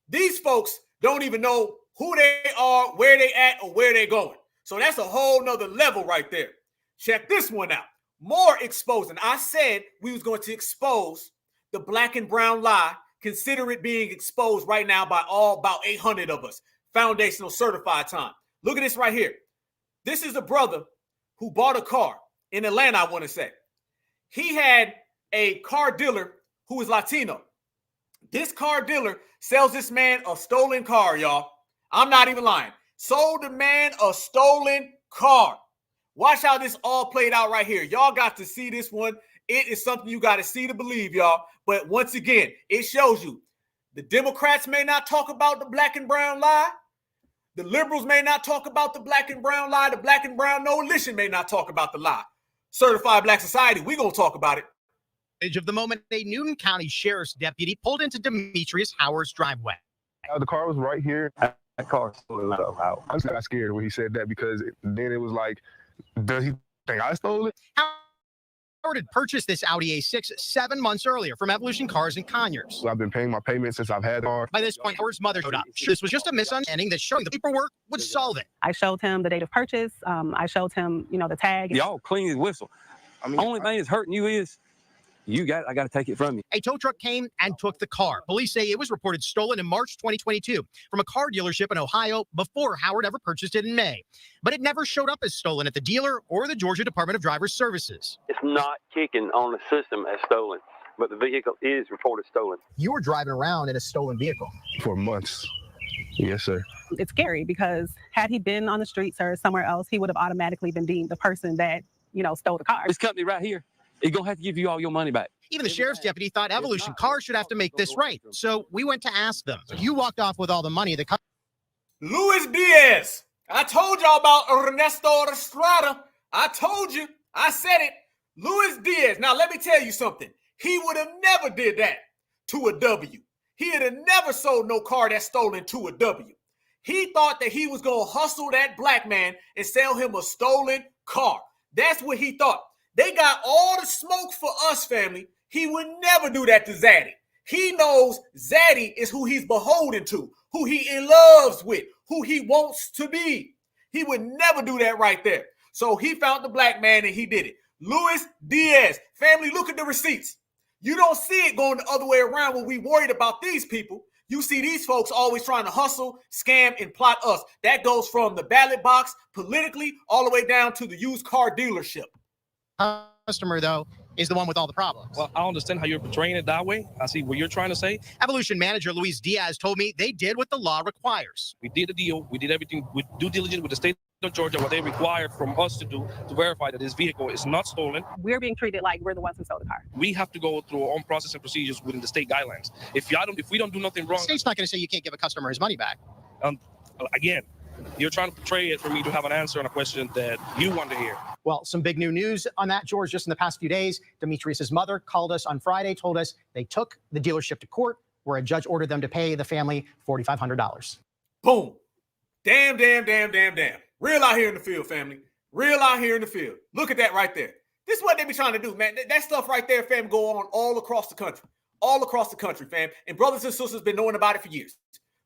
These folks don't even know who they are, where they at, or where they're going. So that's a whole nother level right there. Check this one out. More exposing. I said we was going to expose the black and brown lie. Consider it being exposed right now by about 800 of us. Foundational certified time. Look at this right here. This is a brother who bought a car in Atlanta, I want to say. He had a car dealer who was Latino. This car dealer sells this man a stolen car, y'all. I'm not even lying. Sold the man a stolen car. Watch how this all played out right here. Y'all got to see this one. It is something you got to see to believe, y'all. But once again, it shows you the Democrats may not talk about the black and brown lie. The liberals may not talk about the black and brown lie. The black and brown coalition may not talk about the lie. Certified Black Society, we're going to talk about it. Of the moment a Newton County Sheriff's deputy pulled into Demetrius Howard's driveway. The car was right here. That car stole it out. I just got scared when he said that, because then it was like, does he think I stole it? Howard had purchased this Audi A6 7 months earlier from Evolution Cars in Conyers. I've been paying my payments since I've had the car. By this point, Howard's mother showed up. This was just a misunderstanding that showing the paperwork would solve it. I showed him the date of purchase. I showed him, the tag. Y'all clean as whistle. Only thing that's hurting you is I got to take it from you. A tow truck came and took the car. Police say it was reported stolen in March 2022 from a car dealership in Ohio before Howard ever purchased it in May. But it never showed up as stolen at the dealer or the Georgia Department of Driver Services. It's not kicking on the system as stolen, but the vehicle is reported stolen. You were driving around in a stolen vehicle. For months. Yes, sir. It's scary because had he been on the streets or somewhere else, he would have automatically been deemed the person that, stole the car. This company right here is going to have to give you all your money back. Even the sheriff's deputy thought Evolution Cars should have to make this right. So we went to ask them. You walked off with all the money. Luis Diaz. I told y'all about Ernesto Estrada. I told you. I said it. Luis Diaz. Now, let me tell you something. He would have never did that to a W. He would have never sold no car that's stolen to a W. He thought that he was going to hustle that black man and sell him a stolen car. That's what he thought. They got all the smoke for us, family. He would never do that to Zaddy. He knows Zaddy is who he's beholden to, who he in loves with, who he wants to be. He would never do that right there. So he found the black man and he did it. Luis Diaz. Family, look at the receipts. You don't see it going the other way around when we worried about these people. You see these folks always trying to hustle, scam, and plot us. That goes from the ballot box politically all the way down to the used car dealership. Customer, though, is the one with all the problems. Well, I understand how you're portraying it that way. I see what you're trying to say. Evolution manager Luis Diaz told me they did what the law requires. We did a deal. We did everything with due diligence with the state of Georgia, what they required from us to do to verify that this vehicle is not stolen. We're being treated like we're the ones who stole the car. We have to go through our own process and procedures within the state guidelines. If we don't do nothing wrong, the state's not going to say you can't give a customer his money back. Again, you're trying to portray it for me to have an answer on a question that you want to hear. Well, some big new news on that, George. Just in the past few days, Demetrius's mother called us on Friday, told us they took the dealership to court where a judge ordered them to pay the family $4,500. Boom. Damn. Real out here in the field, family. Real out here in the field. Look at that right there. This is what they be trying to do, man. That stuff right there, fam, go on all across the country. All across the country, fam. And brothers and sisters been knowing about it for years.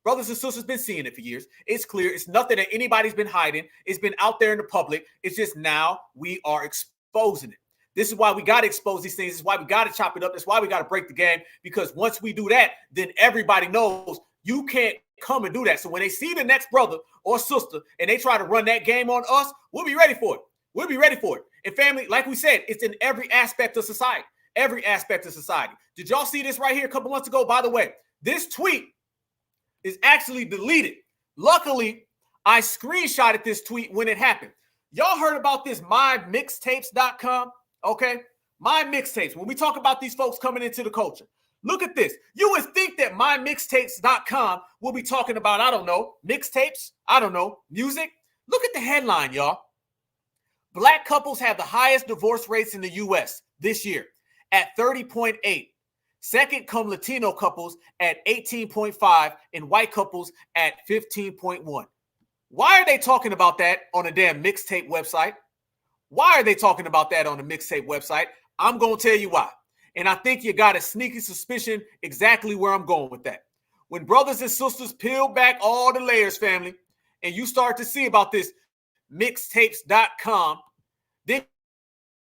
Brothers and sisters been seeing it for years. It's clear. It's nothing that anybody's been hiding. It's been out there in the public. It's just now we are exposed. exposing it. This is why we got to expose these things. This is why we got to chop it up. That's why we got to break the game, because once we do that, then everybody knows you can't come and do that. So when they see the next brother or sister and they try to run that game on us, we'll be ready for it. We'll be ready for it. And family, like we said, it's in every aspect of society. Every aspect of society. Did y'all see this right here a couple months ago? By the way, this tweet is actually deleted. Luckily, I screenshotted this tweet when it happened. Y'all heard about this mymixtapes.com? Okay, My Mixtapes. When we talk about these folks coming into the culture, look at this. You would think that mymixtapes.com will be talking about, I don't know, mixtapes, I don't know, music. Look at the headline, y'all. Black couples have the highest divorce rates in the U.S. this year at 30.8. Second come Latino couples at 18.5 and white couples at 15.1. Why are they talking about that on a damn mixtape website? Why are they talking about that on the mixtape website? I'm going to tell you why. And I think you got a sneaky suspicion exactly where I'm going with that. When brothers and sisters peel back all the layers, family, and you start to see about this mixtapes.com, then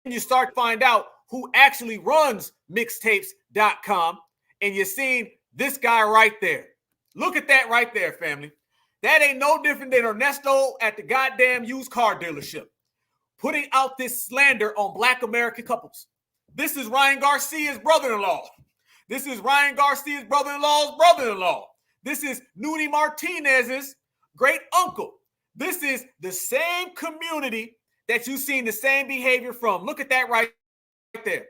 you start to find out who actually runs mixtapes.com, and you're seeing this guy right there. Look at that right there, family. That ain't no different than Ernesto at the goddamn used car dealership, putting out this slander on Black American couples. This is Ryan Garcia's brother-in-law. This is Ryan Garcia's brother-in-law's brother-in-law. This is Nuni Martinez's great uncle. This is the same community that you've seen the same behavior from. Look at that right there.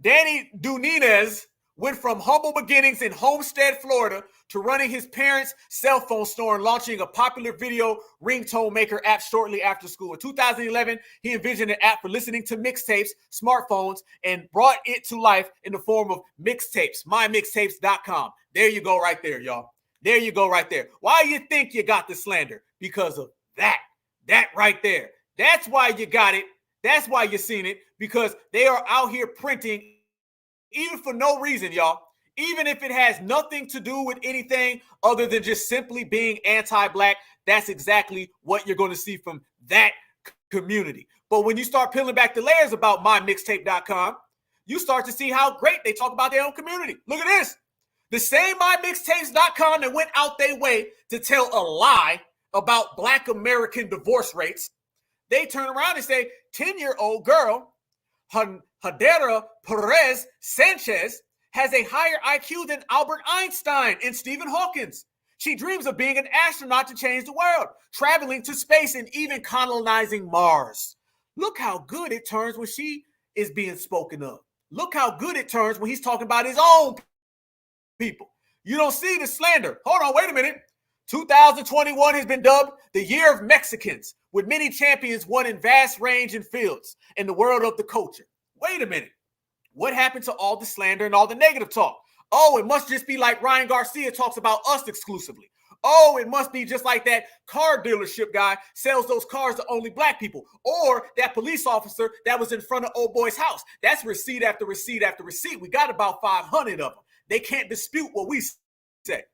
Danny Dunínez went from humble beginnings in Homestead, Florida, to running his parents' cell phone store and launching a popular video ringtone maker app shortly after school. In 2011, he envisioned an app for listening to mixtapes, smartphones, and brought it to life in the form of mixtapes, mymixtapes.com. There you go right there, y'all. There you go right there. Why you think you got the slander? Because of that right there. That's why you got it. That's why you're seeing it, because they are out here printing, even for no reason, y'all. Even if it has nothing to do with anything other than just simply being anti-Black, that's exactly what you're going to see from that community. But when you start peeling back the layers about mymixtape.com, you start to see how great they talk about their own community. Look at this. The same mymixtapes.com that went out their way to tell a lie about Black American divorce rates, they turn around and say 10-year-old girl, Hadera Perez Sanchez, has a higher IQ than Albert Einstein and Stephen Hawking. She dreams of being an astronaut to change the world, traveling to space, and even colonizing Mars. Look how good it turns when she is being spoken of. Look how good it turns when he's talking about his own people. You don't see the slander. Hold on, wait a minute. 2021 has been dubbed the year of Mexicans, with many champions won in vast range and fields in the world of the culture. Wait a minute. What happened to all the slander and all the negative talk? Oh, it must just be like Ryan Garcia talks about us exclusively. Oh, it must be just like that car dealership guy sells those cars to only Black people. Or that police officer that was in front of old boy's house. That's receipt after receipt after receipt. We got about 500 of them. They can't dispute what we say.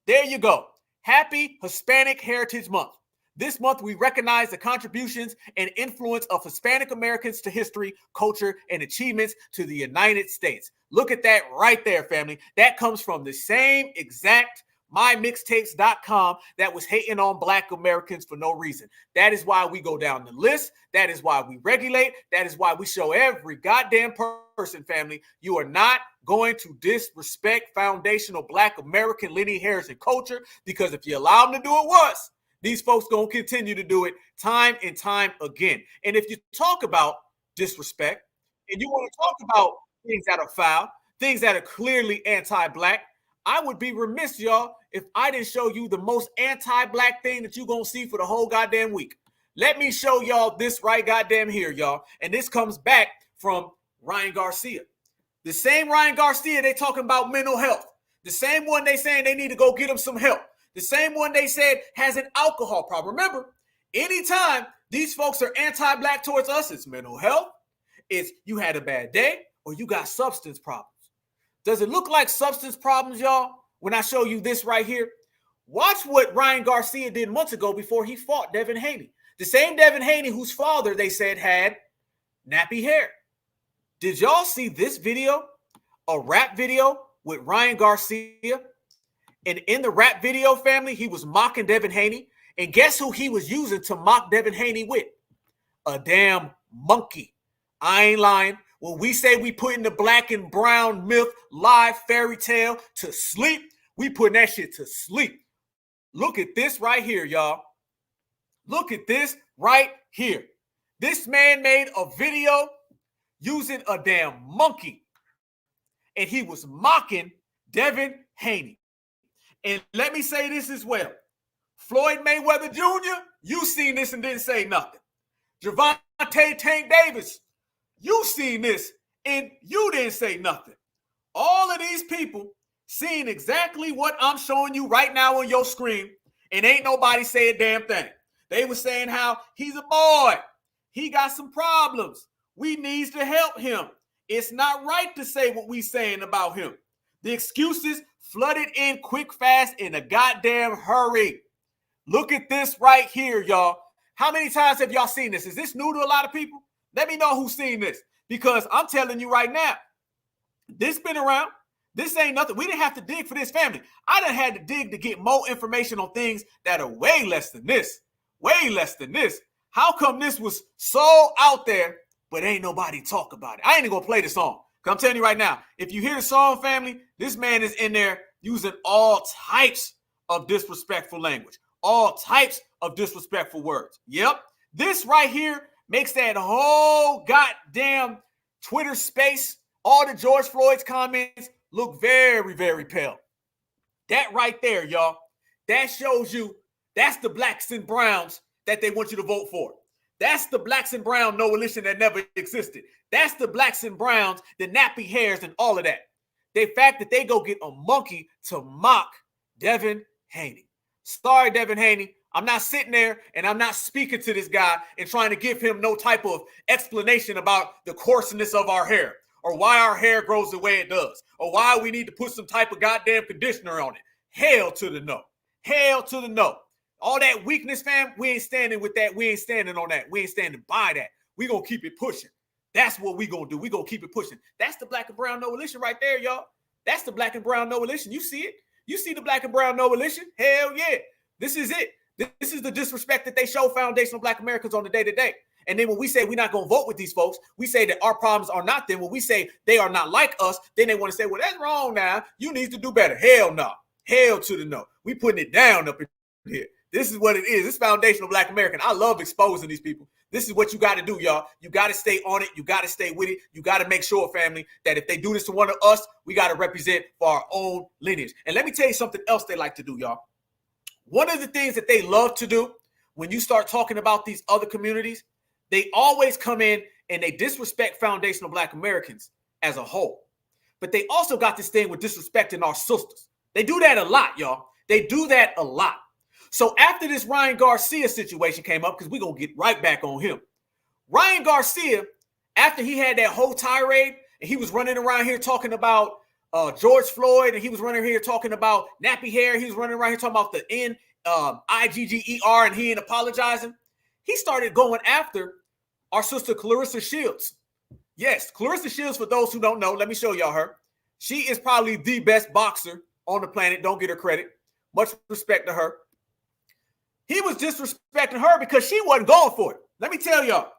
There you go. Happy Hispanic Heritage Month. This month, we recognize the contributions and influence of Hispanic Americans to history, culture, and achievements to the United States. Look at that right there, family. That comes from the same exact mymixtapes.com that was hating on Black Americans for no reason. That is why we go down the list. That is why we regulate. That is why we show every goddamn person, family, you are not going to disrespect foundational Black American lineage, heritage, and culture, because if you allow them to do it once, these folks going to continue to do it time and time again. And if you talk about disrespect and you want to talk about things that are foul, things that are clearly anti-Black, I would be remiss, y'all, if I didn't show you the most anti-Black thing that you're going to see for the whole goddamn week. Let me show y'all this right goddamn here, y'all. And this comes back from Ryan Garcia. The same Ryan Garcia they talking about mental health. The same one they saying they need to go get him some help. The same one they said has an alcohol problem. Remember, anytime these folks are anti-Black towards us, it's mental health, it's you had a bad day, or you got substance problems. Does it look like substance problems, y'all, when I show you this right here? Watch what Ryan Garcia did months ago before he fought Devin Haney. The same Devin Haney whose father they said had nappy hair. Did y'all see this video? A rap video with Ryan Garcia. And in the rap video, family, he was mocking Devin Haney. And guess who he was using to mock Devin Haney with? A damn monkey. I ain't lying. When we say we putting the black and brown myth, lie, fairy tale to sleep, we putting that shit to sleep. Look at this right here, y'all. Look at this right here. This man made a video using a damn monkey. And he was mocking Devin Haney. And let me say this as well. Floyd Mayweather Jr., you seen this and didn't say nothing. Javante Tank Davis, you seen this and you didn't say nothing. All of these people seeing exactly what I'm showing you right now on your screen, and ain't nobody say a damn thing. They were saying how he's a boy. He got some problems. We needs to help him. It's not right to say what we saying about him. The excuses flooded in quick, fast, in a goddamn hurry. Look at this right here, y'all. How many times have y'all seen this? Is this new to a lot of people? Let me know who's seen this, because I'm telling you right now, this been around. This ain't nothing. We didn't have to dig for this, family. I done had to dig to get more information on things that are way less than this. Way less than this. How come this was so out there, but ain't nobody talk about it? I ain't even gonna play the song, because I'm telling you right now, if you hear the song, family, this man is in there using all types of disrespectful language, all types of disrespectful words. Yep. This right here makes that whole goddamn Twitter space, all the George Floyd's comments, look very, very pale. That right there, y'all, that shows you that's the blacks and browns that they want you to vote for. That's the blacks and brown coalition that never existed. That's the blacks and browns, the nappy hairs and all of that. The fact that they go get a monkey to mock Devin Haney. Sorry, Devin Haney. I'm not sitting there and I'm not speaking to this guy and trying to give him no type of explanation about the coarseness of our hair, or why our hair grows the way it does, or why we need to put some type of goddamn conditioner on it. Hell to the no. Hell to the no. All that weakness, fam, we ain't standing with that. We ain't standing on that. We ain't standing by that. We gonna keep it pushing. That's what we gonna do. We gonna keep it pushing. That's the black and brown coalition right there, y'all. That's the black and brown coalition. You see it? You see the black and brown coalition? Hell yeah. This is it. This is the disrespect that they show foundational black Americans on the day-to-day. And then when we say we're not going to vote with these folks, we say that our problems are not them. When we say they are not like us, then they want to say, well, that's wrong now. You need to do better. Hell no. Hell to the no. We putting it down up in here. This is what it is. This foundational black American. I love exposing these people. This is what you got to do, y'all. You got to stay on it. You got to stay with it. You got to make sure, family, that if they do this to one of us, we got to represent for our own lineage. And let me tell you something else they like to do, y'all. One of the things that they love to do when you start talking about these other communities, they always come in and they disrespect foundational black Americans as a whole. But they also got this thing with disrespecting our sisters. They do that a lot, y'all. They do that a lot. So after this Ryan Garcia situation came up, because we're going to get right back on him. Ryan Garcia, after he had that whole tirade, and he was running around here talking about George Floyd, and he was running here talking about nappy hair. He was running around here talking about the N-I-G-G-E-R, and he ain't apologizing. He started going after our sister Clarissa Shields. Yes, Clarissa Shields, for those who don't know, let me show y'all her. She is probably the best boxer on the planet. Don't get her credit. Much respect to her. He was disrespecting her because she wasn't going for it. Let me tell y'all,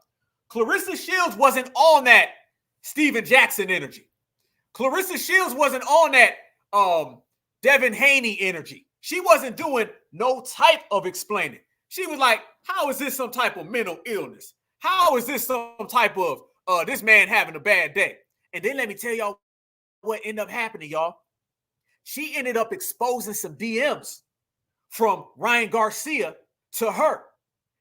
Clarissa Shields wasn't on that Steven Jackson energy. Clarissa Shields wasn't on that Devin Haney energy. She wasn't doing no type of explaining. She was like, how is this some type of mental illness? How is this some type of this man having a bad day? And then let me tell y'all what ended up happening, y'all. She ended up exposing some DMs from Ryan Garcia to her.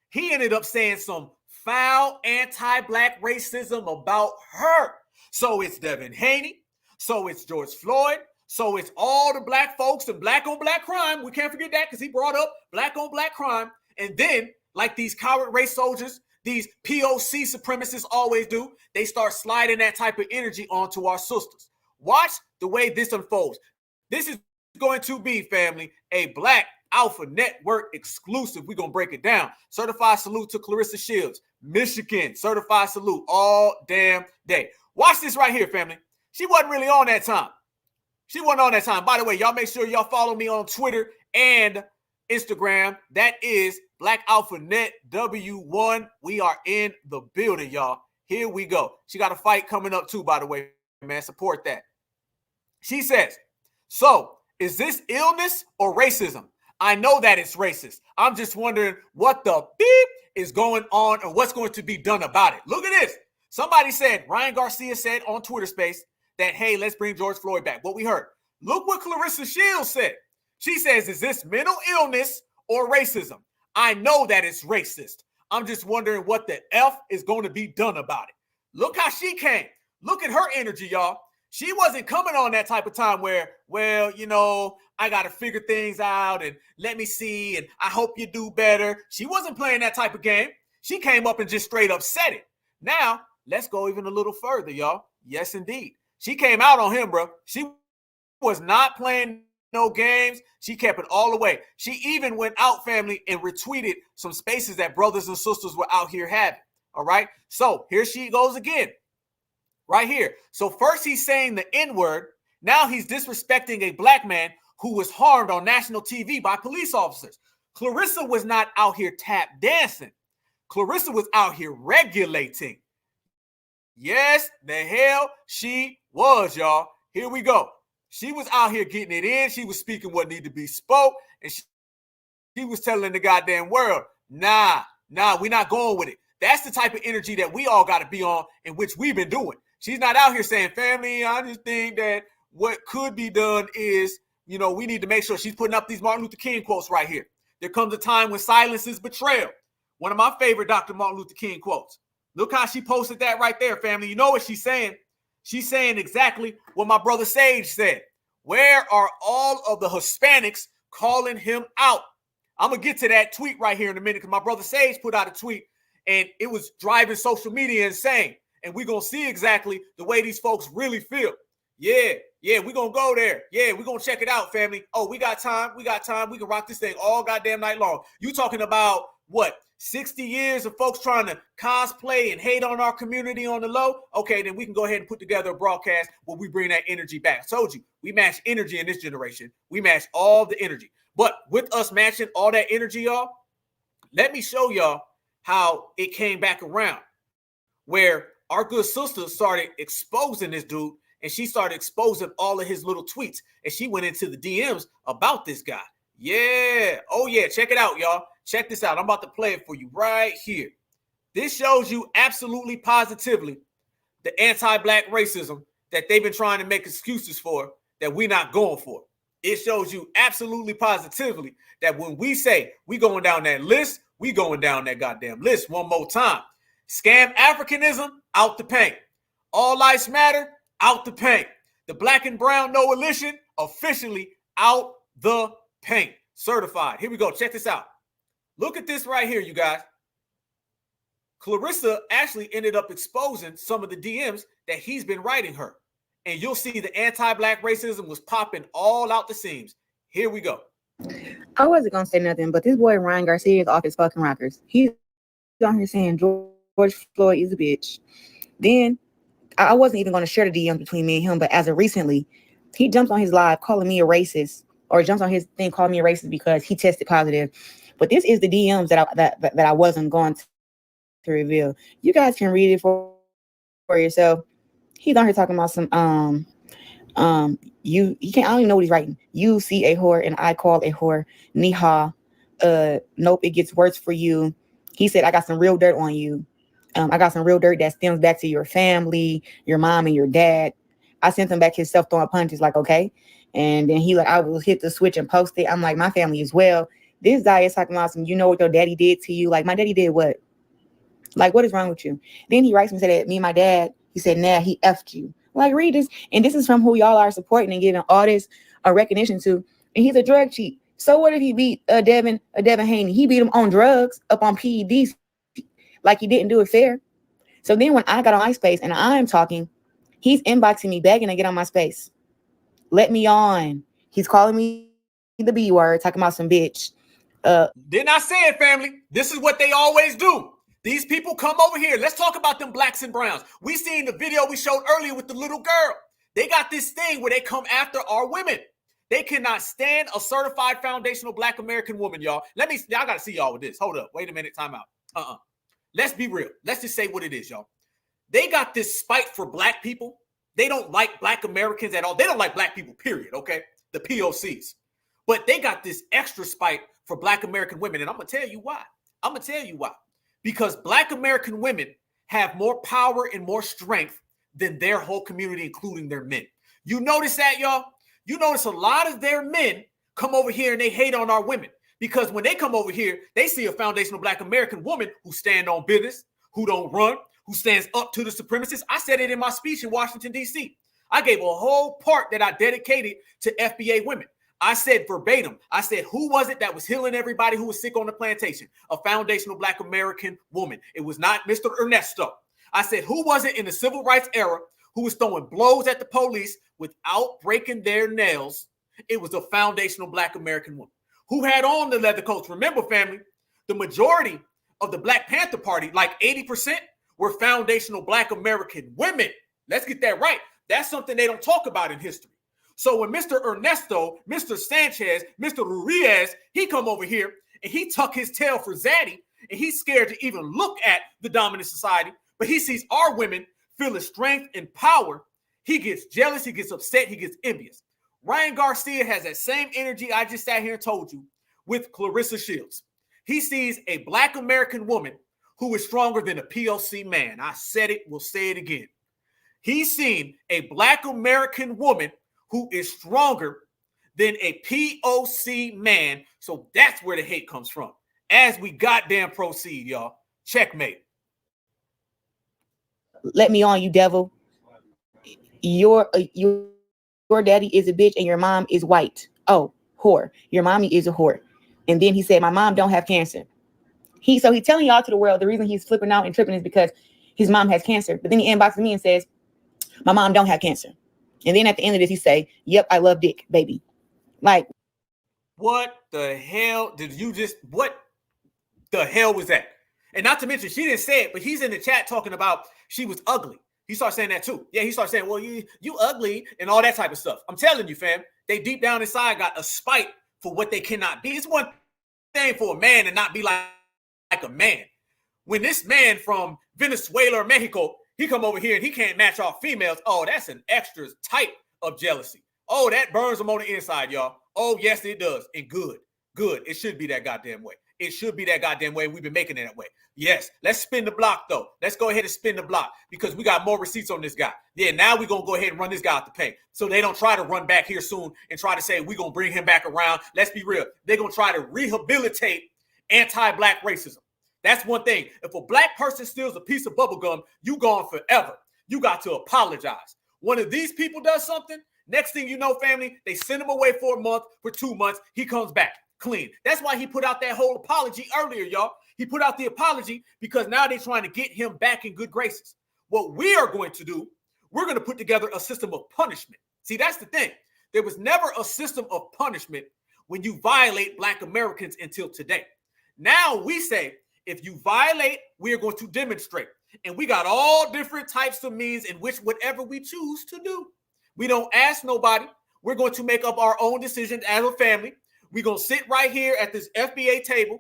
He ended up saying some foul anti-black racism about her. So it's Devin Haney. So it's George Floyd. So it's all the black folks and black on black crime. We can't forget that because he brought up black on black crime. And then, like these coward race soldiers, these POC supremacists always do, they start sliding that type of energy onto our sisters. Watch the way this unfolds. This is going to be, family, a black Alpha Network exclusive. We're going to break it down. Certified salute to Clarissa Shields, Michigan. Certified salute all damn day. Watch this right here, family. She wasn't really on that time. She wasn't on that time. By the way, y'all make sure y'all follow me on Twitter and Instagram. That is Black Alpha Net W1. We are in the building, y'all. Here we go. She got a fight coming up too, by the way, man. Support that. She says, so is this illness or racism? I know that it's racist. I'm just wondering what the beep is going on and what's going to be done about it. Look at this. Somebody said, Ryan Garcia said on Twitter Space that, hey, let's bring George Floyd back. What we heard. Look what Clarissa Shields said. She says, is this mental illness or racism? I know that it's racist. I'm just wondering what the F is going to be done about it. Look how she came. Look at her energy, y'all. She wasn't coming on that type of time where, well, you know, I got to figure things out and let me see and I hope you do better. She wasn't playing that type of game. She came up and just straight up said it. Now, let's go even a little further, y'all. Yes, indeed. She came out on him, bro. She was not playing no games. She kept it all the way. She even went out, family, and retweeted some spaces that brothers and sisters were out here having. All right. So here she goes again. Right here. So first he's saying the N-word. Now he's disrespecting a black man who was harmed on national TV by police officers. Clarissa was not out here tap dancing. Clarissa was out here regulating. Yes, the hell she was, y'all. Here we go. She was out here getting it in. She was speaking what needed to be spoke. And she was telling the goddamn world, nah, we're not going with it. That's the type of energy that we all got to be on, in which we've been doing. She's not out here saying, family, I just think that what could be done is, you know, we need to make sure she's putting up these Martin Luther King quotes right here. There comes a time when silence is betrayal. One of my favorite Dr. Martin Luther King quotes. Look how she posted that right there, family. You know what she's saying? She's saying exactly what my brother Sage said. Where are all of the Hispanics calling him out? I'm going to get to that tweet right here in a minute because my brother Sage put out a tweet and it was driving social media insane. And we're going to see exactly the way these folks really feel. Yeah, we're going to go there. Yeah, we're going to check it out, family. Oh, we got time. We can rock this thing all goddamn night long. You talking about what? 60 years of folks trying to cosplay and hate on our community on the low? Okay, then we can go ahead and put together a broadcast where we bring that energy back. I told you, we match energy in this generation. We match all the energy. But with us matching all that energy, y'all, let me show y'all how it came back around where our good sister started exposing this dude and she started exposing all of his little tweets and she went into the DMs about this guy. Yeah. Oh, yeah. Check it out, y'all. Check this out. I'm about to play it for you right here. This shows you absolutely positively the anti-black racism that they've been trying to make excuses for that we're not going for. It shows you absolutely positively that when we say we going down that list, we going down that goddamn list one more time. Scam Africanism, out the paint. All lives matter, out the paint. The black and brown coalition, officially out the paint. Certified. Here we go. Check this out. Look at this right here, you guys. Clarissa actually ended up exposing some of the DMs that he's been writing her. And you'll see the anti-black racism was popping all out the seams. Here we go. I wasn't going to say nothing, but this boy Ryan Garcia is off his fucking rockers. He's on here saying George Floyd is a bitch. Then I wasn't even going to share the DMs between me and him, but as of recently, he jumps on his live calling me a racist, or jumps on his thing calling me a racist because he tested positive. But this is the DMs that I wasn't going to reveal. You guys can read it for yourself. He's on here talking about some you can't, I don't even know what he's writing. You see a whore and I call a whore. Niha. Nope, it gets worse for you. He said, I got some real dirt on you. I got some real dirt that stems back to your family, your mom and your dad. I sent him back his self-throwing punches, like, okay. And then he like, I will hit the switch and post it. I'm like, my family as well. This guy is talking about some, you know what your daddy did to you? Like, my daddy did what? Like, what is wrong with you? Then he writes me and said that me and my dad, he said, nah, he effed you. Like, read this. And this is from who y'all are supporting and giving all this recognition to. And he's a drug cheat. So what if he beat Devin Haney? He beat him on drugs, up on PEDs, like he didn't do it fair. So then when I got on my space and I'm talking, he's inboxing me, begging to get on my space. Let me on. He's calling me the B word, talking about some bitch. Didn't I say it, family? This is what they always do. These people come over here. Let's talk about them blacks and browns. We seen the video we showed earlier with the little girl. They got this thing where they come after our women. They cannot stand a certified foundational black American woman, y'all. I got to see y'all with this. Hold up. Wait a minute. Time out. Let's be real. Let's just say what it is, y'all. They got this spite for black people. They don't like black Americans at all. They don't like black people, period, okay? The POCs. But they got this extra spite for black American women. And I'm going to tell you why. Because black American women have more power and more strength than their whole community, including their men. You notice that, y'all? You notice a lot of their men come over here and they hate on our women. Because when they come over here, they see a foundational black American woman who stand on business, who don't run, who stands up to the supremacists. I said it in my speech in Washington, D.C. I gave a whole part that I dedicated to FBA women. I said verbatim, I said, who was it that was healing everybody who was sick on the plantation? A foundational black American woman. It was not Mr. Ernesto. I said, who was it in the civil rights era who was throwing blows at the police without breaking their nails? It was a foundational black American woman who had on the leather coats. Remember, family, the majority of the Black Panther Party, like 80%, were foundational black American women. Let's get that right. That's something they don't talk about in history. So when Mr. Ernesto, Mr. Sanchez, Mr. Ruiz, he come over here and he tuck his tail for Zaddy, and he's scared to even look at the dominant society, but he sees our women feeling strength and power. He gets jealous, he gets upset, he gets envious. Ryan Garcia has that same energy I just sat here and told you with Clarissa Shields. He sees a black American woman who is stronger than a POC man. I said it, we'll say it again. He's seen a black American woman who is stronger than a POC man. So that's where the hate comes from. As we goddamn proceed, y'all. Checkmate. Let me on, you devil. Your daddy is a bitch and your mom is white. Oh, whore. Your mommy is a whore. And then he said, my mom don't have cancer. He's telling y'all to the world the reason he's flipping out and tripping is because his mom has cancer. But then he inboxes me and says, my mom don't have cancer. And then at the end of this, he say, yep, I love dick, baby. Like, what the hell what the hell was that? And not to mention, she didn't say it, but he's in the chat talking about she was ugly. He starts saying that too. Yeah, he starts saying, well, you ugly and all that type of stuff. I'm telling you, fam, they deep down inside got a spite for what they cannot be. It's one thing for a man to not be like a man. When this man from Venezuela or Mexico, he come over here and he can't match our females. Oh, that's an extra type of jealousy. Oh, that burns them on the inside, y'all. Oh, yes, it does. And good. It should be that goddamn way. It should be that goddamn way. We've been making it that way. Yes, let's spin the block, though. Let's go ahead and spin the block because we got more receipts on this guy. Yeah, now we're going to go ahead and run this guy out the pay so they don't try to run back here soon and try to say we're going to bring him back around. Let's be real. They're going to try to rehabilitate anti-black racism. That's one thing. If a black person steals a piece of bubble gum, you gone forever. You got to apologize. One of these people does something, next thing you know, family, they send him away for a month, for 2 months. He comes back clean. That's why he put out that whole apology earlier, y'all. He put out the apology because now they're trying to get him back in good graces. What we are going to do, we're going to put together a system of punishment. See, that's the thing. There was never a system of punishment when you violate Black Americans until today. Now we say, if you violate, we are going to demonstrate. And we got all different types of means in which whatever we choose to do. We don't ask nobody. We're going to make up our own decisions as a family. We're going to sit right here at this FBA table.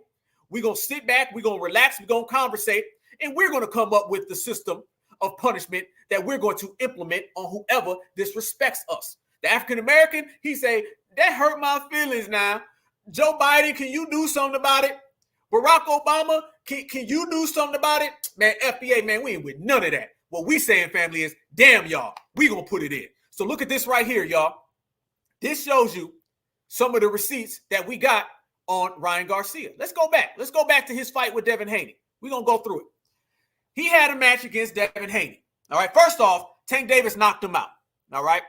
We're going to sit back. We're going to relax. We're going to conversate. And we're going to come up with the system of punishment that we're going to implement on whoever disrespects us. The African-American, he say, that hurt my feelings now. Joe Biden, can you do something about it? Barack Obama, can you do something about it? Man, FBA, man, we ain't with none of that. What we saying, family, is, damn, y'all, we going to put it in. So look at this right here, y'all. This shows you some of the receipts that we got on Ryan Garcia. Let's go back. Let's go back to his fight with Devin Haney. We're going to go through it. He had a match against Devin Haney. All right. First off, Tank Davis knocked him out. All right.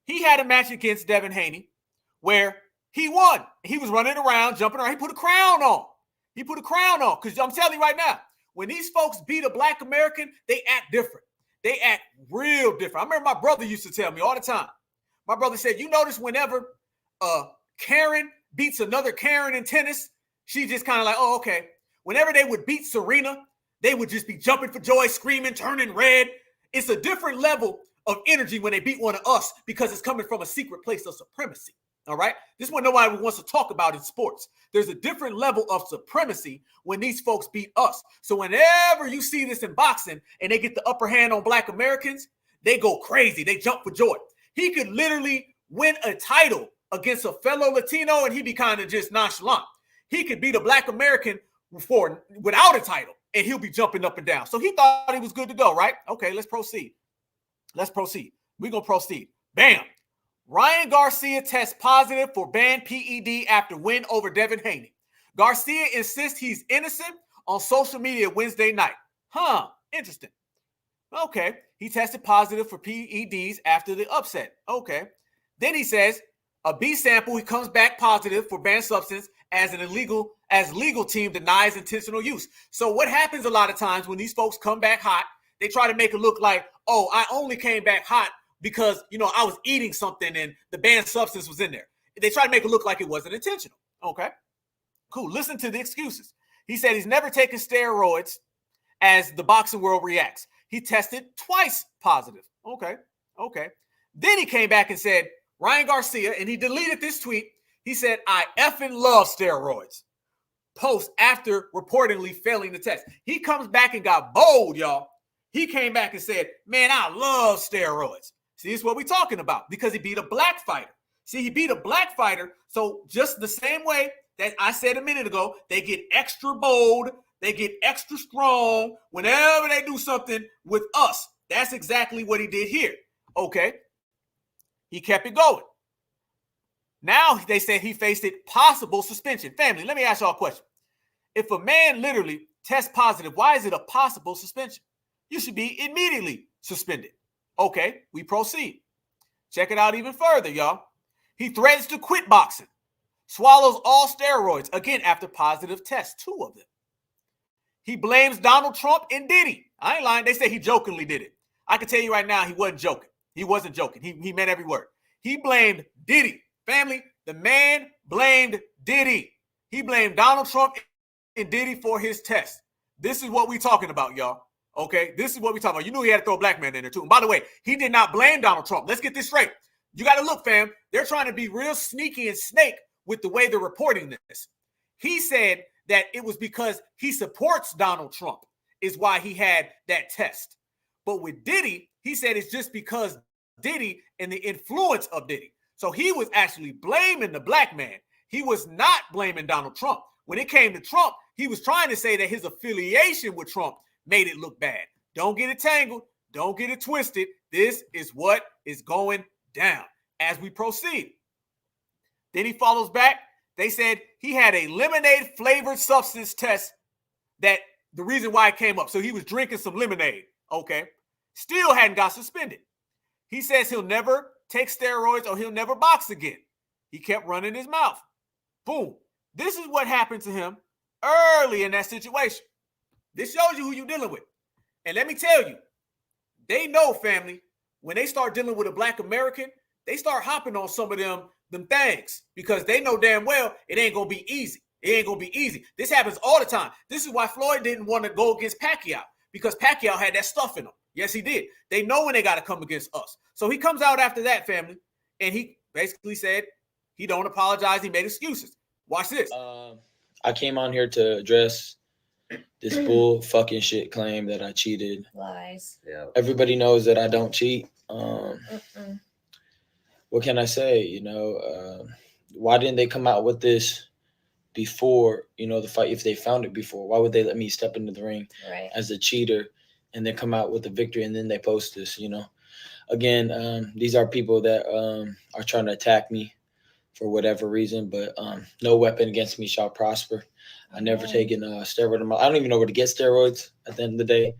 He had a match against Devin Haney where he won. He was running around, jumping around. He put a crown on. Because I'm telling you right now, when these folks beat a Black American, they act different. They act real different. I remember my brother used to tell me all the time. My brother said, you notice whenever Karen beats another Karen in tennis, she just kind of like, oh, okay. Whenever they would beat Serena, they would just be jumping for joy, screaming, turning red. It's a different level of energy when they beat one of us because it's coming from a secret place of supremacy. All right. This is what nobody wants to talk about in sports. There's a different level of supremacy when these folks beat us. So whenever you see this in boxing and they get the upper hand on Black Americans, they go crazy. They jump for joy. He could literally win a title against a fellow Latino and he'd be kind of just nonchalant. He could beat a Black American without a title and he'll be jumping up and down. So he thought he was good to go, right? Okay, let's proceed. We're going to proceed. Bam. Ryan Garcia tests positive for banned PED after win over Devin Haney. Garcia insists he's innocent on social media Wednesday night. Interesting. Okay. He tested positive for PEDs after the upset. Okay. Then he says a B sample, he comes back positive for banned substance as legal team denies intentional use. So what happens a lot of times when these folks come back hot, they try to make it look like, oh, I only came back hot because, I was eating something and the banned substance was in there. They try to make it look like it wasn't intentional. Okay, cool. Listen to the excuses. He said he's never taken steroids as the boxing world reacts. He tested twice positive. Okay. Then he came back and said, Ryan Garcia, and he deleted this tweet. He said, I effing love steroids. Post after reportedly failing the test. He comes back and got bold, y'all. He came back and said, man, I love steroids. See, this is what we're talking about because he beat a Black fighter. See, he beat a Black fighter. So just the same way that I said a minute ago, they get extra bold. They get extra strong whenever they do something with us. That's exactly what he did here. Okay. He kept it going. Now they said he faced it possible suspension. Family, let me ask y'all a question. If a man literally tests positive, why is it a possible suspension? You should be immediately suspended. Okay, we proceed. Check it out even further, y'all. He threatens to quit boxing. Swallows all steroids, again, after positive tests, 2 of them. He blames Donald Trump and Diddy. I ain't lying. They say he jokingly did it. I can tell you right now, he wasn't joking. He wasn't joking. He meant every word. He blamed Diddy. Family, the man blamed Diddy. He blamed Donald Trump and Diddy for his test. This is what we talking about, y'all. Okay, this is what we talking about. You knew he had to throw a Black man in there too. And by the way, he did not blame Donald Trump. Let's get this straight. You got to look, fam. They're trying to be real sneaky and snake with the way they're reporting this. He said that it was because he supports Donald Trump is why he had that test. But with Diddy, he said it's just because Diddy and the influence of Diddy. So he was actually blaming the Black man. He was not blaming Donald Trump. When it came to Trump, he was trying to say that his affiliation with Trump made it look bad. Don't get it tangled. Don't get it twisted. This is what is going down as we proceed. Then he follows back. They said he had a lemonade flavored substance test that the reason why it came up. So he was drinking some lemonade. Okay. Still hadn't got suspended. He says he'll never take steroids or he'll never box again. He kept running his mouth. Boom. This is what happened to him early in that situation. This shows you who you're dealing with. And let me tell you, they know, family, when they start dealing with a Black American, they start hopping on some of them things because they know damn well it ain't going to be easy. It ain't going to be easy. This happens all the time. This is why Floyd didn't want to go against Pacquiao because Pacquiao had that stuff in him. Yes, he did. They know when they got to come against us. So he comes out after that, family, and he basically said he don't apologize. He made excuses. Watch this. I came on here to address this bull fucking shit claim that I cheated. Lies. Yeah. Everybody knows that I don't cheat. What can I say? Why didn't they come out with this before, the fight? If they found it before, why would they let me step into the ring as a cheater and then come out with the victory and then they post this, Again, these are people that are trying to attack me for whatever reason, but no weapon against me shall prosper. I never taken steroid. I don't even know where to get steroids at the end of the day.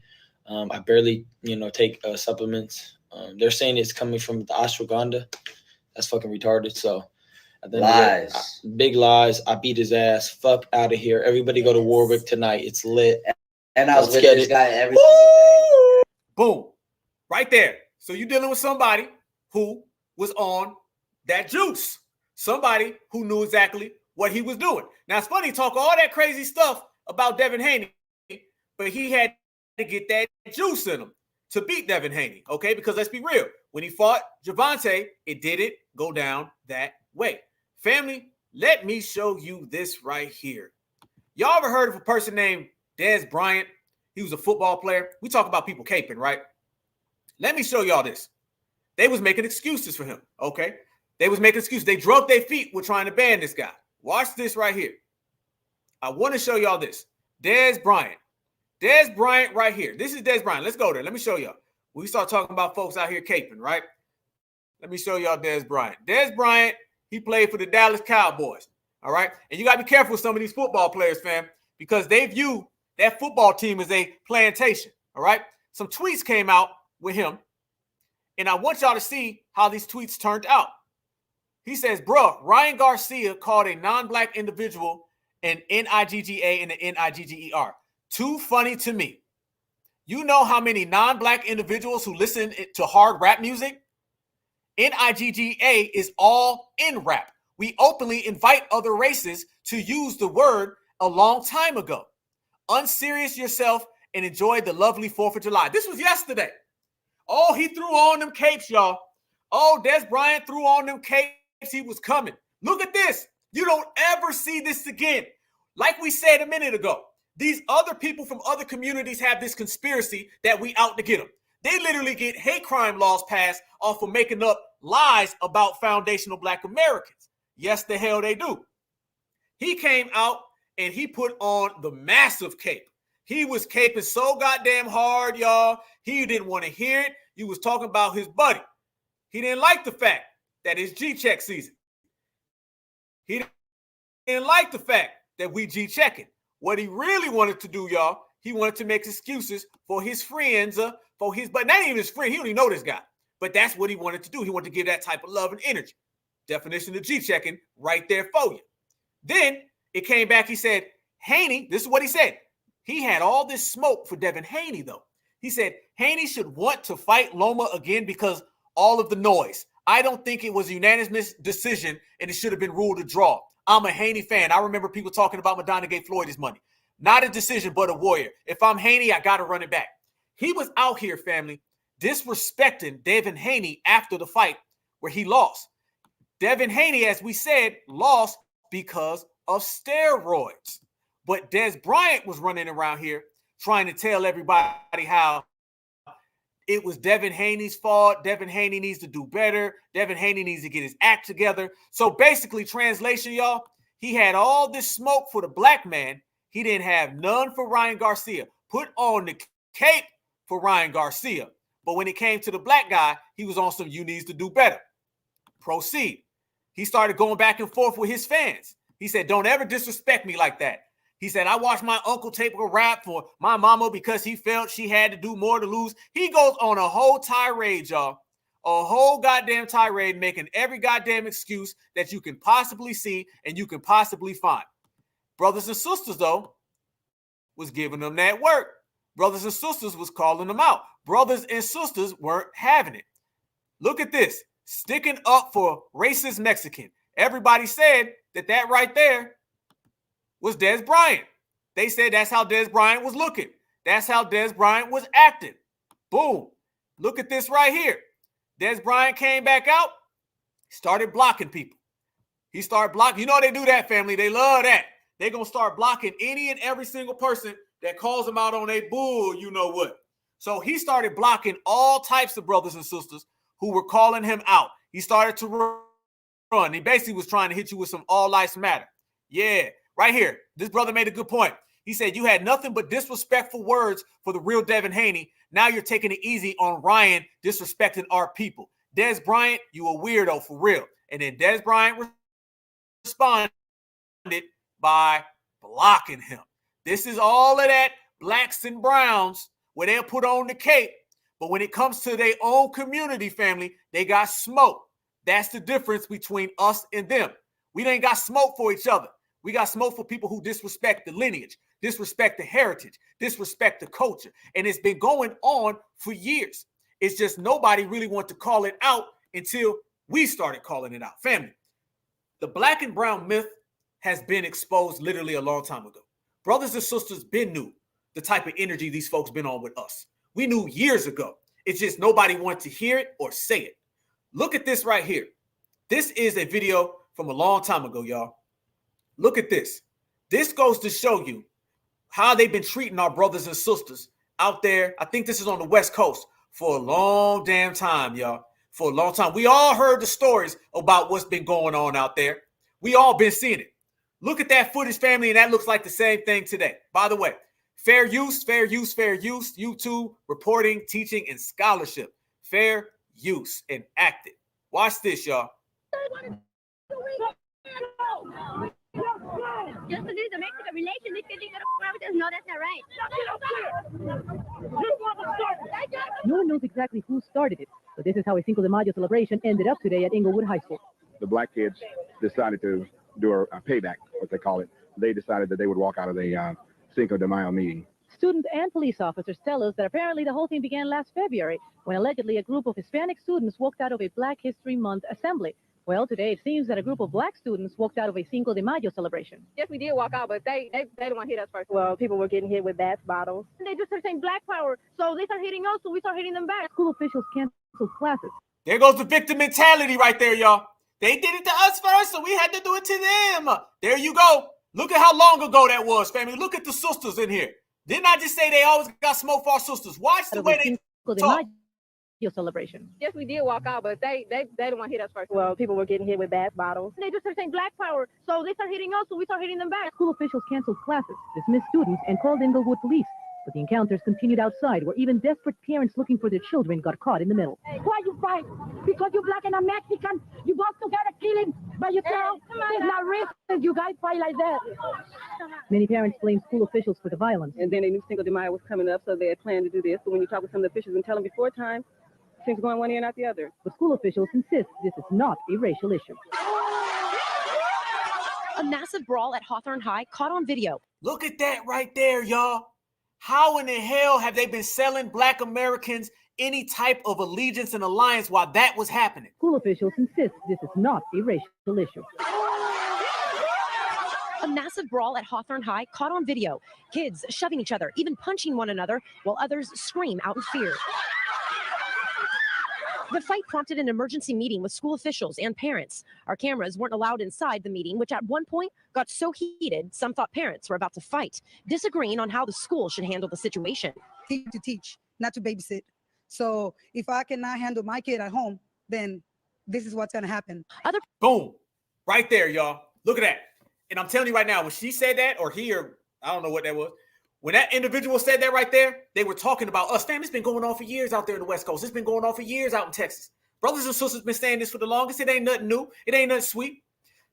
I barely, take supplements. They're saying it's coming from the ashwagandha. That's fucking retarded. So at the end of the day, big lies. I beat his ass. Fuck out of here. Everybody go to Warwick tonight. It's lit. And I was with this guy every single day. Boom. Right there. So you're dealing with somebody who was on that juice. Somebody who knew exactly what he was doing. Now, it's funny, talk all that crazy stuff about Devin Haney, but he had to get that juice in him to beat Devin Haney, okay? Because let's be real, when he fought Gervonta, it didn't go down that way. Family, let me show you this right here. Y'all ever heard of a person named Dez Bryant? He was a football player. We talk about people caping, right? Let me show y'all this. They was making excuses for him, okay? They was making excuses. They drug their feet with trying to ban this guy. Watch this right here. I want to show y'all this. Dez Bryant. Dez Bryant right here. This is Dez Bryant. Let's go there. Let me show y'all. We start talking about folks out here caping, right? Let me show y'all Dez Bryant. Dez Bryant, he played for the Dallas Cowboys, all right? And you got to be careful with some of these football players, fam, because they view that football team as a plantation, all right? Some tweets came out with him, and I want y'all to see how these tweets turned out. He says, bro, Ryan Garcia called a non-black individual an N-I-G-G-A and an N-I-G-G-E-R. Too funny to me. You know how many non-black individuals who listen to hard rap music? N-I-G-G-A is all in rap. We openly invite other races to use the word a long time ago. Unserious yourself and enjoy the lovely 4th of July. This was yesterday. Oh, he threw on them capes, y'all. Oh, Dez Bryant threw on them capes. He was coming. Look at this. You don't ever see this again. Like we said a minute ago, these other people from other communities have this conspiracy that we out to get them. They literally get hate crime laws passed off of making up lies about foundational Black Americans. Yes, the hell they do. He came out and he put on the massive cape. He was caping so goddamn hard, y'all. He didn't want to hear it. He was talking about his buddy. He didn't like the fact that it's G-check season. He didn't like the fact that we G-checking. What he really wanted to do, y'all, he wanted to make excuses for his friends, but not even his friend. He don't even know this guy. But that's what he wanted to do. He wanted to give that type of love and energy. Definition of G-checking right there for you. Then it came back. He said, Haney, this is what he said. He had all this smoke for Devin Haney, though. He said, Haney should want to fight Loma again because all of the noise. I don't think it was a unanimous decision and it should have been ruled a draw. I'm a Haney fan. I remember people talking about Madonna gave Floyd his money. Not a decision, but a warrior. If I'm Haney, I got to run it back. He was out here, family, disrespecting Devin Haney after the fight where he lost. Devin Haney, as we said, lost because of steroids. But Dez Bryant was running around here trying to tell everybody how it was Devin Haney's fault. Devin Haney needs to do better. Devin Haney needs to get his act together. So basically, translation, y'all, he had all this smoke for the black man. He didn't have none for Ryan Garcia. Put on the cape for Ryan Garcia. But when it came to the black guy, he was on some you needs to do better. Proceed. He started going back and forth with his fans. He said, don't ever disrespect me like that. He said, I watched my uncle tape a rap for my mama because he felt she had to do more to lose. He goes on a whole tirade, y'all. A whole goddamn tirade, making every goddamn excuse that you can possibly see and you can possibly find. Brothers and sisters, though, was giving them that work. Brothers and sisters was calling them out. Brothers and sisters weren't having it. Look at this. Sticking up for racist Mexican. Everybody said that right there was Dez Bryant. They said that's how Dez Bryant was looking. That's how Dez Bryant was acting. Boom. Look at this right here. Dez Bryant came back out, started blocking people. He started blocking. You know they do that, family. They love that. They're going to start blocking any and every single person that calls them out on a bull, you know what. So he started blocking all types of brothers and sisters who were calling him out. He started to run. He basically was trying to hit you with some all lives matter. Yeah. Right here, this brother made a good point. He said, you had nothing but disrespectful words for the real Devin Haney. Now you're taking it easy on Ryan disrespecting our people. Dez Bryant, you a weirdo for real. And then Dez Bryant responded by blocking him. This is all of that blacks and browns where they'll put on the cape. But when it comes to their own community, family, they got smoke. That's the difference between us and them. We ain't got smoke for each other. We got smoke for people who disrespect the lineage, disrespect the heritage, disrespect the culture. And it's been going on for years. It's just nobody really wanted to call it out until we started calling it out. Family, the black and brown myth has been exposed literally a long time ago. Brothers and sisters been knew the type of energy these folks been on with us. We knew years ago. It's just nobody wanted to hear it or say it. Look at this right here. This is a video from a long time ago, y'all. Look at this. This goes to show you how they've been treating our brothers and sisters out there. I think this is on the West Coast for a long damn time, y'all. For a long time. We all heard the stories about what's been going on out there. We all been seeing it. Look at that footage, family, and that looks like the same thing today. By the way, fair use, fair use, fair use, YouTube, reporting, teaching, and scholarship. Fair use and active. Watch this, y'all. Just to do the Mexican relation, this thing with us. No, that's not right. No one knows exactly who started it, but this is how a Cinco de Mayo celebration ended up today at Inglewood High School. The black kids decided to do a payback, what they call it. They decided that they would walk out of the Cinco de Mayo meeting. Students and police officers tell us that apparently the whole thing began last February when allegedly a group of Hispanic students walked out of a Black History Month assembly. Well, today it seems that a group of black students walked out of a Cinco de Mayo celebration. Yes, we did walk out, but they didn't want to hit us first. Well, people were getting hit with bath bottles. They just started saying black power, so they start hitting us, so we start hitting them back. School officials canceled classes. There goes the victim mentality right there, y'all. They did it to us first, so we had to do it to them. There you go. Look at how long ago that was, family. Look at the sisters in here. Didn't I just say they always got smoke for our sisters? Watch the way they talk. Your celebration. Yes, we did walk out, but they didn't want to hit us first. Well, people were getting hit with bath bottles. They just started saying black power, so they start hitting us, so we start hitting them back. School officials canceled classes, dismissed students, and called Inglewood police. But the encounters continued outside, where even desperate parents looking for their children got caught in the middle. Why you fight? Because you're black and I'm Mexican. You both together killing by yourself. It's not racist. You guys fight like that. Many parents blame school officials for the violence. And then they knew Cinco de Mayo was coming up, so they had planned to do this. But when you talk with some of the officials and tell them before time, things going one ear and out the other. But school officials insist this is not a racial issue. A massive brawl at Hawthorne High caught on video. Look at that right there, y'all. How in the hell have they been selling black Americans any type of allegiance and alliance while that was happening? School officials insist this is not a racial issue. A massive brawl at Hawthorne High caught on video. Kids shoving each other, even punching one another, while others scream out in fear. The fight prompted an emergency meeting with school officials and parents. Our cameras weren't allowed inside the meeting, which at one point got so heated, some thought parents were about to fight, disagreeing on how the school should handle the situation. To teach, not to babysit. So if I cannot handle my kid at home, then this is what's going to happen. Boom. Right there, y'all. Look at that. And I'm telling you right now, when she said that, or he, or I don't know what that was, when that individual said that right there, they were talking about us. Fam, it's been going on for years out there in the West Coast. It's been going on for years out in Texas. Brothers and sisters been saying this for the longest. It ain't nothing new. It ain't nothing sweet.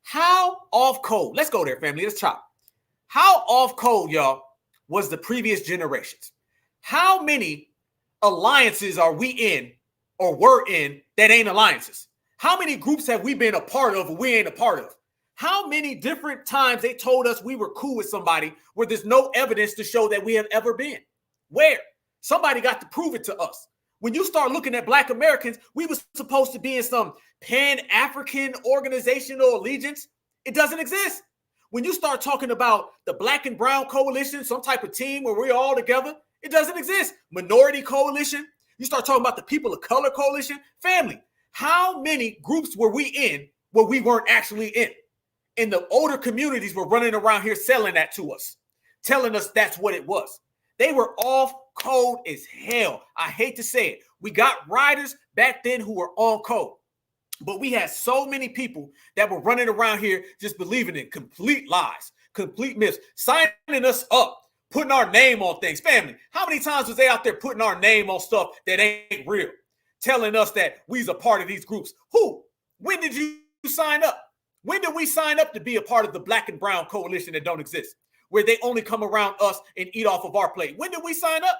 How off code? Let's go there, family. Let's chop. How off code, y'all, was the previous generations? How many alliances are we in or were in that ain't alliances? How many groups have we been a part of or we ain't a part of? How many different times they told us we were cool with somebody where there's no evidence to show that we have ever been? Where? Somebody got to prove it to us. When you start looking at black Americans, we were supposed to be in some Pan-African organizational allegiance. It doesn't exist. When you start talking about the black and brown coalition, some type of team where we're all together, it doesn't exist. Minority coalition. You start talking about the people of color coalition. Family, how many groups were we in where we weren't actually in? And the older communities were running around here selling that to us, telling us that's what it was. They were off code as hell. I hate to say it. We got riders back then who were on code, but we had so many people that were running around here just believing in complete lies, complete myths, signing us up, putting our name on things. Family, how many times was they out there putting our name on stuff that ain't real, telling us that we's a part of these groups? Who? When did you sign up? When did we sign up to be a part of the black and brown coalition that don't exist, where they only come around us and eat off of our plate? When did we sign up?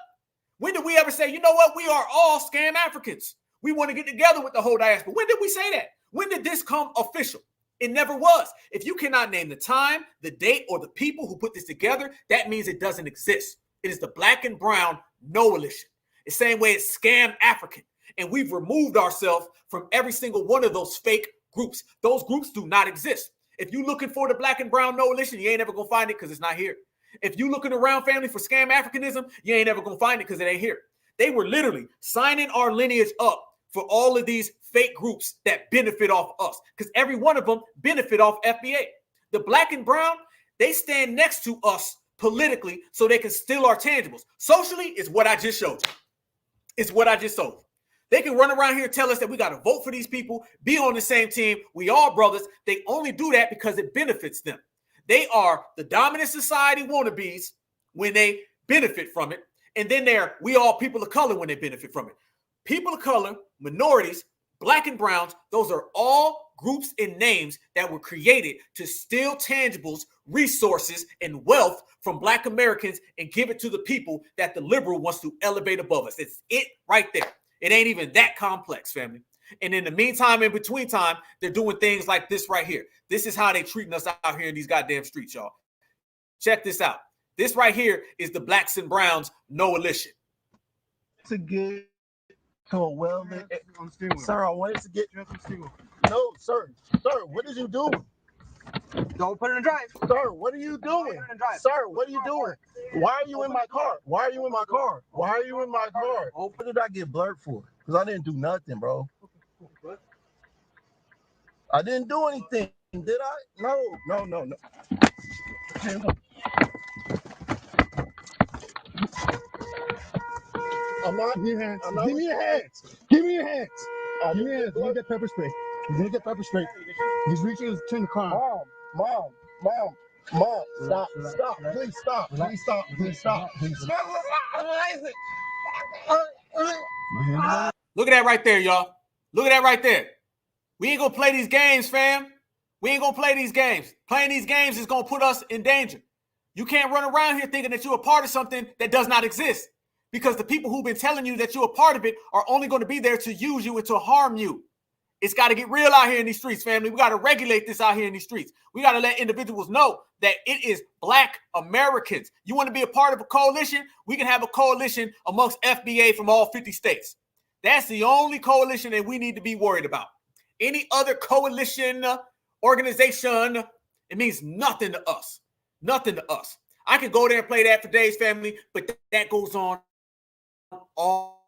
When did we ever say, you know what, we are all scam Africans? We want to get together with the whole diaspora. When did we say that? When did this come official? It never was. If you cannot name the time, the date, or the people who put this together, that means it doesn't exist. It is the black and brown coalition. The same way it's scam African. And we've removed ourselves from every single one of those fake groups. Those groups do not exist. If you looking for the black and brown coalition, you ain't ever gonna find it because it's not here. If you looking around, family, for scam Africanism, you ain't ever gonna find it because it ain't here. They were literally signing our lineage up for all of these fake groups that benefit off us, because every one of them benefit off FBA. The black and brown, they stand next to us politically so they can steal our tangibles. Socially, is what I just showed you. It's what I just told you. They can run around here and tell us that we got to vote for these people, be on the same team. We all brothers. They only do that because it benefits them. They are the dominant society wannabes when they benefit from it. And then they're we all people of color when they benefit from it. People of color, minorities, black and browns, those are all groups and names that were created to steal tangibles, resources, and wealth from black Americans and give it to the people that the liberal wants to elevate above us. It's it right there. It ain't even that complex, family. And in the meantime, in between time, they're doing things like this right here. This is how they treating us out here in these goddamn streets, y'all. Check this out. This right here is the blacks and browns coalition. To get to a sir, I wanted to get no, sir, what did you do? Don't put it in drive. Sir, what are you doing? Sir, what are you doing? Why are you in my car? Why are you in my car? Why are you in my car? What did I get blurred for? Because I didn't do nothing, bro. I didn't do anything, did I? No. I'm not. Give me your hands. Give me your hands. Give me your hands. Give me your hands. He's gonna get pepper spray. He's gonna get pepper spray. He's reaching his chin to climb. Mom. Stop. Please stop. Look at that right there, y'all. Look at that right there. We ain't gonna play these games, fam. We ain't gonna play these games. Playing these games is gonna put us in danger. You can't run around here thinking that you're a part of something that does not exist, because the people who've been telling you that you're a part of it are only going to be there to use you and to harm you. It's got to get real out here in these streets, family. We got to regulate this out here in these streets. We got to let individuals know that it is black Americans. You want to be a part of a coalition? We can have a coalition amongst FBA from all 50 states. That's the only coalition that we need to be worried about. Any other coalition, organization, it means nothing to us. Nothing to us. I can go there and play that for days, family, but that goes on all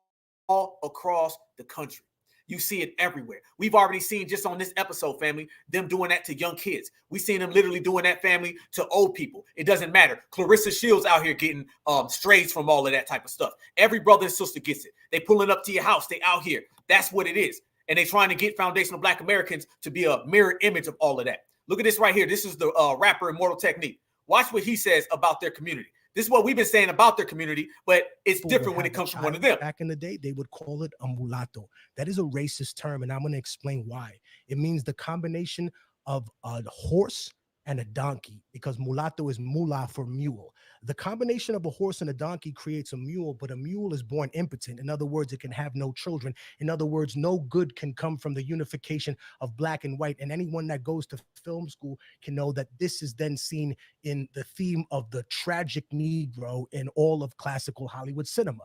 across the country. You see it everywhere. We've already seen just on this episode, family, them doing that to young kids. We've seen them literally doing that, family, to old people. It doesn't matter. Clarissa Shields out here getting strays from all of that type of stuff. Every brother and sister gets it. They pulling up to your house. They out here. That's what it is. And they trying to get foundational black Americans to be a mirror image of all of that. Look at this right here. This is the rapper Immortal Technique. Watch what he says about their community. This is what we've been saying about their community, but it's different when it comes from one of them. Back in the day, they would call it a mulatto. That is a racist term, and I'm going to explain why. It means the combination of a horse and a donkey, because mulatto is mula for mule. The combination of a horse and a donkey creates a mule, but a mule is born impotent. In other words, it can have no children. In other words, no good can come from the unification of black and white. And anyone that goes to film school can know that this is then seen in the theme of the tragic Negro in all of classical Hollywood cinema.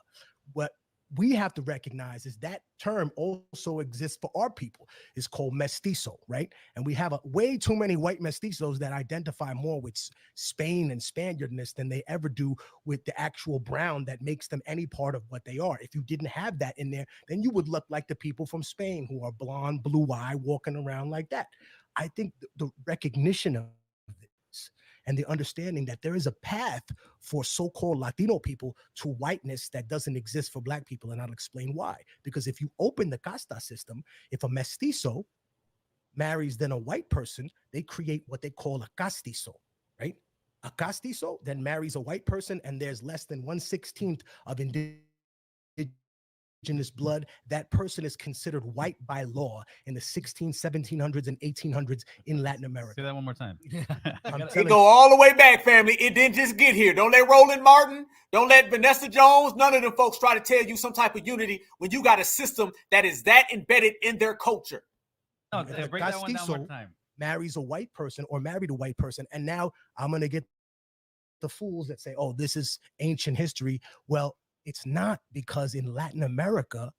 What we have to recognize is that term also exists for our people. It's called mestizo, right? And we have way too many white mestizos that identify more with Spain and Spaniardness than they ever do with the actual brown that makes them any part of what they are. If you didn't have that in there, then you would look like the people from Spain who are blonde, blue-eyed, walking around like that. I think the recognition of this and the understanding that there is a path for so-called Latino people to whiteness that doesn't exist for black people. And I'll explain why. Because if you open the Casta system, if a mestizo marries then a white person, they create what they call a castizo, right? A castizo then marries a white person, and there's less than 1/16 of indigenous blood. That person is considered white by law in the 1700s and 1800s in Latin America. Say that one more time. It go all the way back, family. It didn't just get here. Don't let Roland Martin, don't let Vanessa Jones, none of them folks try to tell you some type of unity when you got a system that is that embedded in their culture. No, break that one down one time. Marries a white person or married a white person, and now I'm going to get the fools that say, oh, this is ancient history. Well, it's not, because in Latin America,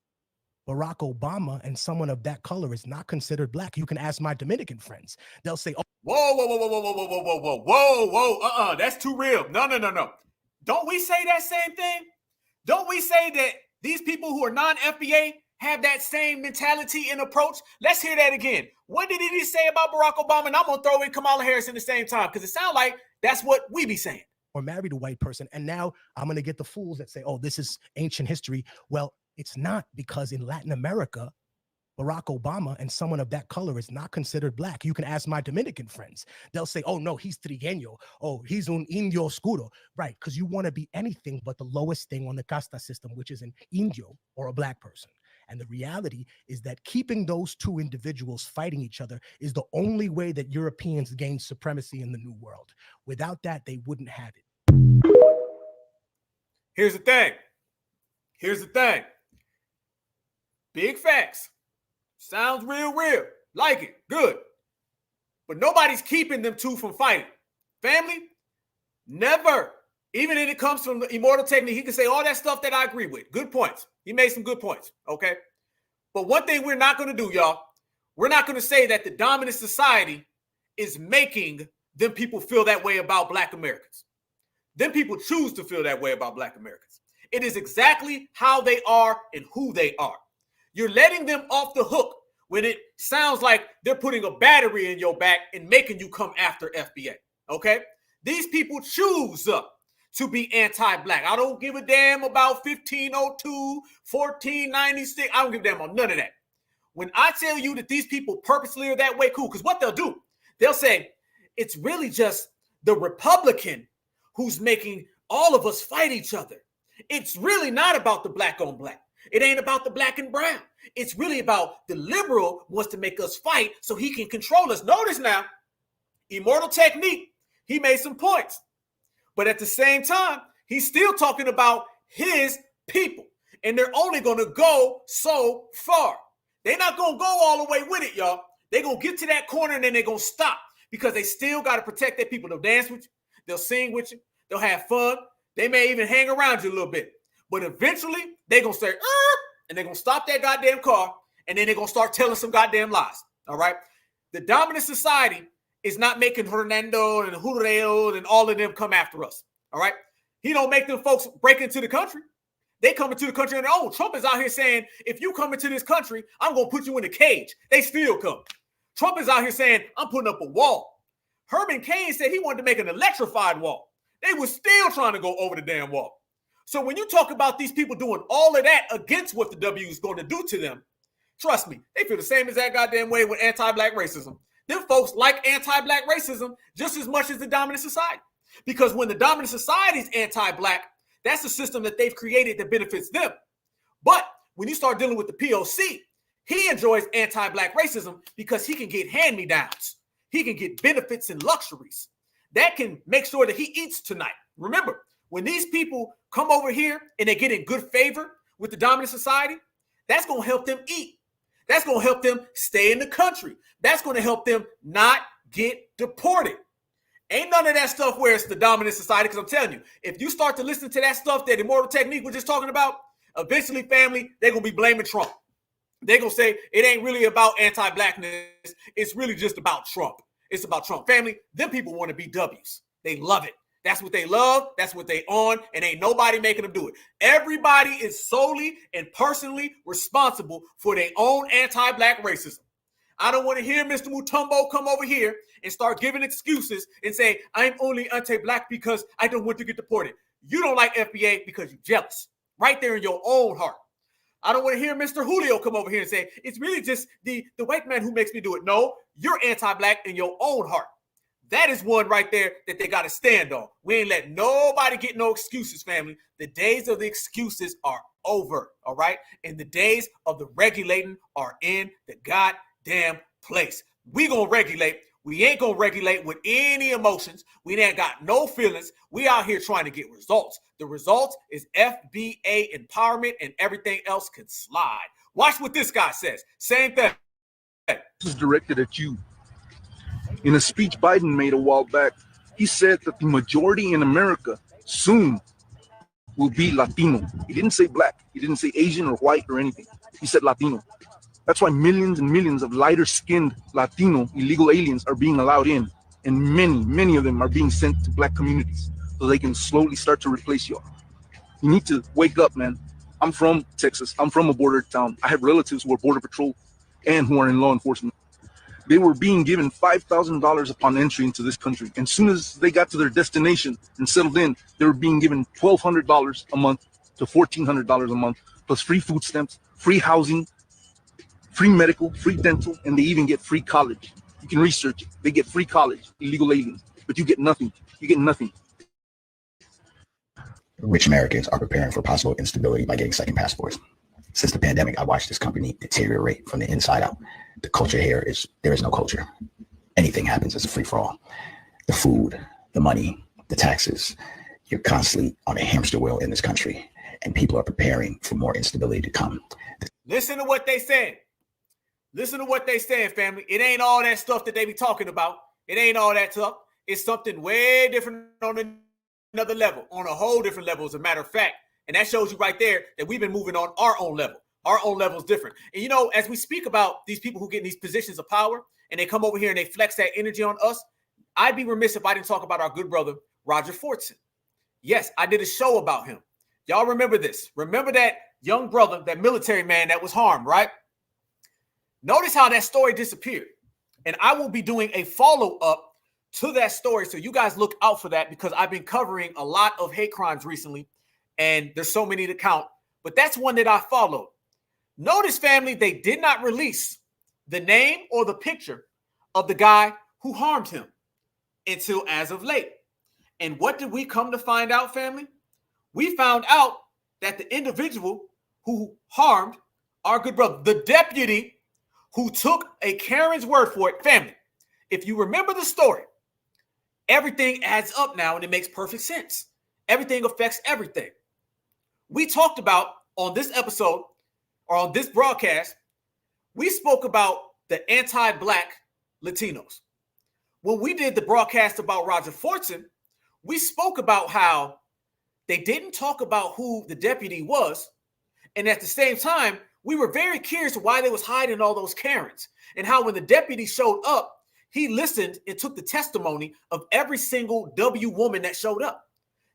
Barack Obama and someone of that color is not considered black. You can ask my Dominican friends. They'll say, oh, Whoa. That's too real. No. Don't we say that same thing? Don't we say that these people who are non-FBA have that same mentality and approach? Let's hear that again. What did he say about Barack Obama? And I'm going to throw in Kamala Harris in the same time because it sounds like that's what we be saying. Or married a white person. And now I'm going to get the fools that say, oh, this is ancient history. Well, it's not, because in Latin America, Barack Obama and someone of that color is not considered black. You can ask my Dominican friends. They'll say, oh, no, he's trigueño. Oh, he's un indio oscuro. Right, because you want to be anything but the lowest thing on the Casta system, which is an indio or a black person. And the reality is that keeping those two individuals fighting each other is the only way that Europeans gain supremacy in the New World. Without that, they wouldn't have it. Here's the thing. Big facts. Sounds real. Like it. Good. But nobody's keeping them two from fighting. Family? Never. Even if it comes from the immortal technique, he can say all that stuff that I agree with. Good points. He made some good points. Okay. But one thing we're not going to do, y'all, we're not going to say that the dominant society is making them people feel that way about Black Americans. Them people choose to feel that way about Black Americans. It is exactly how they are and who they are. You're letting them off the hook when it sounds like they're putting a battery in your back and making you come after FBA, okay? These people choose to be anti-Black. I don't give a damn about 1502, 1496. I don't give a damn on none of that. When I tell you that these people purposely are that way, cool, because what they'll do, they'll say, it's really just the Republican who's making all of us fight each other. It's really not about the black on black. It ain't about the black and brown. It's really about the liberal wants to make us fight so he can control us. Notice now, immortal technique, he made some points. But at the same time, he's still talking about his people. And they're only going to go so far. They're not going to go all the way with it, y'all. They're going to get to that corner and then they're going to stop because they still got to protect their people. They'll dance with you. They'll sing with you. They'll have fun. They may even hang around you a little bit. But eventually, they're going to say, and they're going to stop that goddamn car, and then they're going to start telling some goddamn lies, all right? The dominant society is not making Hernando and Julio and all of them come after us, all right? He don't make them folks break into the country. They come into the country and, oh, Trump is out here saying, if you come into this country, I'm going to put you in a cage. They still come. Trump is out here saying, I'm putting up a wall. Herman Cain said he wanted to make an electrified wall. They were still trying to go over the damn wall. So when you talk about these people doing all of that against what the W is going to do to them, trust me, they feel the same as that goddamn way with anti-Black racism. Them folks like anti-Black racism just as much as the dominant society. Because when the dominant society is anti-Black, that's a system that they've created that benefits them. But when you start dealing with the POC, he enjoys anti-Black racism because he can get hand-me-downs. He can get benefits and luxuries. That can make sure that he eats tonight. Remember, when these people come over here and they get in good favor with the dominant society, that's going to help them eat. That's going to help them stay in the country. That's going to help them not get deported. Ain't none of that stuff where it's the dominant society, because I'm telling you, if you start to listen to that stuff that immortal technique was just talking about, eventually, family, they're going to be blaming Trump. They're going to say it ain't really about anti-Blackness. It's really just about Trump. It's about Trump. Family, them people want to be W's. They love it. That's what they love. That's what they on. And ain't nobody making them do it. Everybody is solely and personally responsible for their own anti-Black racism. I don't want to hear Mr. Mutombo come over here and start giving excuses and say, I'm only anti-Black because I don't want to get deported. You don't like FBA because you're jealous. Right there in your own heart. I don't want to hear Mr. Julio come over here and say, it's really just the white man who makes me do it. No, you're anti-Black in your own heart. That is one right there that they got to stand on. We ain't let nobody get no excuses, family. The days of the excuses are over, all right? And the days of the regulating are in the goddamn place. We gonna regulate. We ain't gonna regulate with any emotions. We ain't got no feelings. We out here trying to get results. The results is FBA empowerment and everything else can slide. Watch what this guy says. Same thing. This is directed at you. In a speech Biden made a while back, he said that the majority in America soon will be Latino. He didn't say Black. He didn't say Asian or white or anything. He said Latino. That's why millions and millions of lighter-skinned Latino illegal aliens are being allowed in, and many of them are being sent to black communities so they can slowly start to replace y'all. You need to wake up, man. I'm from Texas. I'm from a border town. I have relatives who are border patrol and who are in law enforcement. They were being given $5,000 upon entry into this country. And as soon as they got to their destination and settled in, they were being given $1,200 a month to $1,400 a month, plus free food stamps, free housing, free medical, free dental, and they even get free college. You can research it. They get free college, illegal aliens, but you get nothing. You get nothing. Rich Americans are preparing for possible instability by getting second passports. Since the pandemic, I watched this company deteriorate from the inside out. The culture here is, there is no culture. Anything happens, it's a free-for-all. The food, the money, the taxes, you're constantly on a hamster wheel in this country, and people are preparing for more instability to come. Listen to what they saying. Listen to what they saying, family. It ain't all that stuff that they be talking about. It ain't all that tough. It's something way different on another level, on a whole different level, as a matter of fact. And that shows you right there that we've been moving on our own level. Our own level is different. And, you know, as we speak about these people who get in these positions of power and they come over here and they flex that energy on us, I'd be remiss if I didn't talk about our good brother, Roger Fortson. Yes, I did a show about him. Y'all remember this. Remember that young brother, that military man that was harmed, right? Notice how that story disappeared. And I will be doing a follow-up to that story. So you guys look out for that, because I've been covering a lot of hate crimes recently, and there's so many to count. But that's one that I followed. Notice, family, they did not release the name or the picture of the guy who harmed him until as of late. And what did we come to find out, family? We found out that the individual who harmed our good brother, the deputy who took a Karen's word for it, family, if you remember the story, everything adds up now and it makes perfect sense. Everything affects everything. We talked about on this episode, or on this broadcast, we spoke about the anti-black Latinos. When we did the broadcast about Roger Fortson, we spoke about how they didn't talk about who the deputy was. And at the same time, we were very curious why they was hiding all those Karens, and how when the deputy showed up, he listened and took the testimony of every single W woman that showed up.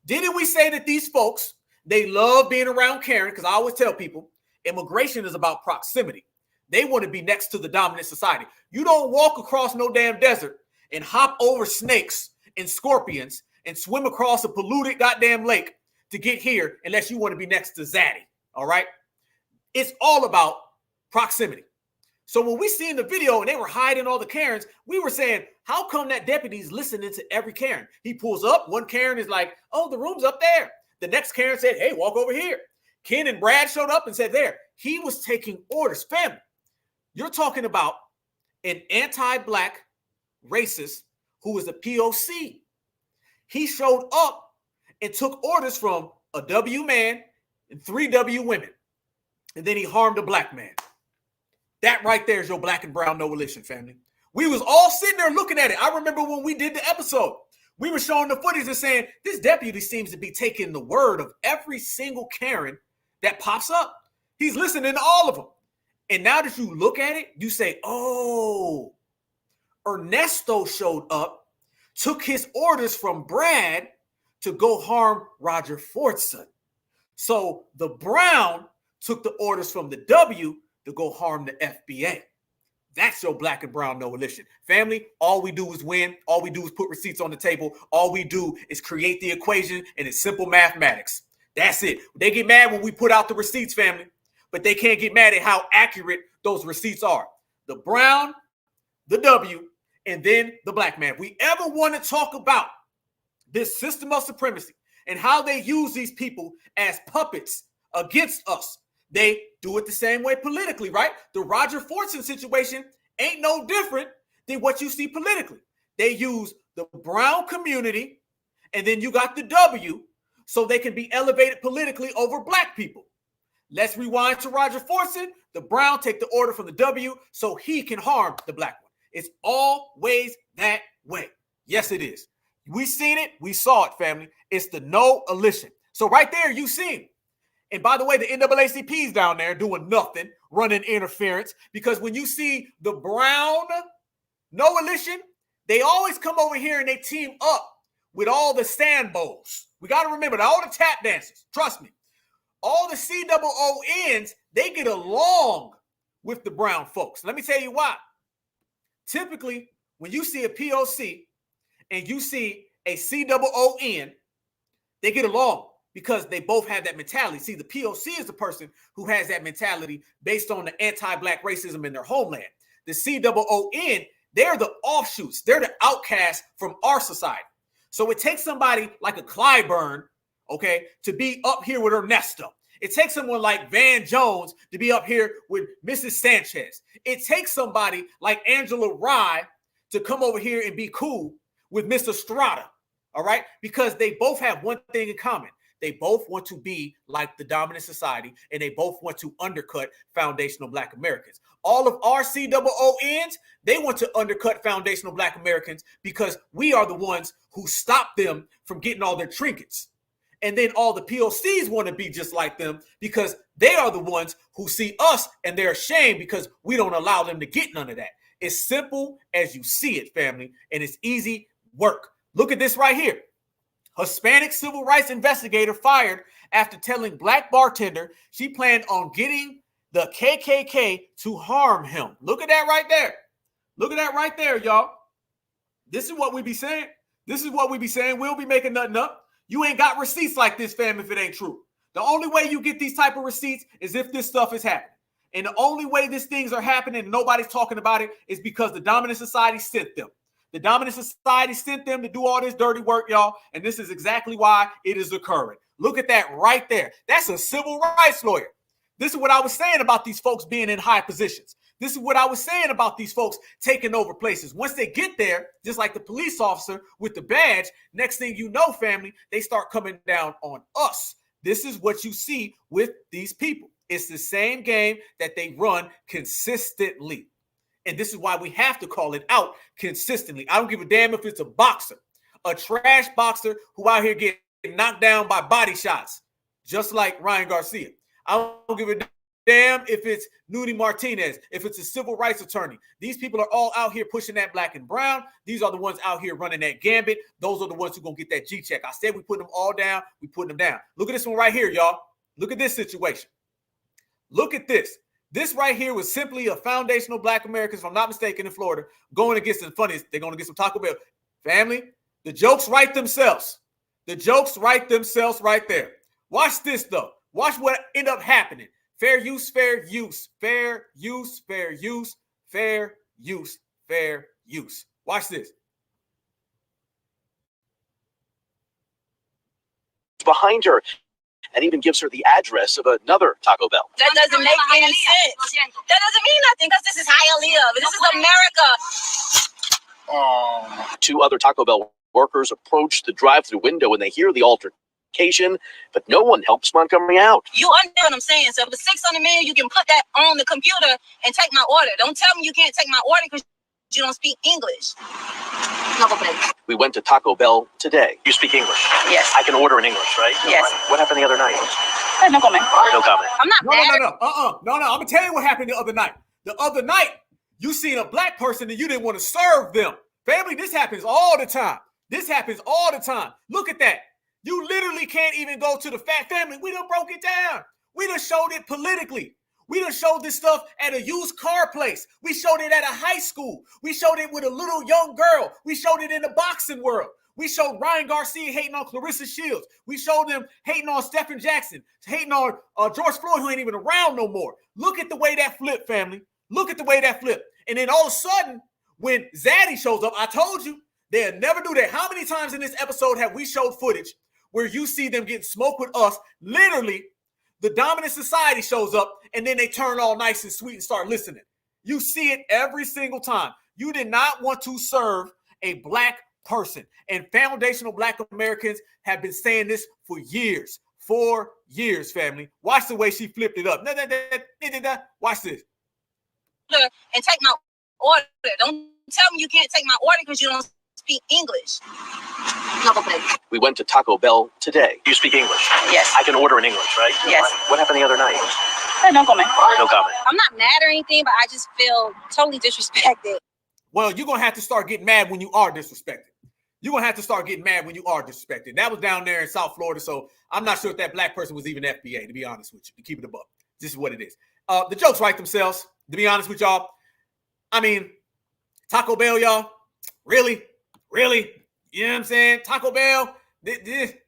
Didn't we say that these folks, they love being around Karen? Because I always tell people, immigration is about proximity. They want to be next to the dominant society. You don't walk across no damn desert and hop over snakes and scorpions and swim across a polluted goddamn lake to get here unless you want to be next to Zaddy. All right? It's all about proximity. So when we seen the video and they were hiding all the Karens, we were saying, how come that deputy's listening to every Karen? He pulls up, one Karen is like, oh, the room's up there. The next Karen said, hey, walk over here. Ken and Brad showed up and said, there. He was taking orders. Family, you're talking about an anti-black racist who was a POC. He showed up and took orders from a W man and 3 W women. And then he harmed a black man. That right there is your black and brown no relation, family. We was all sitting there looking at it. I remember when we did the episode, we were showing the footage and saying, this deputy seems to be taking the word of every single Karen that pops up. He's listening to all of them. And now that you look at it, you say, oh, Ernesto showed up, took his orders from Brad to go harm Roger Fortson. So the Brown took the orders from the W to go harm the FBA. That's your black and brown no relation. Family, all we do is win. All we do is put receipts on the table. All we do is create the equation, and it's simple mathematics. That's it. They get mad when we put out the receipts, family, but they can't get mad at how accurate those receipts are. The brown, the W, and then the black man. If we ever want to talk about this system of supremacy and how they use these people as puppets against us, they do it the same way politically, right? The Roger Fortson situation ain't no different than what you see politically. They use the brown community, and then you got the W, so they can be elevated politically over black people. Let's rewind to Roger Fortson. The brown take the order from the W so he can harm the black one. It's always that way. Yes, it is. We seen it. We saw it, family. It's the no elision. So right there, you seen And by the way, the NAACP's down there doing nothing, running interference, because when you see the brown coalition, they always come over here and they team up with all the sand bowls. We got to remember that all the tap dancers, trust me, all the COONs, they get along with the brown folks. Let me tell you why. Typically, when you see a POC and you see a COON, they get along because they both have that mentality. See, the POC is the person who has that mentality based on the anti-black racism in their homeland. The COON, they're the offshoots. They're the outcasts from our society. So it takes somebody like a Clyburn, okay, to be up here with Ernesto. It takes someone like Van Jones to be up here with Mrs. Sanchez. It takes somebody like Angela Rye to come over here and be cool with Mr. Strada, all right? Because they both have one thing in common. They both want to be like the dominant society, and they both want to undercut foundational Black Americans. All of our COONs, they want to undercut foundational Black Americans because we are the ones who stop them from getting all their trinkets. And then all the POCs want to be just like them because they are the ones who see us and they're ashamed because we don't allow them to get none of that. It's simple as you see it, family, and it's easy work. Look at this right here. Hispanic civil rights investigator fired after telling Black bartender she planned on getting the KKK to harm him. Look at that right there. Look at that right there, y'all. This is what we be saying. This is what we be saying. We'll be making nothing up. You ain't got receipts like this, fam, if it ain't true. The only way you get these type of receipts is if this stuff is happening. And the only way these things are happening and nobody's talking about it is because the dominant society sent them. The dominant society sent them to do all this dirty work, y'all. And this is exactly why it is occurring. Look at that right there. That's a civil rights lawyer. This is what I was saying about these folks being in high positions. This is what I was saying about these folks taking over places. Once they get there, just like the police officer with the badge, next thing you know, family, they start coming down on us. This is what you see with these people. It's the same game that they run consistently. And this is why we have to call it out consistently. I don't give a damn if it's a boxer, a trash boxer who out here getting knocked down by body shots, just like Ryan Garcia. I don't give a damn if it's Nudie Martinez, if it's a civil rights attorney. These people are all out here pushing that black and brown. These are the ones out here running that gambit. Those are the ones who going to get that G-check. I said we put them all down. We put them down. Look at this one right here, y'all. Look at this situation. Look at this. This right here was simply a foundational Black Americans, if I'm not mistaken, in Florida, going against some funnies. They're going to get some Taco Bell. Family, the jokes write themselves. The jokes write themselves right there. Watch this, though. Watch what end up happening. Fair use, fair use, fair use, fair use, fair use, fair use. Watch this. Behind her and even gives her the address of another Taco Bell. That doesn't make any sense. That doesn't mean nothing because this is Hialeah. This is America. Two other Taco Bell workers approach the drive-thru window when they hear the altercation, but no one helps Montgomery out. You understand what I'm saying? So if it's 6 on the menu, you can put that on the computer and take my order. Don't tell me you can't take my order because you don't speak English. No, we went to Taco Bell today. You speak English? Yes. I can order in English, right? Yes. What happened the other night? No comment. No comment. I'm not mad. No. I'm going to tell you what happened the other night. The other night, you seen a black person and you didn't want to serve them. Family, this happens all the time. This happens all the time. Look at that. You literally can't even go to the fat family. We done broke it down. We done showed it politically. We done showed this stuff at a used car place. We showed it at a high school. We showed it with a little young girl. We showed it in the boxing world. We showed Ryan Garcia hating on Clarissa Shields. We showed them hating on Stephen Jackson, hating on George Floyd, who ain't even around no more. Look at the way that flipped, family. Look at the way that flipped. And then all of a sudden, when Zaddy shows up, I told you, they'll never do that. How many times in this episode have we showed footage where you see them getting smoked with us? Literally, the dominant society shows up and then they turn all nice and sweet and start listening. You see it every single time. You did not want to serve a black person. And foundational Black Americans have been saying this for years. 4 years, family. Watch the way she flipped it up. Watch this. And take my order. Don't tell me you can't take my order because you don't speak English. We went to Taco Bell today. You speak English? Yes. I can order in English, right? Yes. What happened the other night? No comment. No comment. I'm not mad or anything, but I just feel totally disrespected. Well, you're going to have to start getting mad when you are disrespected. You're going to have to start getting mad when you are disrespected. That was down there in South Florida, so I'm not sure if that black person was even FBA, to be honest with you, to keep it above. This is what it is. The jokes write themselves, to be honest with y'all. I mean, Taco Bell, y'all, really? You know what I'm saying? Taco Bell,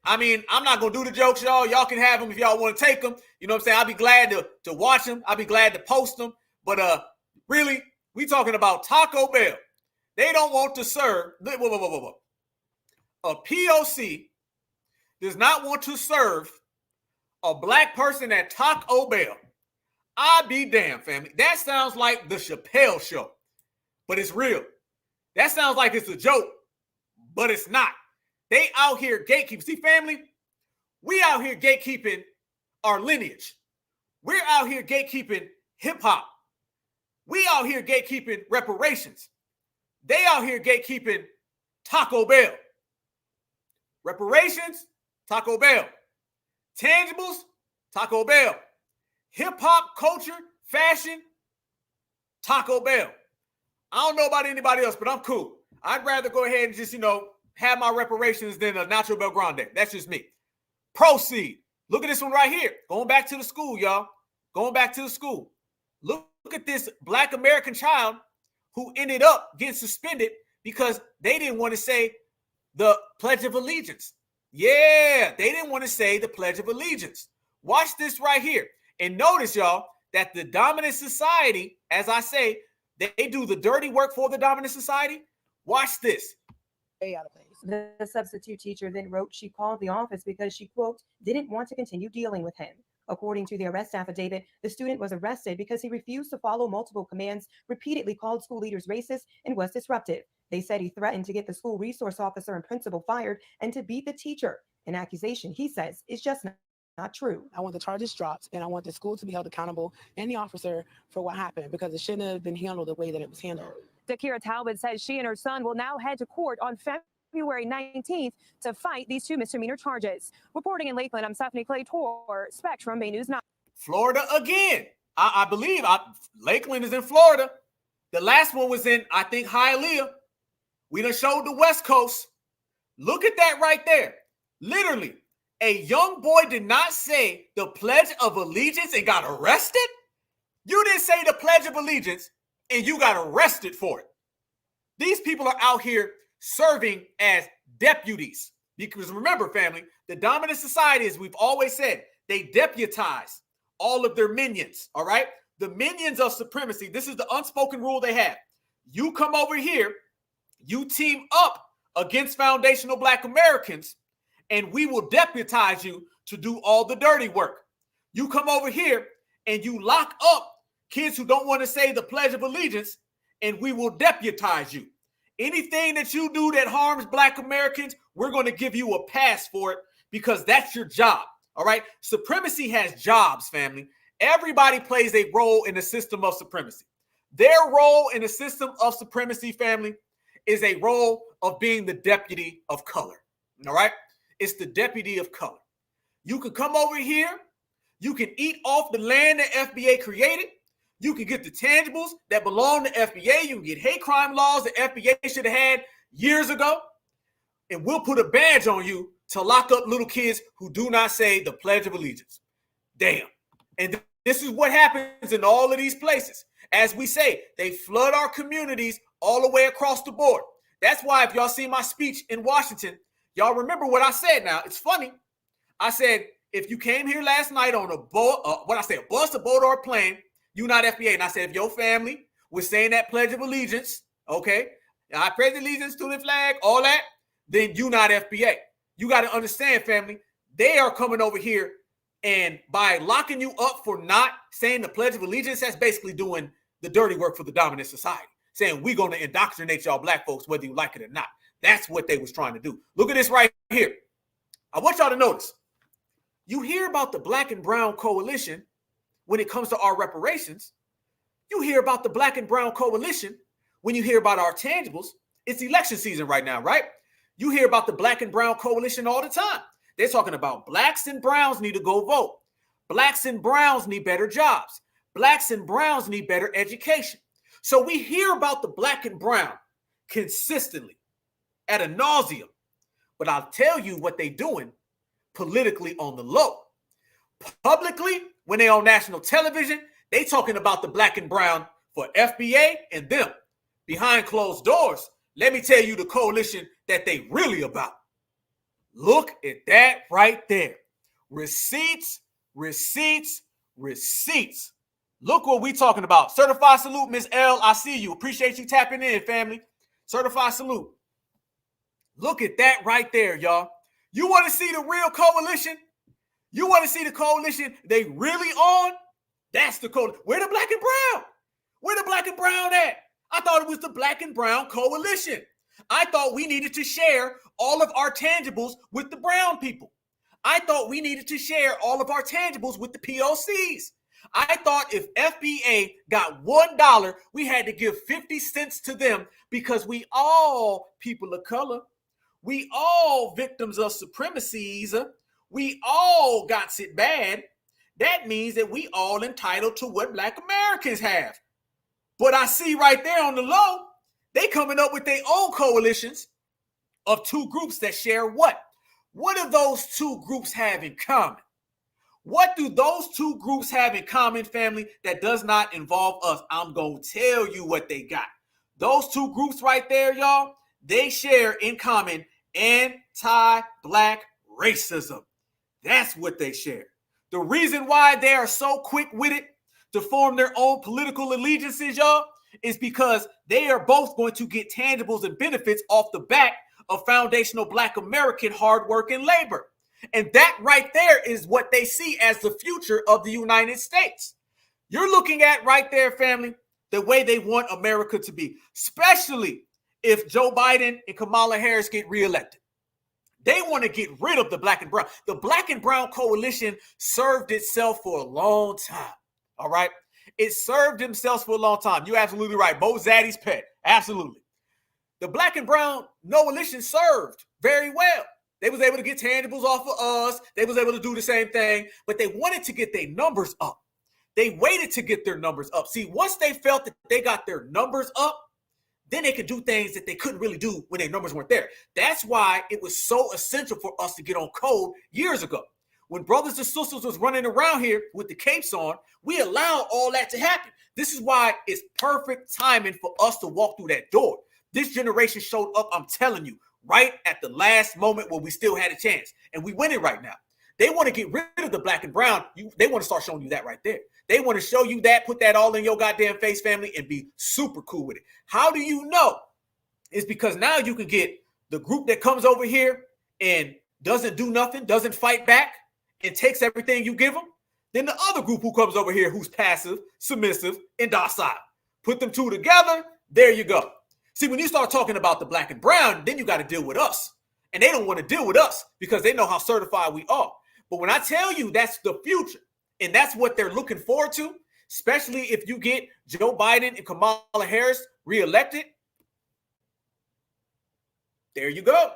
I mean, I'm not going to do the jokes, y'all. Y'all can have them if y'all want to take them. You know what I'm saying? I'll be glad to watch them. I'll be glad to post them. But really, we talking about Taco Bell. They don't want to serve. Whoa. A POC does not want to serve a black person at Taco Bell. I be damn, family. That sounds like the Chappelle Show, but it's real. That sounds like it's a joke, but it's not. They out here gatekeeping. See, family, we out here gatekeeping our lineage. We're out here gatekeeping hip hop. We out here gatekeeping reparations. They out here gatekeeping Taco Bell. Reparations, Taco Bell. Tangibles, Taco Bell. Hip hop, culture, fashion, Taco Bell. I don't know about anybody else, but I'm cool. I'd rather go ahead and just, have my reparations than a Nacho Bel Grande. That's just me. Proceed. Look at this one right here. Going back to the school, y'all. Going back to the school. Look at this black American child who ended up getting suspended because they didn't want to say the Pledge of Allegiance. Yeah, they didn't want to say the Pledge of Allegiance. Watch this right here. And notice, y'all, that the dominant society, as I say, they do the dirty work for the dominant society. Watch this. The substitute teacher then wrote she called the office because she, quote, didn't want to continue dealing with him. According to the arrest affidavit, the student was arrested because he refused to follow multiple commands, repeatedly called school leaders racist, and was disruptive. They said he threatened to get the school resource officer and principal fired and to beat the teacher, an accusation he says is just not true. I want the charges dropped, and I want the school to be held accountable and the officer for what happened because it shouldn't have been handled the way that it was handled. Dakira Talbot says she and her son will now head to court on February 19th to fight these two misdemeanor charges. Reporting in Lakeland, I'm Stephanie Clay-Tor, Spectrum Bay News 9. Florida again. I believe Lakeland is in Florida. The last one was in, I think, Hialeah. We done showed the West Coast. Look at that right there. Literally, a young boy did not say the Pledge of Allegiance and got arrested. You didn't say the Pledge of Allegiance and you got arrested for it. These people are out here serving as deputies. Because remember, family, the dominant society, as we've always said, they deputize all of their minions, all right? The minions of supremacy, this is the unspoken rule they have. You come over here, you team up against foundational Black Americans, and we will deputize you to do all the dirty work. You come over here and you lock up kids who don't want to say the Pledge of Allegiance, and we will deputize you. Anything that you do that harms Black Americans, we're going to give you a pass for it because that's your job. All right. Supremacy has jobs, family. Everybody plays a role in the system of supremacy. Their role in the system of supremacy, family, is a role of being the deputy of color. All right. It's the deputy of color. You can come over here. You can eat off the land that FBA created. You can get the tangibles that belong to FBA. You can get hate crime laws that FBA should have had years ago. And we'll put a badge on you to lock up little kids who do not say the Pledge of Allegiance. Damn. And this is what happens in all of these places. As we say, they flood our communities all the way across the board. That's why if y'all see my speech in Washington, y'all remember what I said now. It's funny. I said, if you came here last night on a bus, a boat, or a plane, you not FBA. And I said, if your family was saying that Pledge of Allegiance, okay, I pledge allegiance to the flag, all that, then you not FBA. You got to understand, family, they are coming over here, and by locking you up for not saying the Pledge of Allegiance, that's basically doing the dirty work for the dominant society, saying we're going to indoctrinate y'all Black folks whether you like it or not. That's what they was trying to do. Look at this right here. I want y'all to notice. You hear about the Black and Brown coalition when it comes to our reparations. You hear about the Black and Brown coalition when you hear about our tangibles. It's election season right now, right? You hear about the Black and Brown Coalition all the time. They're talking about blacks and browns need to go vote. Blacks and browns need better jobs. Blacks and browns need better education. So we hear about the black and brown consistently ad nauseum. But I'll tell you what they're doing politically on the low. Publicly, when they're on national television, they talking about the black and brown for FBA and them. Behind closed doors, let me tell you the coalition that they really about. Look at that right there. Receipts, receipts, receipts. Look what we talking about. Certified salute, Miss L. I see you. Appreciate you tapping in, family. Certified salute. Look at that right there, y'all. You want to see the real coalition? You want to see the coalition they really on? That's the coalition. Where the black and brown? Where the black and brown at? I thought it was the black and brown coalition. I thought we needed to share all of our tangibles with the brown people. I thought we needed to share all of our tangibles with the POCs. I thought if FBA got $1, we had to give 50 cents to them because we all people of color. We all victims of supremacies. We all got it bad. That means that we all entitled to what black Americans have. But I see right there on the low, they coming up with their own coalitions of two groups that share what? What do those two groups have in common? What do those two groups have in common, family, that does not involve us? I'm going to tell you what they got. Those two groups right there, y'all, they share in common anti-black racism. That's what they share. The reason why they are so quick with it to form their own political allegiances, y'all, is because they are both going to get tangibles and benefits off the back of foundational black American hard work and labor. And that right there is what they see as the future of the United States. You're looking at right there, family, the way they want America to be, especially if Joe Biden and Kamala Harris get reelected. They want to get rid of the black and brown. The black and brown coalition served itself for a long time. All right. It served themselves for a long time. You're absolutely right. Bo Zaddy's pet. Absolutely. The black and brown coalition served very well. They was able to get tangibles off of us. They was able to do the same thing, but they wanted to get their numbers up. They waited to get their numbers up. See, once they felt that they got their numbers up, then they could do things that they couldn't really do when their numbers weren't there. That's why it was so essential for us to get on code years ago. When brothers and sisters was running around here with the capes on, we allowed all that to happen. This is why it's perfect timing for us to walk through that door. This generation showed up, I'm telling you, right at the last moment where we still had a chance. And we winning right now. They want to get rid of the black and brown. They want to start showing you that right there. They want to show you that, put that all in your goddamn face, family, and be super cool with it. How do you know? It's because now you can get the group that comes over here and doesn't do nothing, doesn't fight back, and takes everything you give them. Then the other group who comes over here who's passive, submissive, and docile. Put them two together, there you go. See, when you start talking about the black and brown, then you got to deal with us. And they don't want to deal with us because they know how certified we are. But when I tell you that's the future, and that's what they're looking forward to, especially if you get Joe Biden and Kamala Harris reelected, there you go.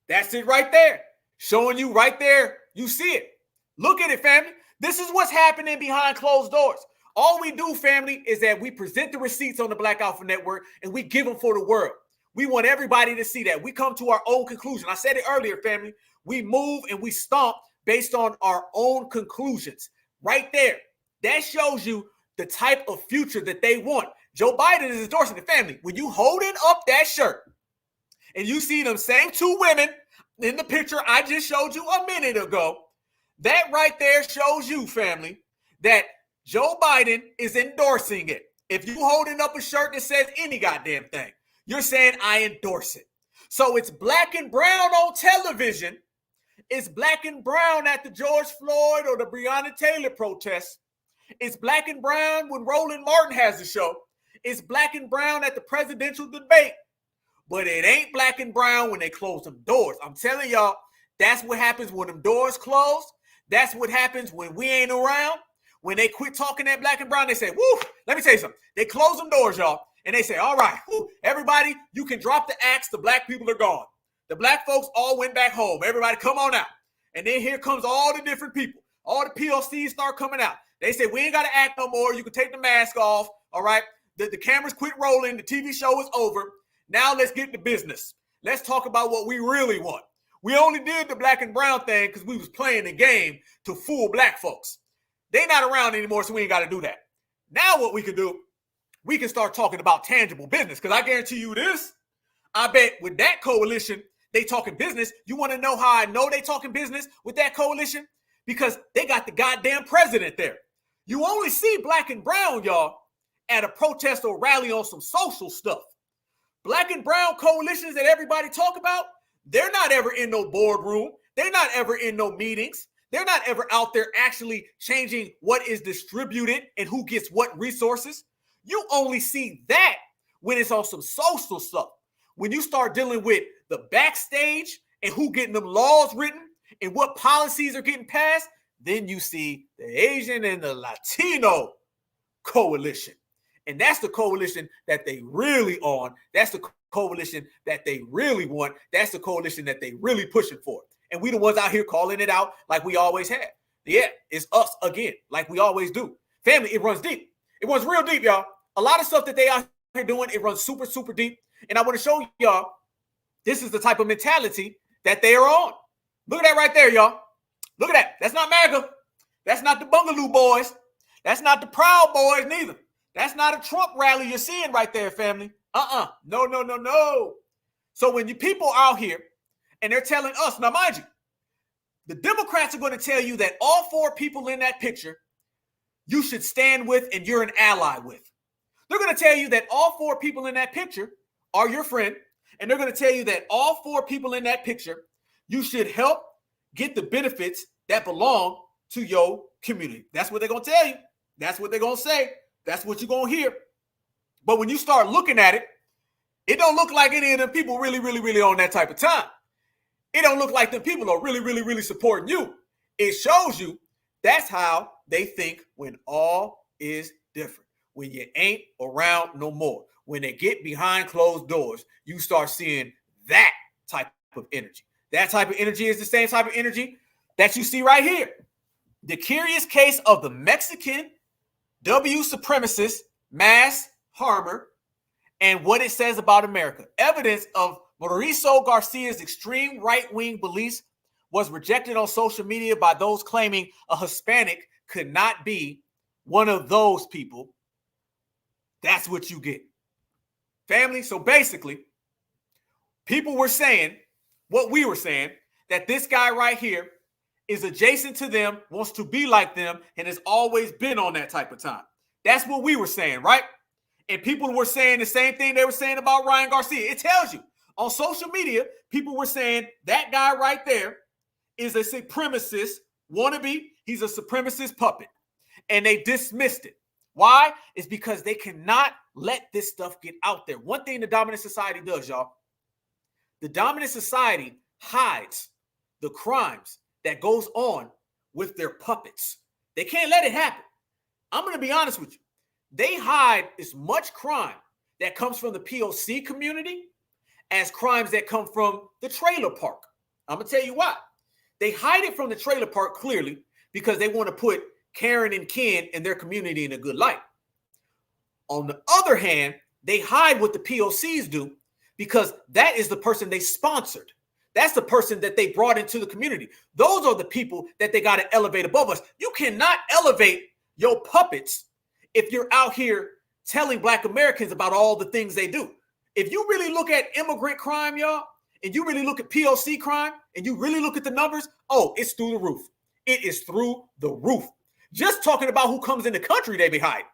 That's it right there. Showing you right there. You see it. Look at it, family. This is what's happening behind closed doors. All we do, family, is that we present the receipts on the Black Alpha Network and we give them for the world. We want everybody to see that. We come to our own conclusion. I said it earlier, family. We move and we stomp based on our own conclusions. Right there. That shows you the type of future that they want. Joe Biden is endorsing the family. When you holding up that shirt and you see them same two women in the picture I just showed you a minute ago, that right there shows you, family, that Joe Biden is endorsing it. If you holding up a shirt that says any goddamn thing, you're saying I endorse it. So it's black and brown on television. It's black and brown at the George Floyd or the Breonna Taylor protests. It's black and brown when Roland Martin has a show. It's black and brown at the presidential debate. But it ain't black and brown when they close them doors. I'm telling y'all, that's what happens when them doors close. That's what happens when we ain't around. When they quit talking that black and brown, they say, woo, let me tell you something. They close them doors, y'all. And they say, all right, everybody, you can drop the axe. The black people are gone. The black folks all went back home. Everybody come on out. And then here comes all the different people. All the POCs start coming out. They say, we ain't got to act no more. You can take the mask off. All right. The cameras quit rolling. The TV show is over. Now let's get to business. Let's talk about what we really want. We only did the black and brown thing because we was playing the game to fool black folks. They not around anymore, so we ain't got to do that. Now what we can do, we can start talking about tangible business, because I guarantee you this, I bet with that coalition, they talking business. You want to know how I know they talking business with that coalition? Because they got the goddamn president there. You only see black and brown, y'all, at a protest or rally on some social stuff. Black and brown coalitions that everybody talk about, they're not ever in no boardroom. They're not ever in no meetings. They're not ever out there actually changing what is distributed and who gets what resources. You only see that when it's on some social stuff. When you start dealing with the backstage and who getting them laws written and what policies are getting passed, then you see the Asian and the Latino coalition. And that's the coalition that they really on. That's the coalition that they really want. That's the coalition that they really pushing for. And we the ones out here calling it out like we always have. Yeah, it's us again, like we always do. Family, it runs deep. It runs real deep, y'all. A lot of stuff that they out here doing, it runs super, super deep. And I want to show y'all, this is the type of mentality that they are on. Look at that right there, y'all. Look at that. That's not MAGA. That's not the Bungaloo boys. That's not the Proud Boys neither. That's not a Trump rally you're seeing right there, family. No, no, no, no. So when you people out here and they're telling us, now mind you, the Democrats are going to tell you that all four people in that picture you should stand with and you're an ally with. They're going to tell you that all four people in that picture are your friend. And they're going to tell you that all four people in that picture, you should help get the benefits that belong to your community. That's what they're going to tell you. That's what they're going to say. That's what you're going to hear. But when you start looking at it, it don't look like any of them people really, really, really on that type of time. It don't look like them people are really, really, really supporting you. It shows you that's how they think when all is different. When you ain't around no more. When they get behind closed doors, you start seeing that type of energy. That type of energy is the same type of energy that you see right here. The curious case of the Mexican W supremacist mass harmer and what it says about America. Evidence of Mauricio Garcia's extreme right-wing beliefs was rejected on social media by those claiming a Hispanic could not be one of those people. That's what you get. Family, so basically, people were saying what we were saying, that this guy right here is adjacent to them, wants to be like them, and has always been on that type of time. That's what we were saying, right? And people were saying the same thing they were saying about Ryan Garcia. It tells you on social media, people were saying that guy right there is a supremacist wannabe. He's a supremacist puppet. And they dismissed it. Why? It's because they cannot let this stuff get out there. One thing the dominant society does, y'all, the dominant society hides the crimes that goes on with their puppets. They can't let it happen. I'm going to be honest with you. They hide as much crime that comes from the POC community as crimes that come from the trailer park. I'm going to tell you why. They hide it from the trailer park clearly because they want to put Karen and Ken and their community in a good light. On the other hand, they hide what the POCs do because that is the person they sponsored. That's the person that they brought into the community. Those are the people that they got to elevate above us. You cannot elevate your puppets if you're out here telling Black Americans about all the things they do. If you really look at immigrant crime, y'all, and you really look at POC crime, and you really look at the numbers, oh, it's through the roof. It is through the roof. Just talking about who comes in the country they be hiding.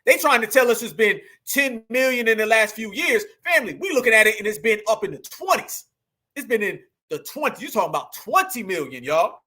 They trying to tell us it's been 10 million in the last few years. Family, we looking at it and it's been up in the 20s. It's been in the 20s. You're talking about 20 million, y'all.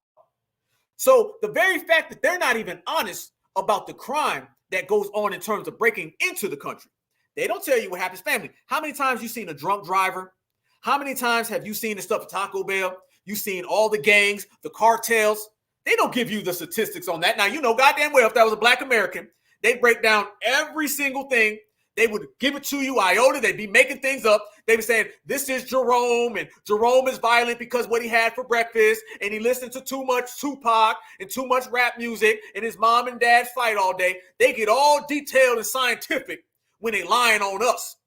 So the very fact that they're not even honest about the crime that goes on in terms of breaking into the country. They don't tell you what happens. Family, how many times you seen a drunk driver? How many times have you seen the stuff at Taco Bell? You've seen all the gangs, the cartels. They don't give you the statistics on that. Now, you know goddamn well if that was a Black American, they break down every single thing They would give it to you iota. They'd be making things up. They would say, this is Jerome, and Jerome is violent because what he had for breakfast, and he listened to too much Tupac and too much rap music, and his mom and dad fight all day. They get all detailed and scientific when they lying on us.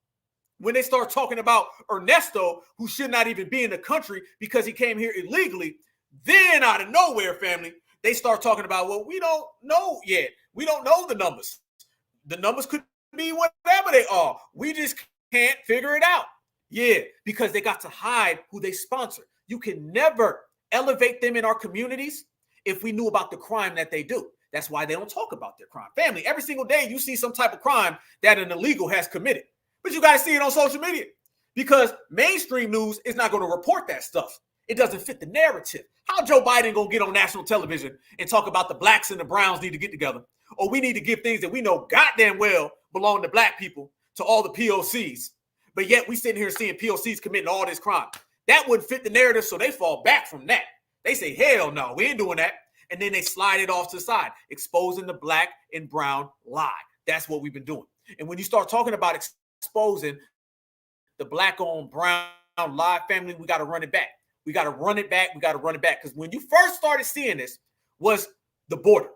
When they start talking about Ernesto, who should not even be in the country because he came here illegally, then out of nowhere, family, they start talking about, well, we don't know yet. We don't know the numbers. The numbers could be whatever they are. We just can't figure it out. Yeah, because they got to hide who they sponsor. You can never elevate them in our communities if we knew about the crime that they do. That's why they don't talk about their crime. Family, every single day you see some type of crime that an illegal has committed. But you got to see it on social media because mainstream news is not going to report that stuff. It doesn't fit the narrative. How Joe Biden going to get on national television and talk about the blacks and the browns need to get together? Or we need to give things that we know goddamn well belong to black people to all the POCs. But yet we sitting here seeing POCs committing all this crime. That wouldn't fit the narrative, so they fall back from that. They say, hell no, we ain't doing that. And then they slide it off to the side, exposing the black and brown lie. That's what we've been doing. And when you start talking about exposing the black on brown lie, family, we got to run it back. We got to run it back. We got to run it back. Because when you first started seeing this was the border.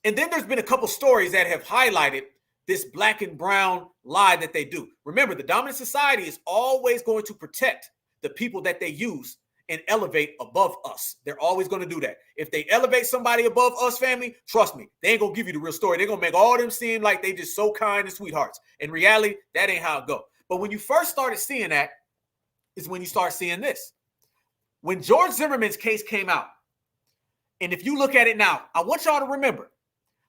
And then there's been a couple stories that have highlighted this black and brown lie that they do. Remember, the dominant society is always going to protect the people that they use and elevate above us. They're always going to do that. If they elevate somebody above us, family, trust me, they ain't going to give you the real story. They're going to make all of them seem like they just so kind and sweethearts. In reality, that ain't how it goes. But when you first started seeing that is when you start seeing this. When George Zimmerman's case came out, and if you look at it now, I want y'all to remember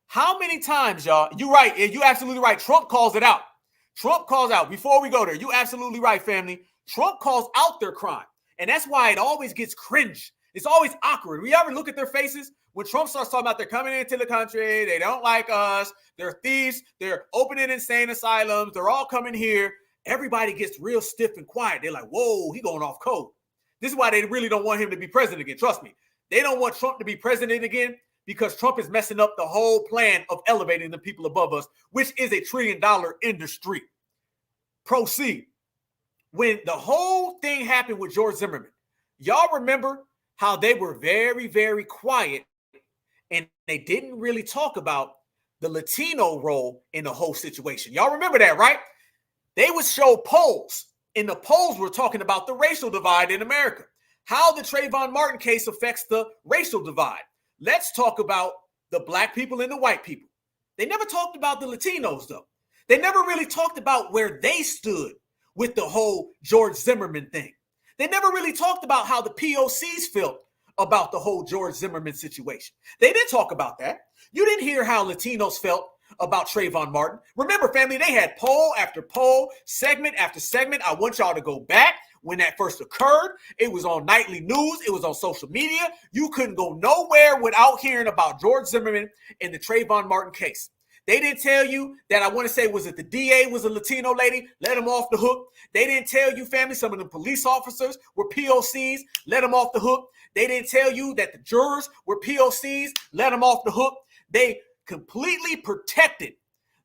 how many times, y'all, you're right, you're absolutely right. Trump calls it out. Trump calls out. Before we go there, you're absolutely right, family. Trump calls out their crime. And that's why it always gets cringe. It's always awkward. We ever look at their faces when Trump starts talking about they're coming into the country, they don't like us, they're thieves, they're opening insane asylums, they're all coming here. Everybody gets real stiff and quiet. They're like, whoa, he going off code. This is why they really don't want him to be president again. Trust me. They don't want Trump to be president again because Trump is messing up the whole plan of elevating the people above us, which is $1 trillion industry. Proceed. When the whole thing happened with George Zimmerman, y'all remember how they were very, very quiet and they didn't really talk about the Latino role in the whole situation. Y'all remember that, right? They would show polls, and the polls were talking about the racial divide in America, how the Trayvon Martin case affects the racial divide. Let's talk about the black people and the white people. They never talked about the Latinos, though. They never really talked about where they stood with the whole George Zimmerman thing. They never really talked about how the POCs felt about the whole George Zimmerman situation. They didn't talk about that. You didn't hear how Latinos felt about Trayvon Martin. Remember, family, they had poll after poll, segment after segment. I want y'all to go back when that first occurred. It was on nightly news. It was on social media. You couldn't go nowhere without hearing about George Zimmerman and the Trayvon Martin case. They didn't tell you that, I want to say, was it the DA was a Latino lady? Let him off the hook. They didn't tell you, family, some of the police officers were POCs. Let them off the hook. They didn't tell you that the jurors were POCs. Let them off the hook. They completely protected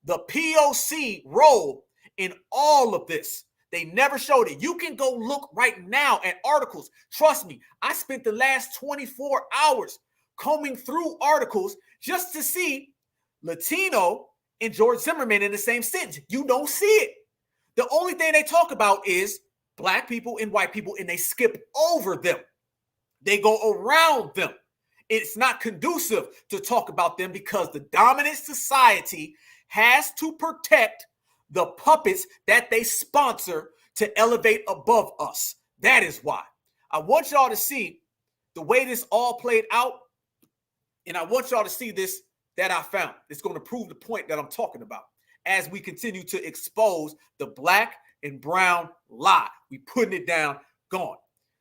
the POC role in all of this. They never showed it. You can go look right now at articles. Trust me, I spent the last 24 hours combing through articles just to see Latino and George Zimmerman in the same sentence. You don't see it. The only thing they talk about is black people and white people, and they skip over them. They go around them. It's not conducive to talk about them because the dominant society has to protect the puppets that they sponsor to elevate above us. That is why. I want y'all to see the way this all played out, and I want y'all to see this that I found. It's going to prove the point that I'm talking about as we continue to expose the black and brown lie. We putting it down, gone.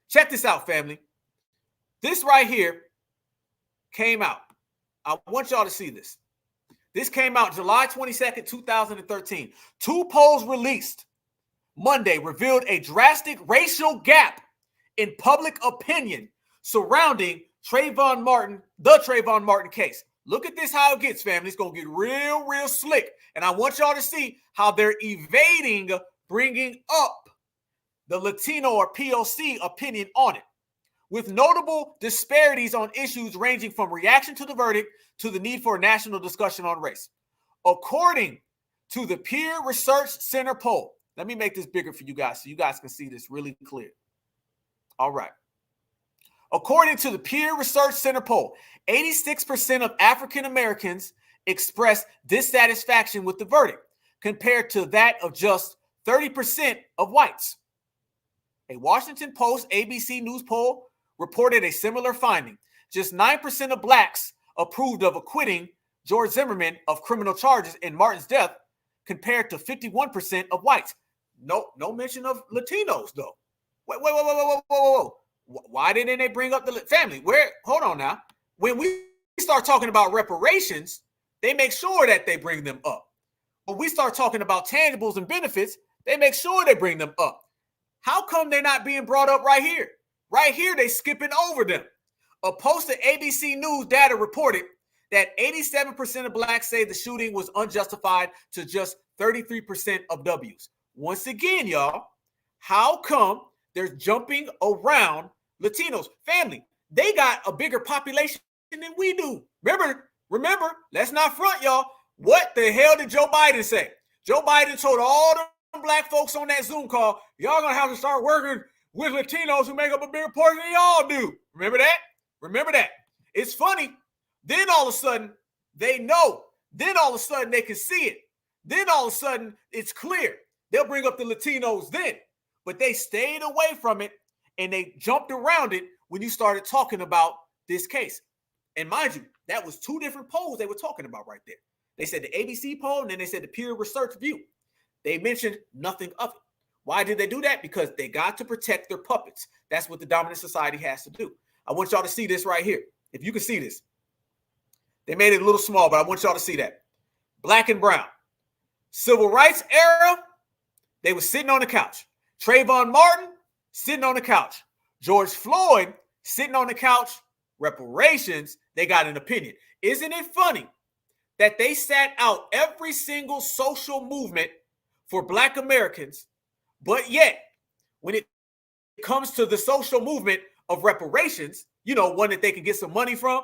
Check this out, family. This right here came out. I want y'all to see this. This came out July 22nd, 2013. Two polls released Monday revealed a drastic racial gap in public opinion surrounding the Trayvon Martin case. Look at this, how it gets, family. It's going to get real, real slick. And I want y'all to see how they're evading bringing up the Latino or POC opinion on it, with notable disparities on issues ranging from reaction to the verdict to the need for a national discussion on race. According to the Pew Research Center poll, let me make this bigger for you guys so you guys can see this really clear. All right. According to the Pew Research Center poll, 86% of African Americans expressed dissatisfaction with the verdict, compared to that of just 30% of whites. A Washington Post ABC News poll reported a similar finding. Just 9% of blacks approved of acquitting George Zimmerman of criminal charges in Martin's death, compared to 51% of whites. No mention of Latinos, though. Whoa. Why didn't they bring up the family? Hold on now. When we start talking about reparations, they make sure that they bring them up. When we start talking about tangibles and benefits, they make sure they bring them up. How come they're not being brought up right here? Right here, they skipping over them. A posted ABC News data reported that 87% of blacks say the shooting was unjustified to just 33% of W's. Once again, y'all, how come they're jumping around Latinos? Family, they got a bigger population than we do. Remember, let's not front, y'all. What the hell did Joe Biden say? Joe Biden told all the black folks on that Zoom call, y'all gonna have to start working with Latinos who make up a bigger portion than y'all do. Remember that? It's funny. Then all of a sudden, they know. Then all of a sudden, they can see it. Then all of a sudden, it's clear. They'll bring up the Latinos then. But they stayed away from it, and they jumped around it when you started talking about this case. And mind you, that was two different polls they were talking about right there. They said the ABC poll, and then they said the Pew Research View. They mentioned nothing of it. Why did they do that? Because they got to protect their puppets. That's what the dominant society has to do. I want y'all to see this right here. If you can see this. They made it a little small, but I want y'all to see that. Black and brown. Civil rights era, they were sitting on the couch. Trayvon Martin, sitting on the couch. George Floyd, sitting on the couch. Reparations, they got an opinion. Isn't it funny that they sat out every single social movement for Black Americans, but yet when it comes to the social movement of reparations, one that they can get some money from,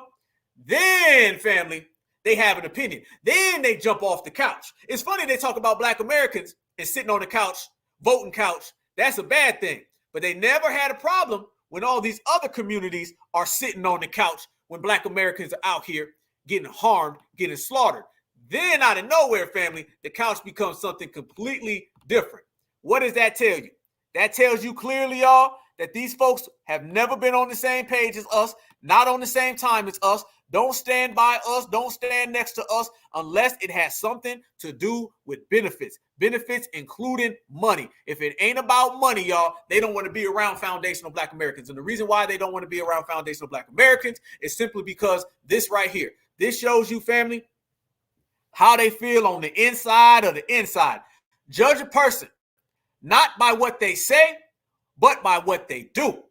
then, family, they have an opinion. Then they jump off the couch. It's funny they talk about Black Americans and sitting on the couch, voting couch. That's a bad thing. But they never had a problem when all these other communities are sitting on the couch when Black Americans are out here getting harmed, getting slaughtered. Then out of nowhere, family, the couch becomes something completely different. What does that tell you? That tells you clearly, y'all, that these folks have never been on the same page as us, not on the same time as us. Don't stand by us. Don't stand next to us unless it has something to do with benefits. Benefits including money. If it ain't about money, y'all, they don't want to be around foundational Black Americans. And the reason why they don't want to be around foundational Black Americans is simply because this right here. This shows you, family, how they feel on the inside of the inside. Judge a person not by what they say, but by what they do.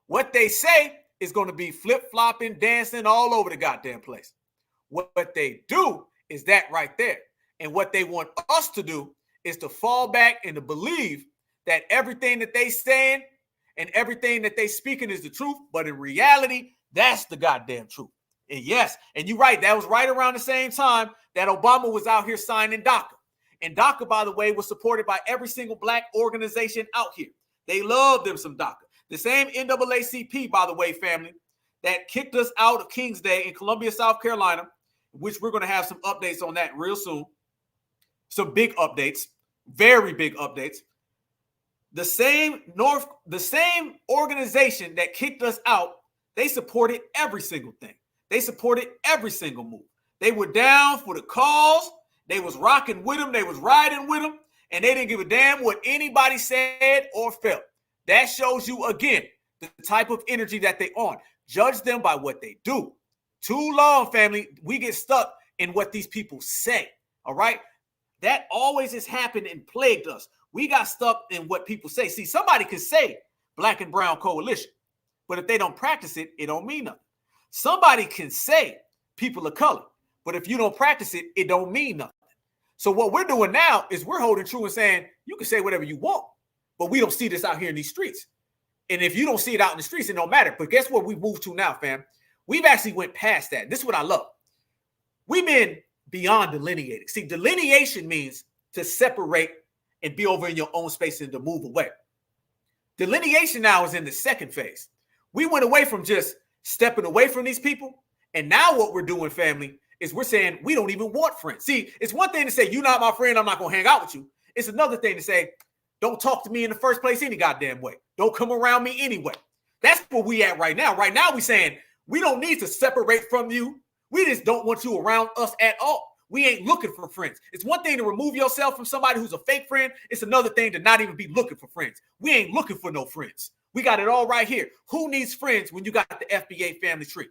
What they say is going to be flip-flopping, dancing all over the goddamn place. What they do is that right there. And what they want us to do is to fall back and to believe that everything that they saying and everything that they speaking is the truth. But in reality, that's the goddamn truth. And yes, and you're right, that was right around the same time that Obama was out here signing DACA. And DACA, by the way, was supported by every single Black organization out here. They love them some DACA. The same NAACP, by the way, family, that kicked us out of King's Day in Columbia, South Carolina, which we're going to have some updates on that real soon. Some big updates, very big updates. The same organization that kicked us out, they supported every single thing. They supported every single move. They were down for the cause. They was rocking with them. They was riding with them. And they didn't give a damn what anybody said or felt. That shows you, again, the type of energy that they on. Judge them by what they do. Too long, family, we get stuck in what these people say, all right? That always has happened and plagued us. We got stuck in what people say. See, somebody can say Black and Brown Coalition, but if they don't practice it, it don't mean nothing. Somebody can say people of color. But if you don't practice it, it don't mean nothing. So what we're doing now is we're holding true and saying, you can say whatever you want, but we don't see this out here in these streets. And if you don't see it out in the streets, it don't matter. But guess what we moved to now, fam? We've actually went past that. This is what I love. We've been beyond delineating. See, delineation means to separate and be over in your own space and to move away. Delineation now is in the second phase. We went away from just stepping away from these people. And now what we're doing, family, is we're saying we don't even want friends. See, it's one thing to say, you're not my friend, I'm not going to hang out with you. It's another thing to say, don't talk to me in the first place any goddamn way. Don't come around me anyway. That's where we at right now. Right now, we're saying we don't need to separate from you. We just don't want you around us at all. We ain't looking for friends. It's one thing to remove yourself from somebody who's a fake friend. It's another thing to not even be looking for friends. We ain't looking for no friends. We got it all right here. Who needs friends when you got the FBA family tree?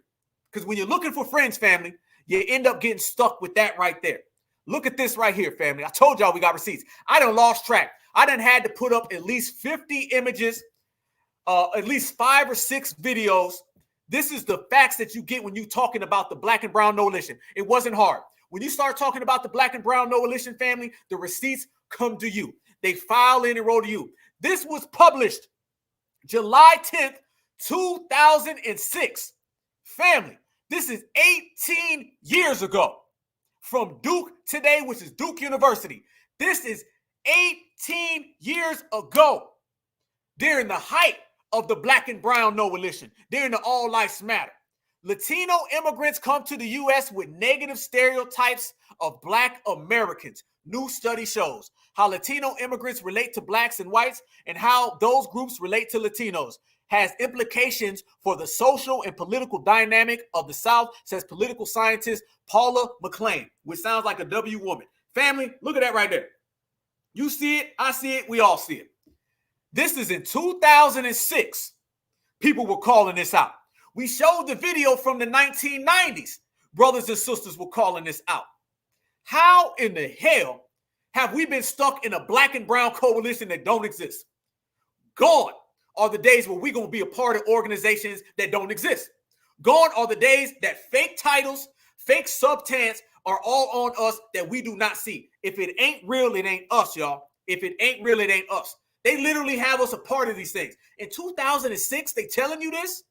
Because when you're looking for friends, family, you end up getting stuck with that right there. Look at this right here, family. I told y'all we got receipts. I done lost track. I done had to put up at least 50 images, at least 5 or 6 videos. This is the facts that you get when you talking about the Black and Brown Coalition. It wasn't hard. When you start talking about the Black and Brown Coalition, family, the receipts come to you. They file in and roll to you. This was published July 10th, 2006. Family, this is 18 years ago from Duke Today, which is Duke University. This is 18 years ago during the height of the Black and Brown Coalition, during the All Lives Matter. Latino immigrants come to the U.S. with negative stereotypes of Black Americans. New study shows how Latino immigrants relate to Blacks and whites and how those groups relate to Latinos. Has implications for the social and political dynamic of the South, says political scientist Paula McLean, which sounds like a W woman. Family, look at that right there. You see it, I see it, we all see it. This is in 2006. People were calling this out. We showed the video from the 1990s. Brothers and sisters were calling this out. How in the hell have we been stuck in a Black and Brown coalition that don't exist? Gone are the days where we're going to be a part of organizations that don't exist. Gone are the days that fake titles, fake substance are all on us that we do not see. If it ain't real, it ain't us, y'all. If it ain't real, it ain't us. They literally have us a part of these things. In 2006, they telling you this?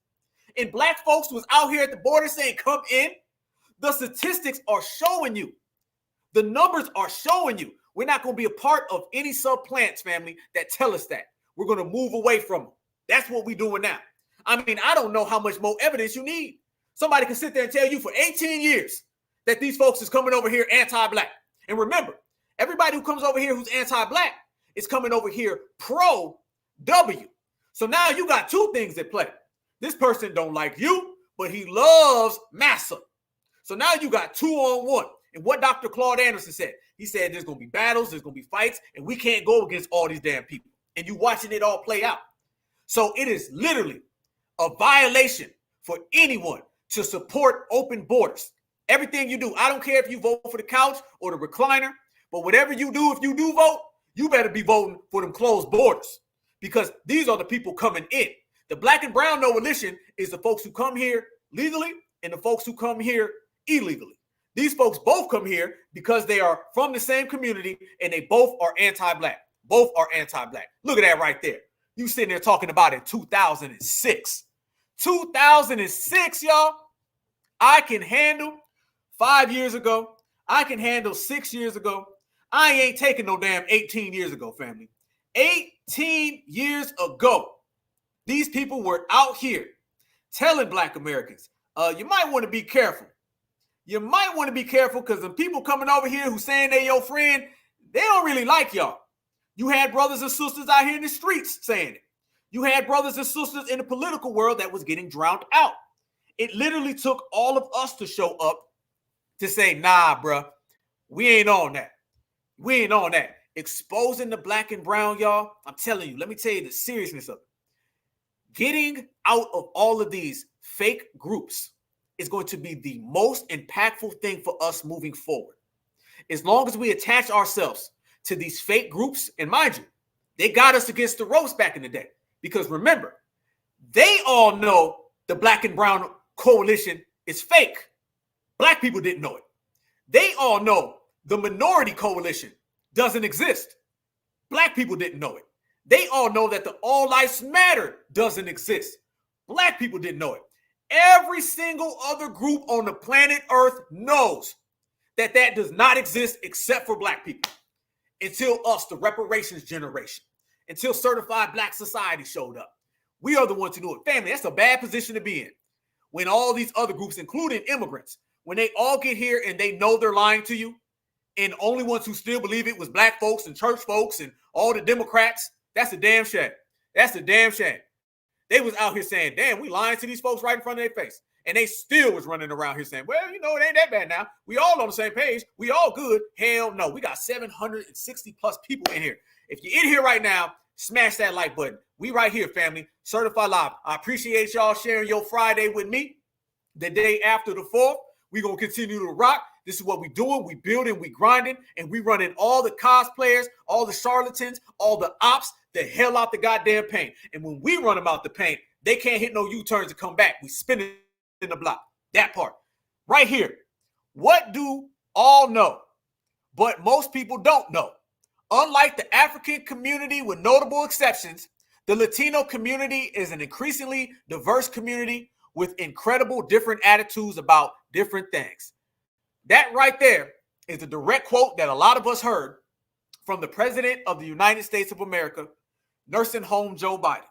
And Black folks was out here at the border saying, come in. The statistics are showing you. The numbers are showing you. We're not going to be a part of any subplants, family, that tell us that. We're going to move away from them. That's what we're doing now. I mean, I don't know how much more evidence you need. Somebody can sit there and tell you for 18 years that these folks is coming over here anti-Black. And remember, everybody who comes over here who's anti-Black is coming over here pro-W. So now you got two things at play. This person don't like you, but he loves massa. So now you got 2-on-1. And what Dr. Claude Anderson said, he said there's going to be battles, there's going to be fights, and we can't go against all these damn people. And you watching it all play out. So it is literally a violation for anyone to support open borders. Everything you do, I don't care if you vote for the couch or the recliner, but whatever you do, if you do vote, you better be voting for them closed borders because these are the people coming in. The Black and Brown Coalition is the folks who come here legally and the folks who come here illegally. These folks both come here because they are from the same community and they both are anti-Black. Both are anti-Black. Look at that right there. You sitting there talking about it in 2006. 2006, y'all. I can handle 5 years ago. I can handle 6 years ago. I ain't taking no damn 18 years ago, family. 18 years ago, these people were out here telling Black Americans, you might want to be careful. You might want to be careful because the people coming over here who saying they your friend, they don't really like y'all. You had brothers and sisters out here in the streets saying it. You had brothers and sisters in the political world that was getting drowned out. It literally took all of us to show up to say, nah, bruh, we ain't on that. We ain't on that. Exposing the Black and Brown, y'all, I'm telling you, let me tell you the seriousness of it. Getting out of all of these fake groups is going to be the most impactful thing for us moving forward. As long as we attach ourselves to these fake groups, and mind you, they got us against the ropes back in the day. Because remember, they all know the Black and Brown Coalition is fake. Black people didn't know it. They all know the minority coalition doesn't exist. Black people didn't know it. They all know that the All Lives Matter doesn't exist. Black people didn't know it. Every single other group on the planet Earth knows that that does not exist except for Black people. Until us, the reparations generation, until certified Black society showed up. We are the ones who knew it. Family, that's a bad position to be in. When all these other groups, including immigrants, when they all get here and they know they're lying to you, and the only ones who still believe it was Black folks and church folks and all the Democrats, that's a damn shame. That's a damn shame. They was out here saying, damn, we lying to these folks right in front of their face. And they still was running around here saying, well, you know, it ain't that bad now. We all on the same page. We all good. Hell no. We got 760 plus people in here. If you're in here right now, smash that like button. We right here, family. Certified Live. I appreciate y'all sharing your Friday with me. The day after the 4th, we're going to continue to rock. This is what we doing. We building, we grinding, and we running all the cosplayers, all the charlatans, all the ops, the hell out the goddamn paint. And when we run them out the paint, they can't hit no U-turns to come back. We spin it in the block. That part. Right here. What do all know, but most people don't know? Unlike the African community with notable exceptions, the Latino community is an increasingly diverse community with incredible different attitudes about different things. That right there is a direct quote that a lot of us heard from the President of the United States of America, nursing home Joe Biden.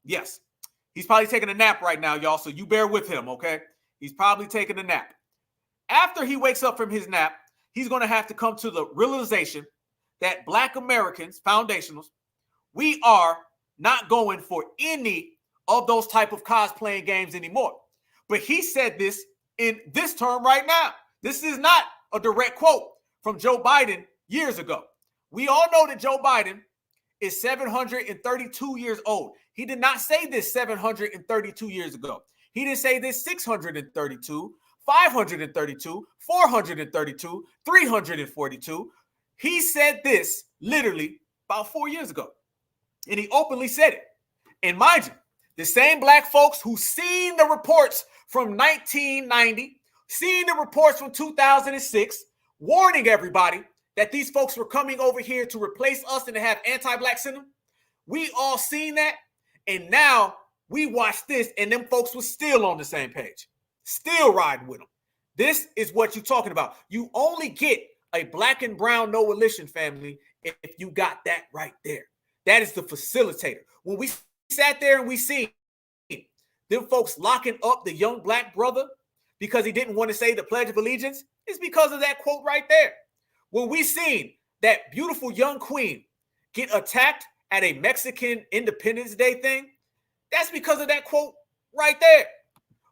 Yes, he's probably taking a nap right now, y'all, so you bear with him, okay? He's probably taking a nap. After he wakes up from his nap, he's going to have to come to the realization that Black Americans, foundationals, we are not going for any of those type of cosplaying games anymore. But he said this in this term right now. This is not a direct quote from Joe Biden years ago. We all know that Joe Biden is 732 years old. He did not say this 732 years ago. He didn't say this 632, 532, 432, 342. He said this literally about 4 years ago. And he openly said it. And mind you, the same Black folks who seen the reports from 1990, seen the reports from 2006, warning everybody that these folks were coming over here to replace us and to have anti-Black syndrome. We all seen that. And now we watch this and them folks were still on the same page, still riding with them. This is what you're talking about. You only get a Black and brown coalition, family, if you got that right there. That is the facilitator. When we sat there and we seen them folks locking up the young Black brother because he didn't want to say the Pledge of Allegiance, it's because of that quote right there. When we seen that beautiful young queen get attacked at a Mexican Independence Day thing, that's because of that quote right there.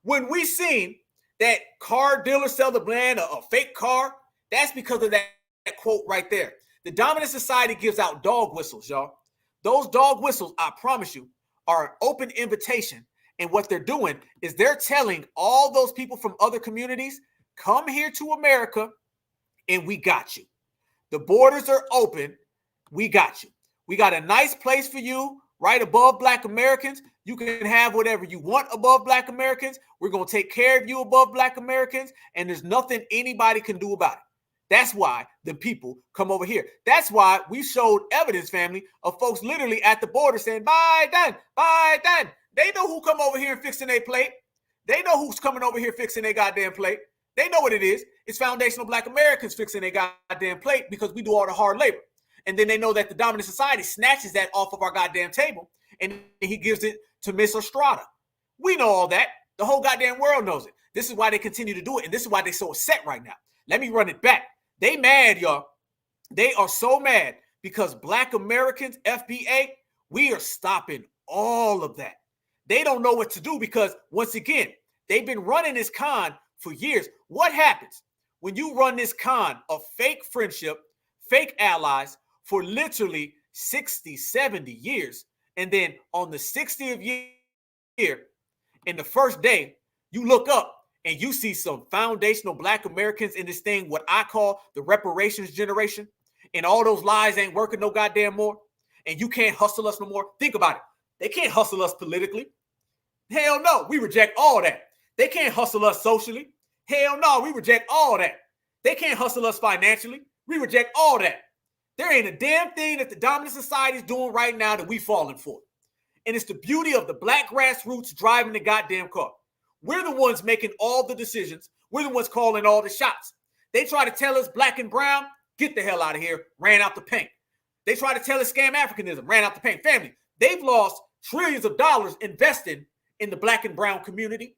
When we seen that car dealer sell the brand a fake car, that's because of that quote right there. The dominant society gives out dog whistles, y'all. Those dog whistles, I promise you, are an open invitation. And what they're doing is they're telling all those people from other communities, come here to America and we got you. The borders are open. We got you. We got a nice place for you right above Black Americans. You can have whatever you want above Black Americans. We're going to take care of you above Black Americans. And there's nothing anybody can do about it. That's why the people come over here. That's why we showed evidence, family, of folks literally at the border saying, Biden, Biden. They know who come over here and fixing their plate. They know who's coming over here fixing their goddamn plate. They know what it is. It's foundational Black Americans fixing their goddamn plate because we do all the hard labor. And then they know that the dominant society snatches that off of our goddamn table and he gives it to Miss Estrada. We know all that. The whole goddamn world knows it. This is why they continue to do it. And this is why they're so upset right now. Let me run it back. They mad, y'all. They are so mad because Black Americans, FBA, we are stopping all of that. They don't know what to do because, once again, they've been running this con for years. What happens when you run this con of fake friendship, fake allies for literally 60, 70 years, and then on the 60th year, in the first day, you look up and you see some foundational Black Americans in this thing, what I call the reparations generation, and all those lies ain't working no goddamn more, and you can't hustle us no more. Think about it. They can't hustle us politically. Hell no, we reject all that. They can't hustle us socially. Hell no, we reject all that. They can't hustle us financially. We reject all that. There ain't a damn thing that the dominant society is doing right now that we falling for. And it's the beauty of the black grassroots driving the goddamn car. We're the ones making all the decisions. We're the ones calling all the shots. They try to tell us black and brown, get the hell out of here, ran out the paint. They try to tell us scam Africanism, ran out the paint. Family, they've lost trillions of dollars investing in the black and brown community.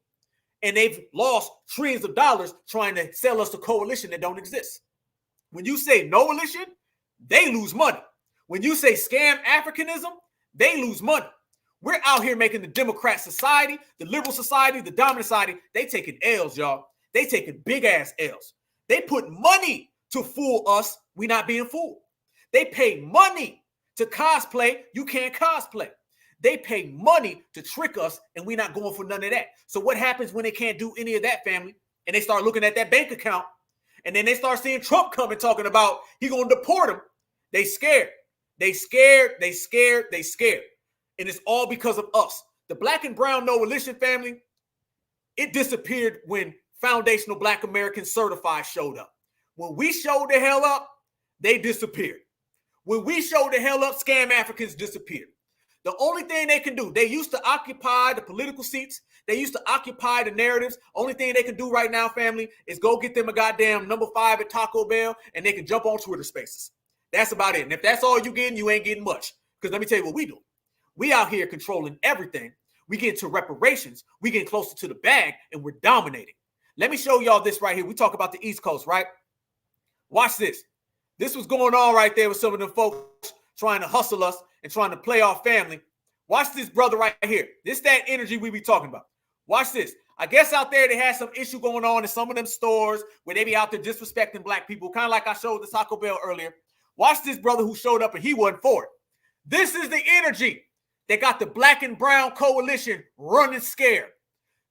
And they've lost trillions of dollars trying to sell us a coalition that don't exist. When you say no coalition, they lose money. When you say scam Africanism, they lose money. We're out here making the Democrat society, the liberal society, the dominant society, they taking L's, y'all. They taking big ass L's. They put money to fool us. We not being fooled. They pay money to cosplay. You can't cosplay. They pay money to trick us, and we're not going for none of that. So what happens when they can't do any of that, family? And they start looking at that bank account, and then they start seeing Trump coming talking about he going to deport them. They scared. They scared. They scared. They scared. And it's all because of us. The black and brown no religion family, it disappeared when foundational black Americans certified showed up. When we showed the hell up, they disappeared. When we showed the hell up, scam Africans disappeared. The only thing they can do, they used to occupy the political seats. They used to occupy the narratives. Only thing they can do right now, family, is go get them a goddamn number 5 at Taco Bell, and they can jump on Twitter Spaces. That's about it. And if that's all you getting, you ain't getting much. Because let me tell you what we do. We out here controlling everything. We get into reparations. We get closer to the bag, and we're dominating. Let me show y'all this right here. We talk about the East Coast, right? Watch this. This was going on right there with some of them folks trying to hustle us and trying to play our family. Watch this brother right here. This that energy we be talking about. Watch this. I guess out there they had some issue going on in some of them stores where they be out there disrespecting black people, kind of like I showed the Taco Bell earlier. Watch this brother who showed up and he wasn't for it. This is the energy that got the black and brown coalition running scared.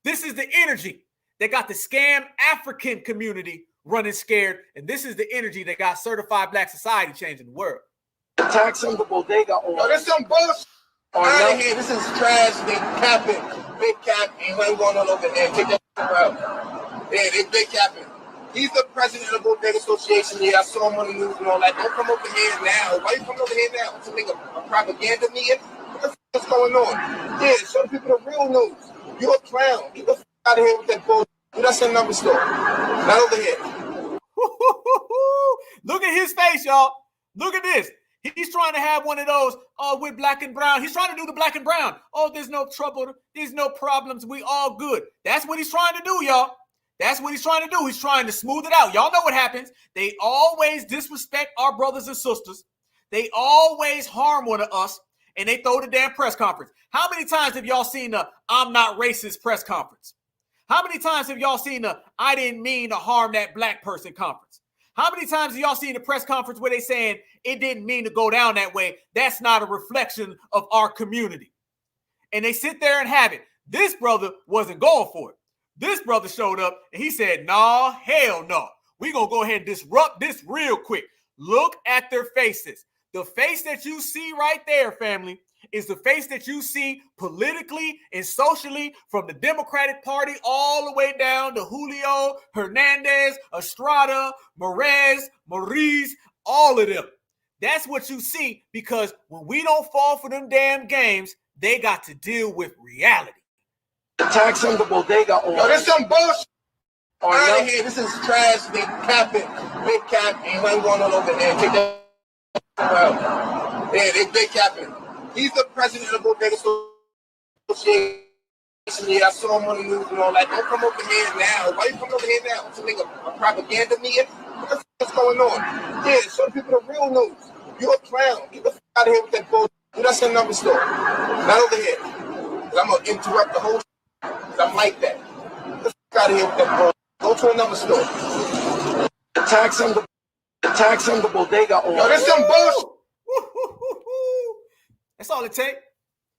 This is the energy that got the scam African community running scared. And this is the energy that got certified black society changing the world. Tax on the bodega or yo, this some bullshit. Out of here, this is trash. They capping, big cap, and you ain't going all over there. Take that out. Yeah, they big capping. He's the president of the Bodega Association. Yeah, I saw him on the news and all that. Don't come over here now. Why you come over here now to make a propaganda meeting? What the f is going on? Yeah, show people the real news. You're a clown. Get the f out of here with that bullshit. That's a number store. Not over here. Look at his face, y'all. Look at this. He's trying to have one of those, with black and brown. He's trying to do the black and brown. Oh, there's no trouble. There's no problems. We all good. That's what he's trying to do, y'all. That's what he's trying to do. He's trying to smooth it out. Y'all know what happens. They always disrespect our brothers and sisters. They always harm one of us, and they throw the damn press conference. How many times have y'all seen the I'm not racist press conference? How many times have y'all seen the I didn't mean to harm that black person conference? How many times have y'all seen the press conference where they saying it didn't mean to go down that way? That's not a reflection of our community. And they sit there and have it. This brother wasn't going for it. This brother showed up and he said, nah, hell no. We're going to go ahead and disrupt this real quick. Look at their faces. The face that you see right there, family, is the face that you see politically and socially from the Democratic Party all the way down to Julio, Hernandez, Estrada, Maurice, all of them. That's what you see because when we don't fall for them damn games, they got to deal with reality. Tax on the bodega or yo, this some bullshit. Out of here, this is trash. They capping, big cap, and you ain't going all over there. Take that out. Yeah, they big capping. He's the president of the Bodega Association. Yeah, I saw him on the news and all that. Don't come over here now. Why you come over here now to make a propaganda meeting? What the f is going on? Yeah, show people the real news. You're a clown. Get the f out of here with that bullshit. That's a number store. Not over here. I'm going to interrupt the whole I'm like that. Get the f out of here with that bullshit. Go to another store. Tax on the bodega or yo, this some bullshit. That's all it take.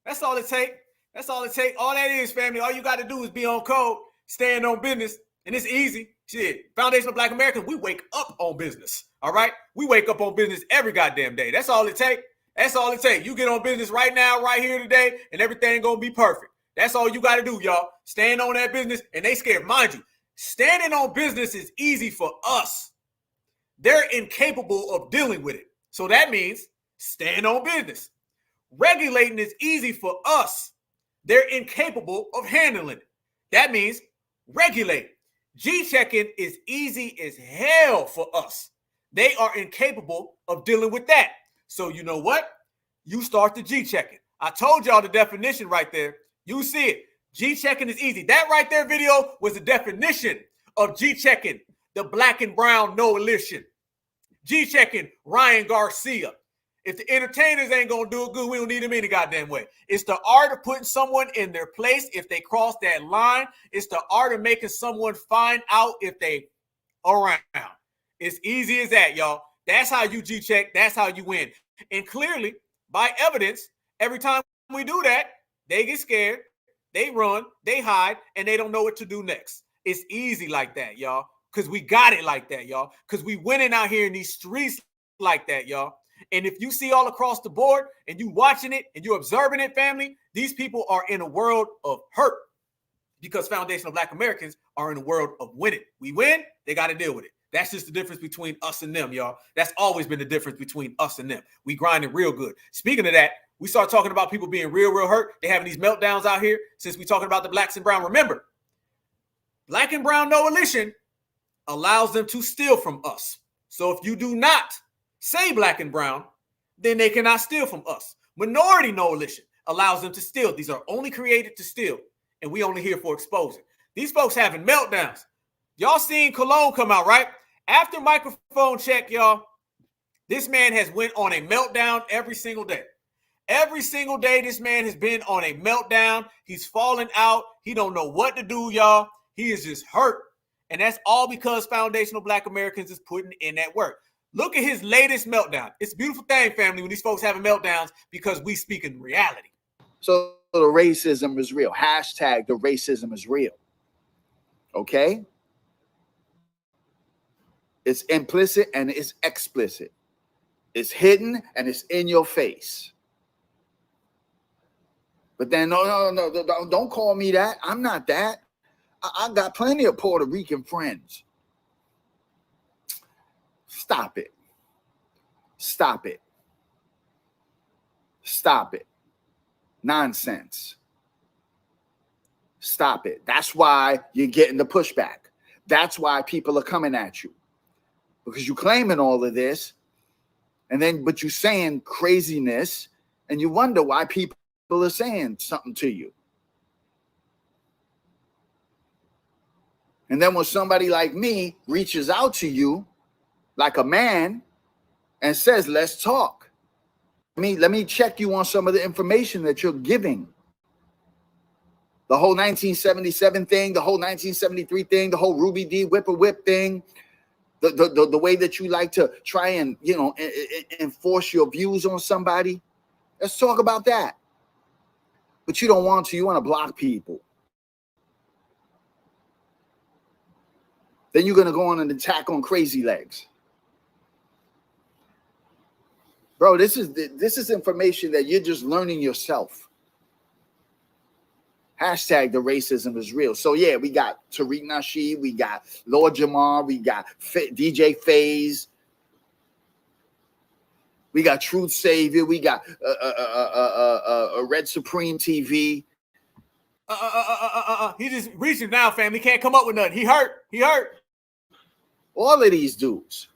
That's all it take. That's all it take. All that is, family. All you got to do is be on code, stand on business, and it's easy. Shit, Foundation of Black Americans, we wake up on business. All right? We wake up on business every goddamn day. That's all it take. That's all it take. You get on business right now, right here today, and everything gonna be perfect. That's all you got to do, y'all. Stand on that business, and they scared. Mind you, Standing on business is easy for us. They're incapable of dealing with it. So that means stand on business. Regulating is easy for us. They're incapable of handling it. That means regulate. G-checking is easy as hell for us. They are incapable of dealing with that. So you know what? You start the G-checking. I told y'all the definition right there. You see it. G-checking is easy. That right there video was the definition of G-checking, the black and brown coalition. G-checking Ryan Garcia. If the entertainers ain't going to do it good, we don't need them any goddamn way. It's the art of putting someone in their place if they cross that line. It's the art of making someone find out if they around. It's easy as that, y'all. That's how you G-check. That's how you win. And clearly, by evidence, every time we do that, they get scared, they run, they hide, and they don't know what to do next. It's easy like that, y'all, because we got it like that, y'all, because we winning out here in these streets like that, y'all. And if you see all across the board and you watching it and you're observing it, family, these people are in a world of hurt because foundational Black Americans are in a world of winning. We win, they got to deal with it. That's just the difference between us and them, y'all. That's always been the difference between us and them. We grinding real good. Speaking of that, we start talking about people being real hurt. They having these meltdowns out here since we talking about the blacks and brown. Remember, black and brown coalition allows them to steal from us. So if you do not say black and brown, then they cannot steal from us. Minority coalition allows them to steal. These are only created to steal, and we only here for exposing. These folks having meltdowns. Y'all seen Cologne come out, right? After microphone check, y'all, this man has went on a meltdown every single day. Every single day, this man has been on a meltdown. He's falling out. He don't know what to do, y'all. He is just hurt. And that's all because foundational Black Americans is putting in that work. Look at his latest meltdown. It's a beautiful thing, family, when these folks having meltdowns because we speak in reality. So the racism is real. Hashtag the racism is real. Okay? It's implicit and it's explicit. It's hidden and it's in your face. But then, no, don't call me that. I'm not that. I got plenty of Puerto Rican friends. Stop it. Stop it. Stop it. Nonsense. Stop it. That's why you're getting the pushback. That's why people are coming at you. Because you're claiming all of this, but you're saying craziness, and you wonder why people are saying something to you. And then when somebody like me reaches out to you like a man and says, let's talk. Let me check you on some of the information that you're giving. The whole 1977 thing, the whole 1973 thing, the whole Ruby D whip thing, the way that you like to try and, enforce your views on somebody. Let's talk about that. But you don't want to. You want to block people. Then you're going to go on an attack on Crazy Legs. Bro, this is information that you're just learning yourself. Hashtag the racism is real. So, yeah, we got Tariq Nasheed, we got Lord Jamar, we got DJ FaZe, we got Truth Savior, we got Red Supreme TV. He just reaching now, family. He can't come up with nothing. He hurt. He hurt. All of these dudes.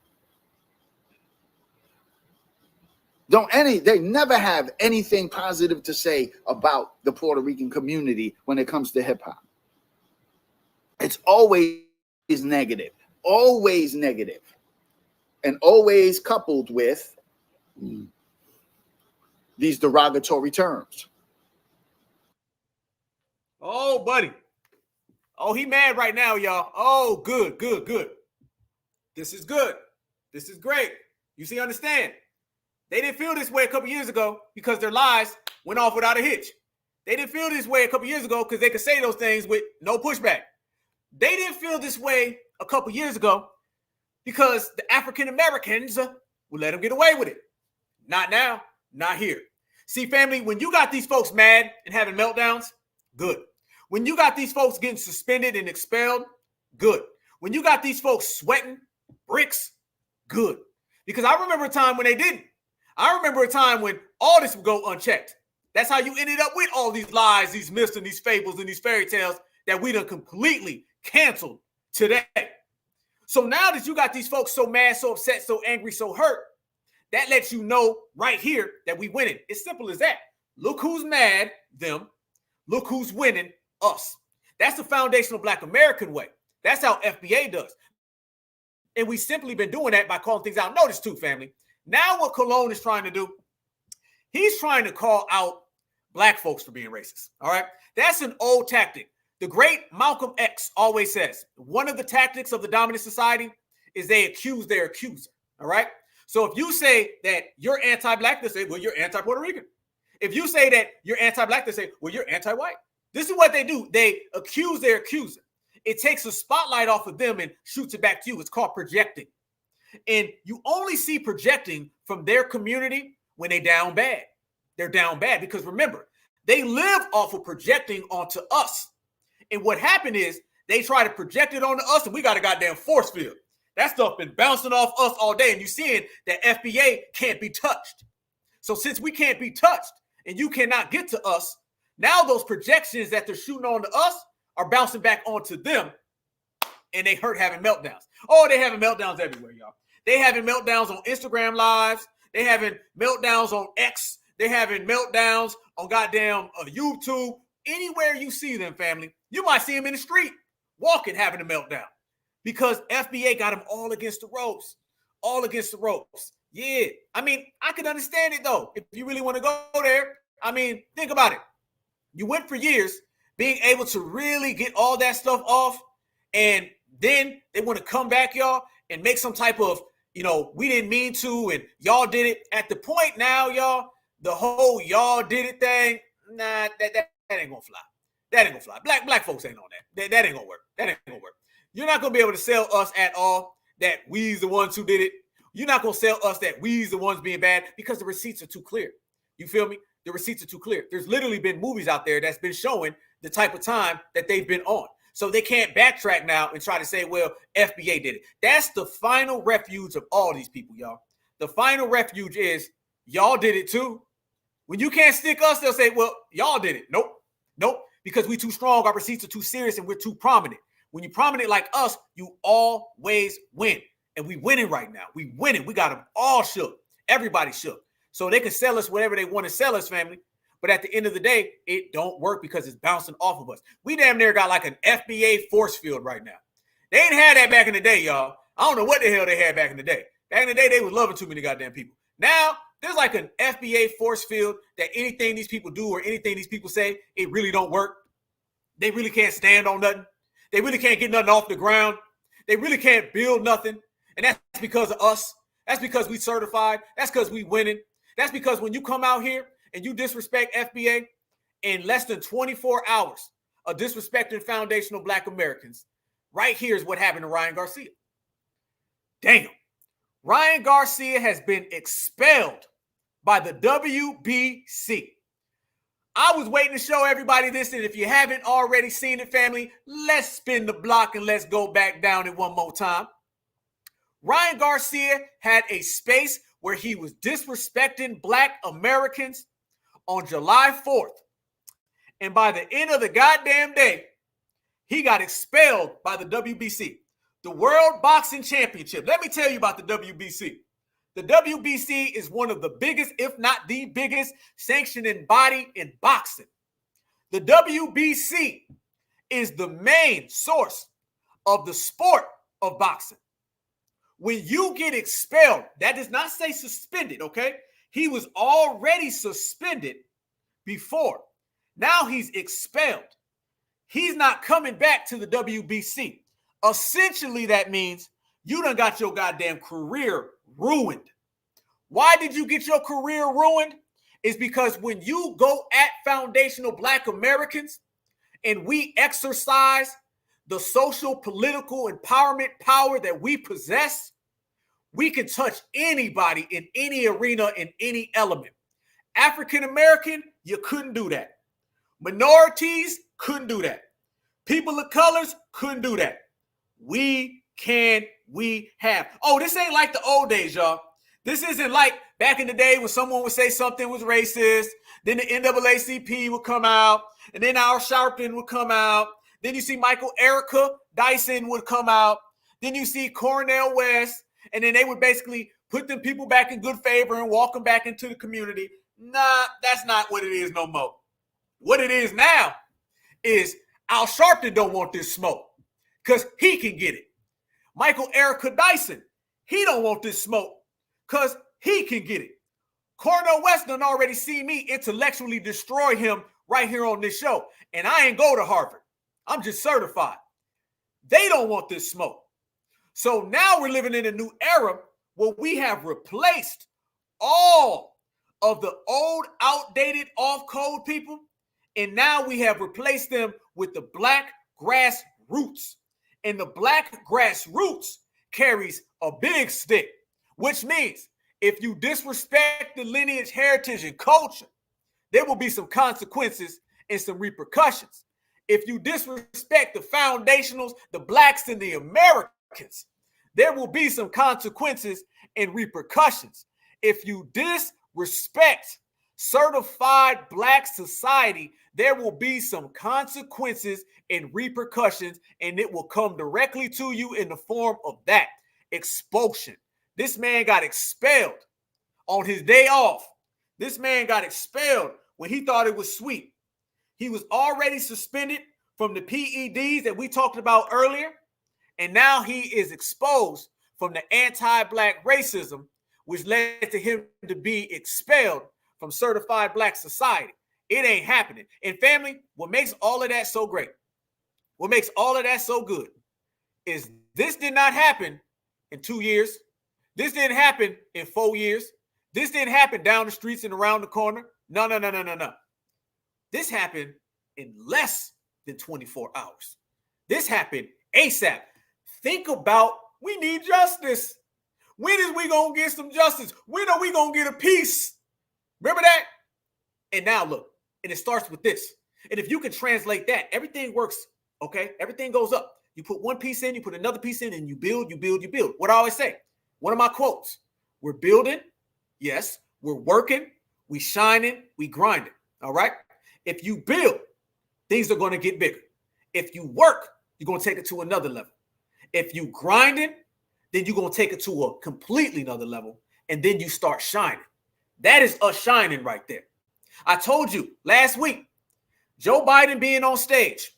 They never have anything positive to say about the Puerto Rican community when it comes to hip hop. It's always negative, and always coupled with these derogatory terms. Oh, buddy. Oh, he mad right now, y'all. Oh, good. This is good. This is great. You see, understand. They didn't feel this way a couple years ago because their lies went off without a hitch. They didn't feel this way a couple years ago because they could say those things with no pushback. They didn't feel this way a couple years ago because the African Americans would let them get away with it. Not now, not here. See, family, when you got these folks mad and having meltdowns, good. When you got these folks getting suspended and expelled, good. When you got these folks sweating bricks, good. Because I remember a time when they didn't. I remember a time when all this would go unchecked. That's how you ended up with all these lies, these myths, and these fables, and these fairy tales that we done completely canceled today. So now that you got these folks so mad, so upset, so angry, so hurt, that lets you know right here that we winning. It's simple as that. Look who's mad, them. Look who's winning, us. That's the foundational Black American way. That's how FBA does. And we simply been doing that by calling things out. Notice too, family. Now what Cologne is trying to do, he's trying to call out Black folks for being racist. All right. That's an old tactic. The great Malcolm X always says one of the tactics of the dominant society is they accuse their accuser. All right. So if you say that you're anti-Black, they say, well, you're anti-Puerto Rican. If you say that you're anti-Black, they say, well, you're anti-white. This is what they do. They accuse their accuser. It takes a spotlight off of them and shoots it back to you. It's called projecting. And you only see projecting from their community when they down bad. They're down bad because remember, they live off of projecting onto us. And what happened is they try to project it onto us and we got a goddamn force field. That stuff been bouncing off us all day. And you're seeing that FBA can't be touched. So since we can't be touched and you cannot get to us, now those projections that they're shooting onto us are bouncing back onto them and they hurt having meltdowns. Oh, they having meltdowns everywhere, y'all. They having meltdowns on Instagram lives. They having meltdowns on X. They having meltdowns on goddamn YouTube. Anywhere you see them, family, you might see them in the street walking, having a meltdown because FBA got them all against the ropes, all against the ropes. Yeah. I mean, I could understand it though. If you really want to go there, I mean, think about it. You went for years being able to really get all that stuff off. And then they want to come back, y'all, and make some type of, we didn't mean to, and y'all did it. At the point now, y'all, the whole y'all did it thing, nah, that ain't gonna fly. That ain't gonna fly. Black folks ain't on that. That ain't gonna work. That ain't gonna work. You're not gonna be able to sell us at all that we's the ones who did it. You're not gonna sell us that we's the ones being bad because the receipts are too clear. You feel me? The receipts are too clear. There's literally been movies out there that's been showing the type of time that they've been on. So they can't backtrack now and try to say, well, FBA did it. That's the final refuge of all these people, y'all. The final refuge is y'all did it too. When you can't stick us, they'll say, well, y'all did it. Nope. Because we too strong, our receipts are too serious, and we're too prominent. When you're prominent like us, you always win. And we winning right now. We winning. We got them all shook. Everybody shook. So they can sell us whatever they want to sell us, family. But at the end of the day, it don't work because it's bouncing off of us. We damn near got like an FBA force field right now. They ain't had that back in the day, y'all. I don't know what the hell they had back in the day. Back in the day, they was loving too many goddamn people. Now, there's like an FBA force field that anything these people do or anything these people say, it really don't work. They really can't stand on nothing. They really can't get nothing off the ground. They really can't build nothing. And that's because of us. That's because we certified. That's because we winning. That's because when you come out here and you disrespect FBA in less than 24 hours of disrespecting foundational Black Americans, right here is what happened to Ryan Garcia. Damn. Ryan Garcia has been expelled by the WBC. I was waiting to show everybody this, and if you haven't already seen it, family, let's spin the block and let's go back down it one more time. Ryan Garcia had a space where he was disrespecting Black Americans on July 4th. And by the end of the goddamn day, he got expelled by the WBC, the World Boxing Championship. Let me tell you about the WBC. The WBC is one of the biggest, if not the biggest, sanctioning body in boxing. The WBC is the main source of the sport of boxing. When you get expelled, that does not say suspended, okay? He was already suspended before. Now he's expelled. He's not coming back to the WBC. Essentially, that means you done got your goddamn career ruined. Why did you get your career ruined? It's because when you go at foundational Black Americans and we exercise the social, political empowerment power that we possess, we can touch anybody in any arena, in any element. African American, you couldn't do that. Minorities couldn't do that. People of colors couldn't do that. we have. Oh, this ain't like the old days, y'all. This isn't like back in the day when someone would say something was racist, then the NAACP would come out, and then Al Sharpton would come out. Then you see Michael Erica Dyson would come out. Then you see Cornel West, and then they would basically put them people back in good favor and walk them back into the community. Nah, that's not what it is no more. What it is now is Al Sharpton don't want this smoke because he can get it. Michael Erica Dyson, he don't want this smoke because he can get it. Cornel West done already see me intellectually destroy him right here on this show. And I ain't go to Harvard. I'm just certified. They don't want this smoke. So now we're living in a new era where we have replaced all of the old, outdated, off-code people, and now we have replaced them with the black grassroots. And the black grassroots carries a big stick, which means if you disrespect the lineage, heritage, and culture, there will be some consequences and some repercussions. If you disrespect the foundationals, the blacks and the Americans, there will be some consequences and repercussions. If you disrespect certified black society, there will be some consequences and repercussions, and it will come directly to you in the form of that expulsion. This man got expelled on his day off. This man got expelled when he thought it was sweet. He was already suspended from the PEDs that we talked about earlier, and now he is exposed from the anti-black racism, which led to him to be expelled from certified black society. It ain't happening. And family, what makes all of that so great, what makes all of that so good is this did not happen in 2 years. This didn't happen in 4 years. This didn't happen down the streets and around the corner. No. This happened in less than 24 hours. This happened ASAP. Think about, we need justice. When is we going to get some justice? When are we going to get a peace? Remember that? And now look, and it starts with this. And if you can translate that, everything works, okay? Everything goes up. You put one piece in, you put another piece in, and you build, you build, you build. What I always say, one of my quotes, we're building, yes, we're working, we shining, we grinding, all right? If you build, things are going to get bigger. If you work, you're going to take it to another level. If you grinding, then you're going to take it to a completely another level, and then you start shining. That is us shining right there. I told you last week, Joe Biden being on stage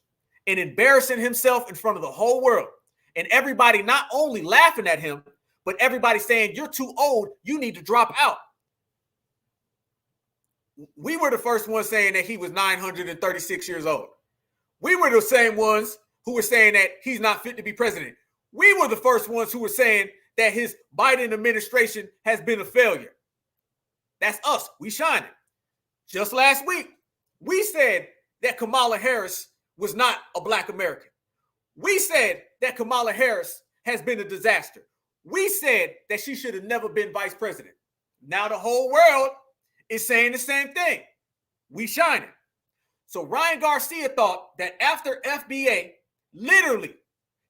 and embarrassing himself in front of the whole world, and everybody not only laughing at him, but everybody saying, you're too old, you need to drop out. We were the first ones saying that he was 936 years old. We were the same ones who were saying that he's not fit to be president. We were the first ones who were saying that his Biden administration has been a failure. That's us. We shining. Just last week, we said that Kamala Harris was not a black American. We said that Kamala Harris has been a disaster. We said that she should have never been vice president. Now the whole world is saying the same thing. We shining. So Ryan Garcia thought that after FBA literally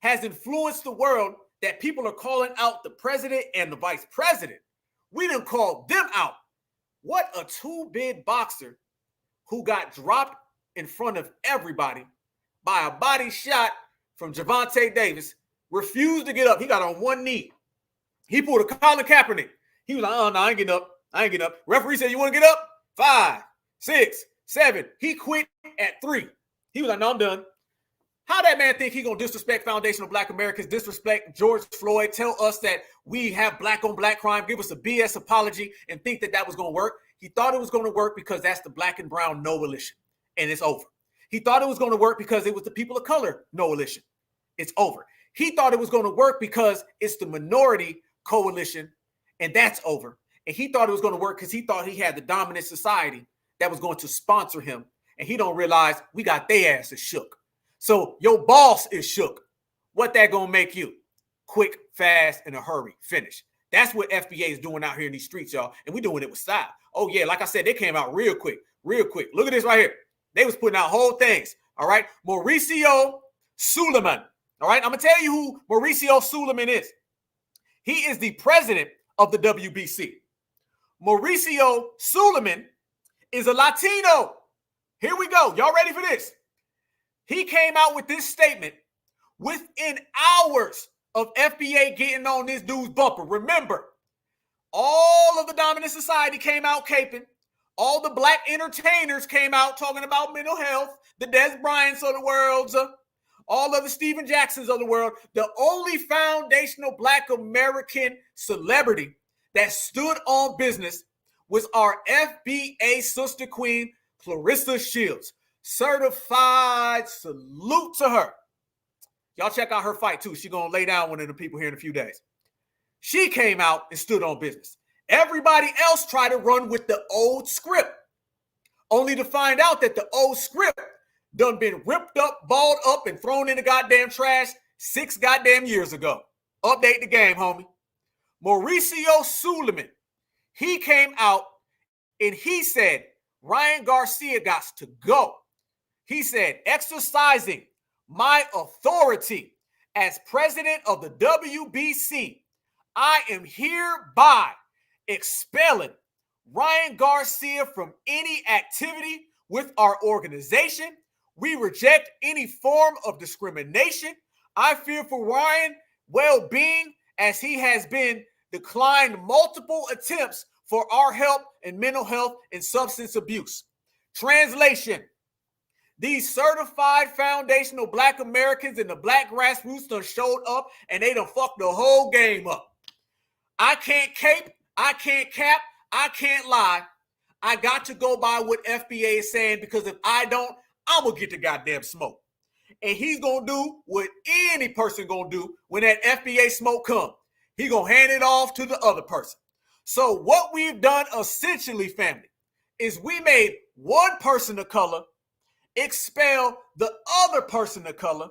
has influenced the world, that people are calling out the president and the vice president, we didn't call them out. What a two-bid boxer who got dropped in front of everybody by a body shot from Javante Davis, refused to get up. He got on one knee. He pulled a Colin Kaepernick. He was like, oh, no, I ain't getting up. I ain't getting up. Referee said, you want to get up? 5, 6, 7. He quit at 3. He was like, no, I'm done. How that man think he going to disrespect foundational black Americans, disrespect George Floyd, tell us that we have black on black crime, give us a BS apology, and think that that was going to work? He thought it was going to work because that's the black and brown coalition, and it's over. He thought it was going to work because it was the people of color coalition. It's over. He thought it was going to work because it's the minority coalition, and that's over. And he thought it was going to work because he thought he had the dominant society that was going to sponsor him, and he don't realize we got their asses shook. So your boss is shook. What that gonna make you? Quick, fast, in a hurry, finish. That's what FBA is doing out here in these streets, y'all. And we doing it with style. Oh yeah, like I said, they came out real quick, real quick. Look at this right here. They was putting out whole things, all right? Mauricio Suleiman, All right, I'm going to tell you who Mauricio Suleiman is. He is the president of the WBC. Mauricio Suleiman is a Latino. Here we go. Y'all ready for this? He came out with this statement within hours of FBA getting on this dude's bumper. Remember, all of the dominant society came out caping. All the black entertainers came out talking about mental health. The Dez Bryants of the world, all of the Stephen Jacksons of the world. The only foundational black American celebrity that stood on business was our FBA sister queen, Clarissa Shields. Certified salute to her. Y'all check out her fight too. She's going to lay down one of the people here in a few days. She came out and stood on business. Everybody else tried to run with the old script, only to find out that the old script done been ripped up, balled up, and thrown in the goddamn trash 6 goddamn years ago. Update the game, homie. Mauricio Suleiman, he came out and he said, Ryan Garcia got to go. He said, exercising my authority as president of the WBC, I am hereby expelling Ryan Garcia from any activity with our organization. We reject any form of discrimination. I fear for Ryan's well-being as he has been declined multiple attempts for our help in mental health and substance abuse. Translation: these certified foundational black Americans and the black grassroots done showed up and they done fucked the whole game up. I can't cape, I can't cap, I can't lie. I got to go by what FBA is saying, because if I don't, I'm going to get the goddamn smoke. And he's going to do what any person going to do when that FBA smoke comes. He going to hand it off to the other person. So what we've done essentially, family, is we made one person of color expel the other person of color,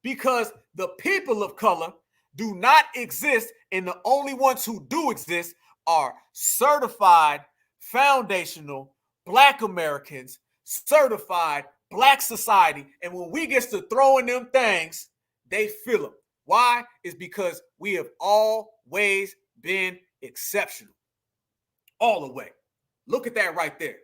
because the people of color do not exist, and the only ones who do exist are certified foundational black Americans, certified black society. And when we get to throwing them things, they feel them. Why? It's because we have always been exceptional. All the way. Look at that right there.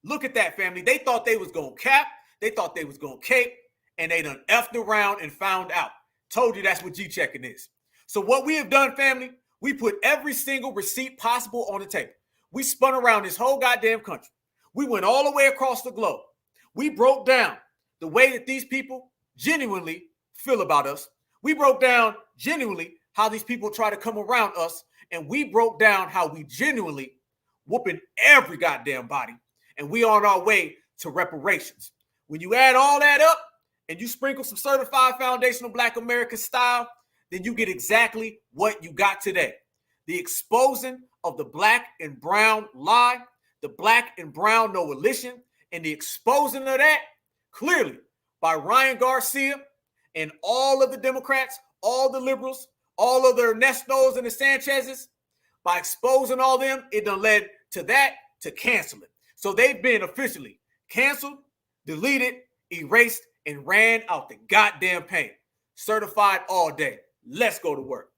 Look at that, family. They thought they was going to cap. They thought they was going to cape, and they done effed around and found out. Told you that's what G-checking is. So what we have done, family, we put every single receipt possible on the table. We spun around this whole goddamn country. We went all the way across the globe. We broke down the way that these people genuinely feel about us. We broke down genuinely how these people try to come around us. And we broke down how we genuinely whooping every goddamn body. And we on our way to reparations. When you add all that up and you sprinkle some certified foundational black American style, then you get exactly what you got today. The exposing of the black and brown lie, the black and brown coalition, and the exposing of that clearly by Ryan Garcia and all of the Democrats, all the liberals, all of the Ernestos and the Sanchez's. By exposing all them, it done led to that, to canceling. So they've been officially canceled, deleted, erased, and ran out the goddamn paint. Certified all day. Let's go to work.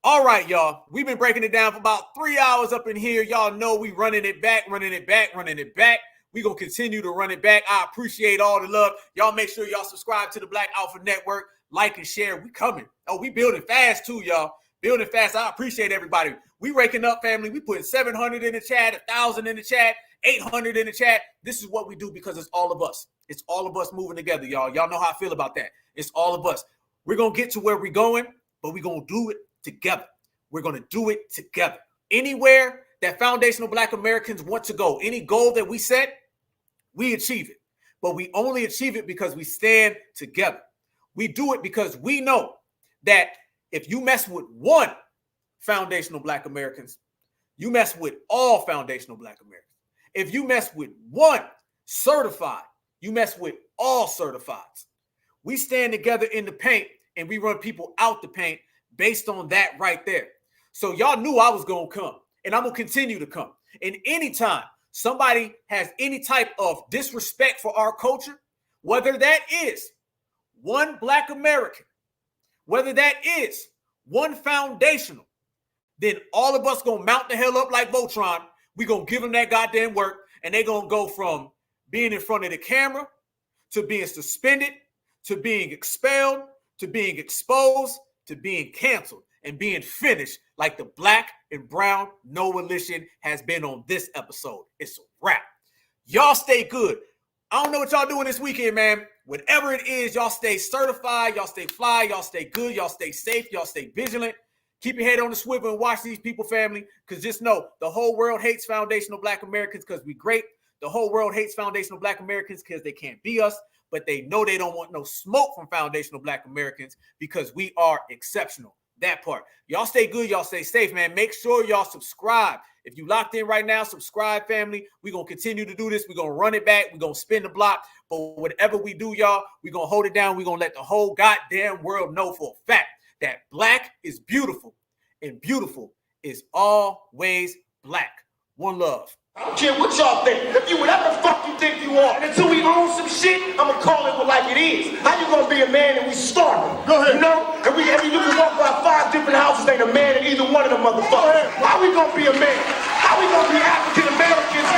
All right, y'all. We've been breaking it down for about 3 hours up in here. Y'all know we running it back. We going to continue to run it back. I appreciate all the love. Y'all make sure y'all subscribe to the Black Alpha Network. Like and share. We coming. Oh, we building fast too, y'all. Building fast. I appreciate everybody. We raking up, family. We putting 700 in the chat, 1,000 in the chat, 800 in the chat. This is what we do because it's all of us. It's all of us moving together, y'all. Y'all know how I feel about that. It's all of us. We're going to get to where we're going, but we're going to do it together. We're going to do it together. Anywhere that foundational black Americans want to go, any goal that we set, we achieve it. But we only achieve it because we stand together. We do it because we know that if you mess with one foundational black Americans, you mess with all foundational black Americans. If you mess with one certified, you mess with all certifieds. We stand together in the paint and we run people out the paint based on that right there. So y'all knew I was going to come, and I'm going to continue to come. And anytime somebody has any type of disrespect for our culture, whether that is one black American whether that is one foundational, then all of us gonna mount the hell up like Voltron. We gonna give them that goddamn work, and they gonna go from being in front of the camera to being suspended to being expelled to being exposed to being canceled and being finished like the black and brown coalition has been on this episode. It's a wrap. Y'all stay good. I don't know what y'all doing this weekend, man. Whatever it is, y'all stay certified, y'all stay fly, y'all stay good, y'all stay safe, y'all stay vigilant. Keep your head on the swivel and watch these people, family, because just know the whole world hates foundational Black Americans because we great. The whole world hates foundational Black Americans because they can't be us, but they know they don't want no smoke from foundational Black Americans because we are exceptional. That part. Y'all stay good, y'all stay safe, man. Make sure y'all subscribe. If you locked in right now, subscribe, family. We're going to continue to do this. We're going to run it back. We're going to spin the block. But whatever we do, y'all, we're going to hold it down. We're going to let the whole goddamn world know for a fact that Black is beautiful and beautiful is always Black. One love. I don't care what y'all think. If you whatever the fuck you think you are, and until we own some shit, I'ma call it like it is. How you gonna be a man and we starving? Go ahead. You know? And you can walk by 5 different houses, ain't a man in either one of them motherfuckers. How we gonna be a man? How we gonna be African Americans?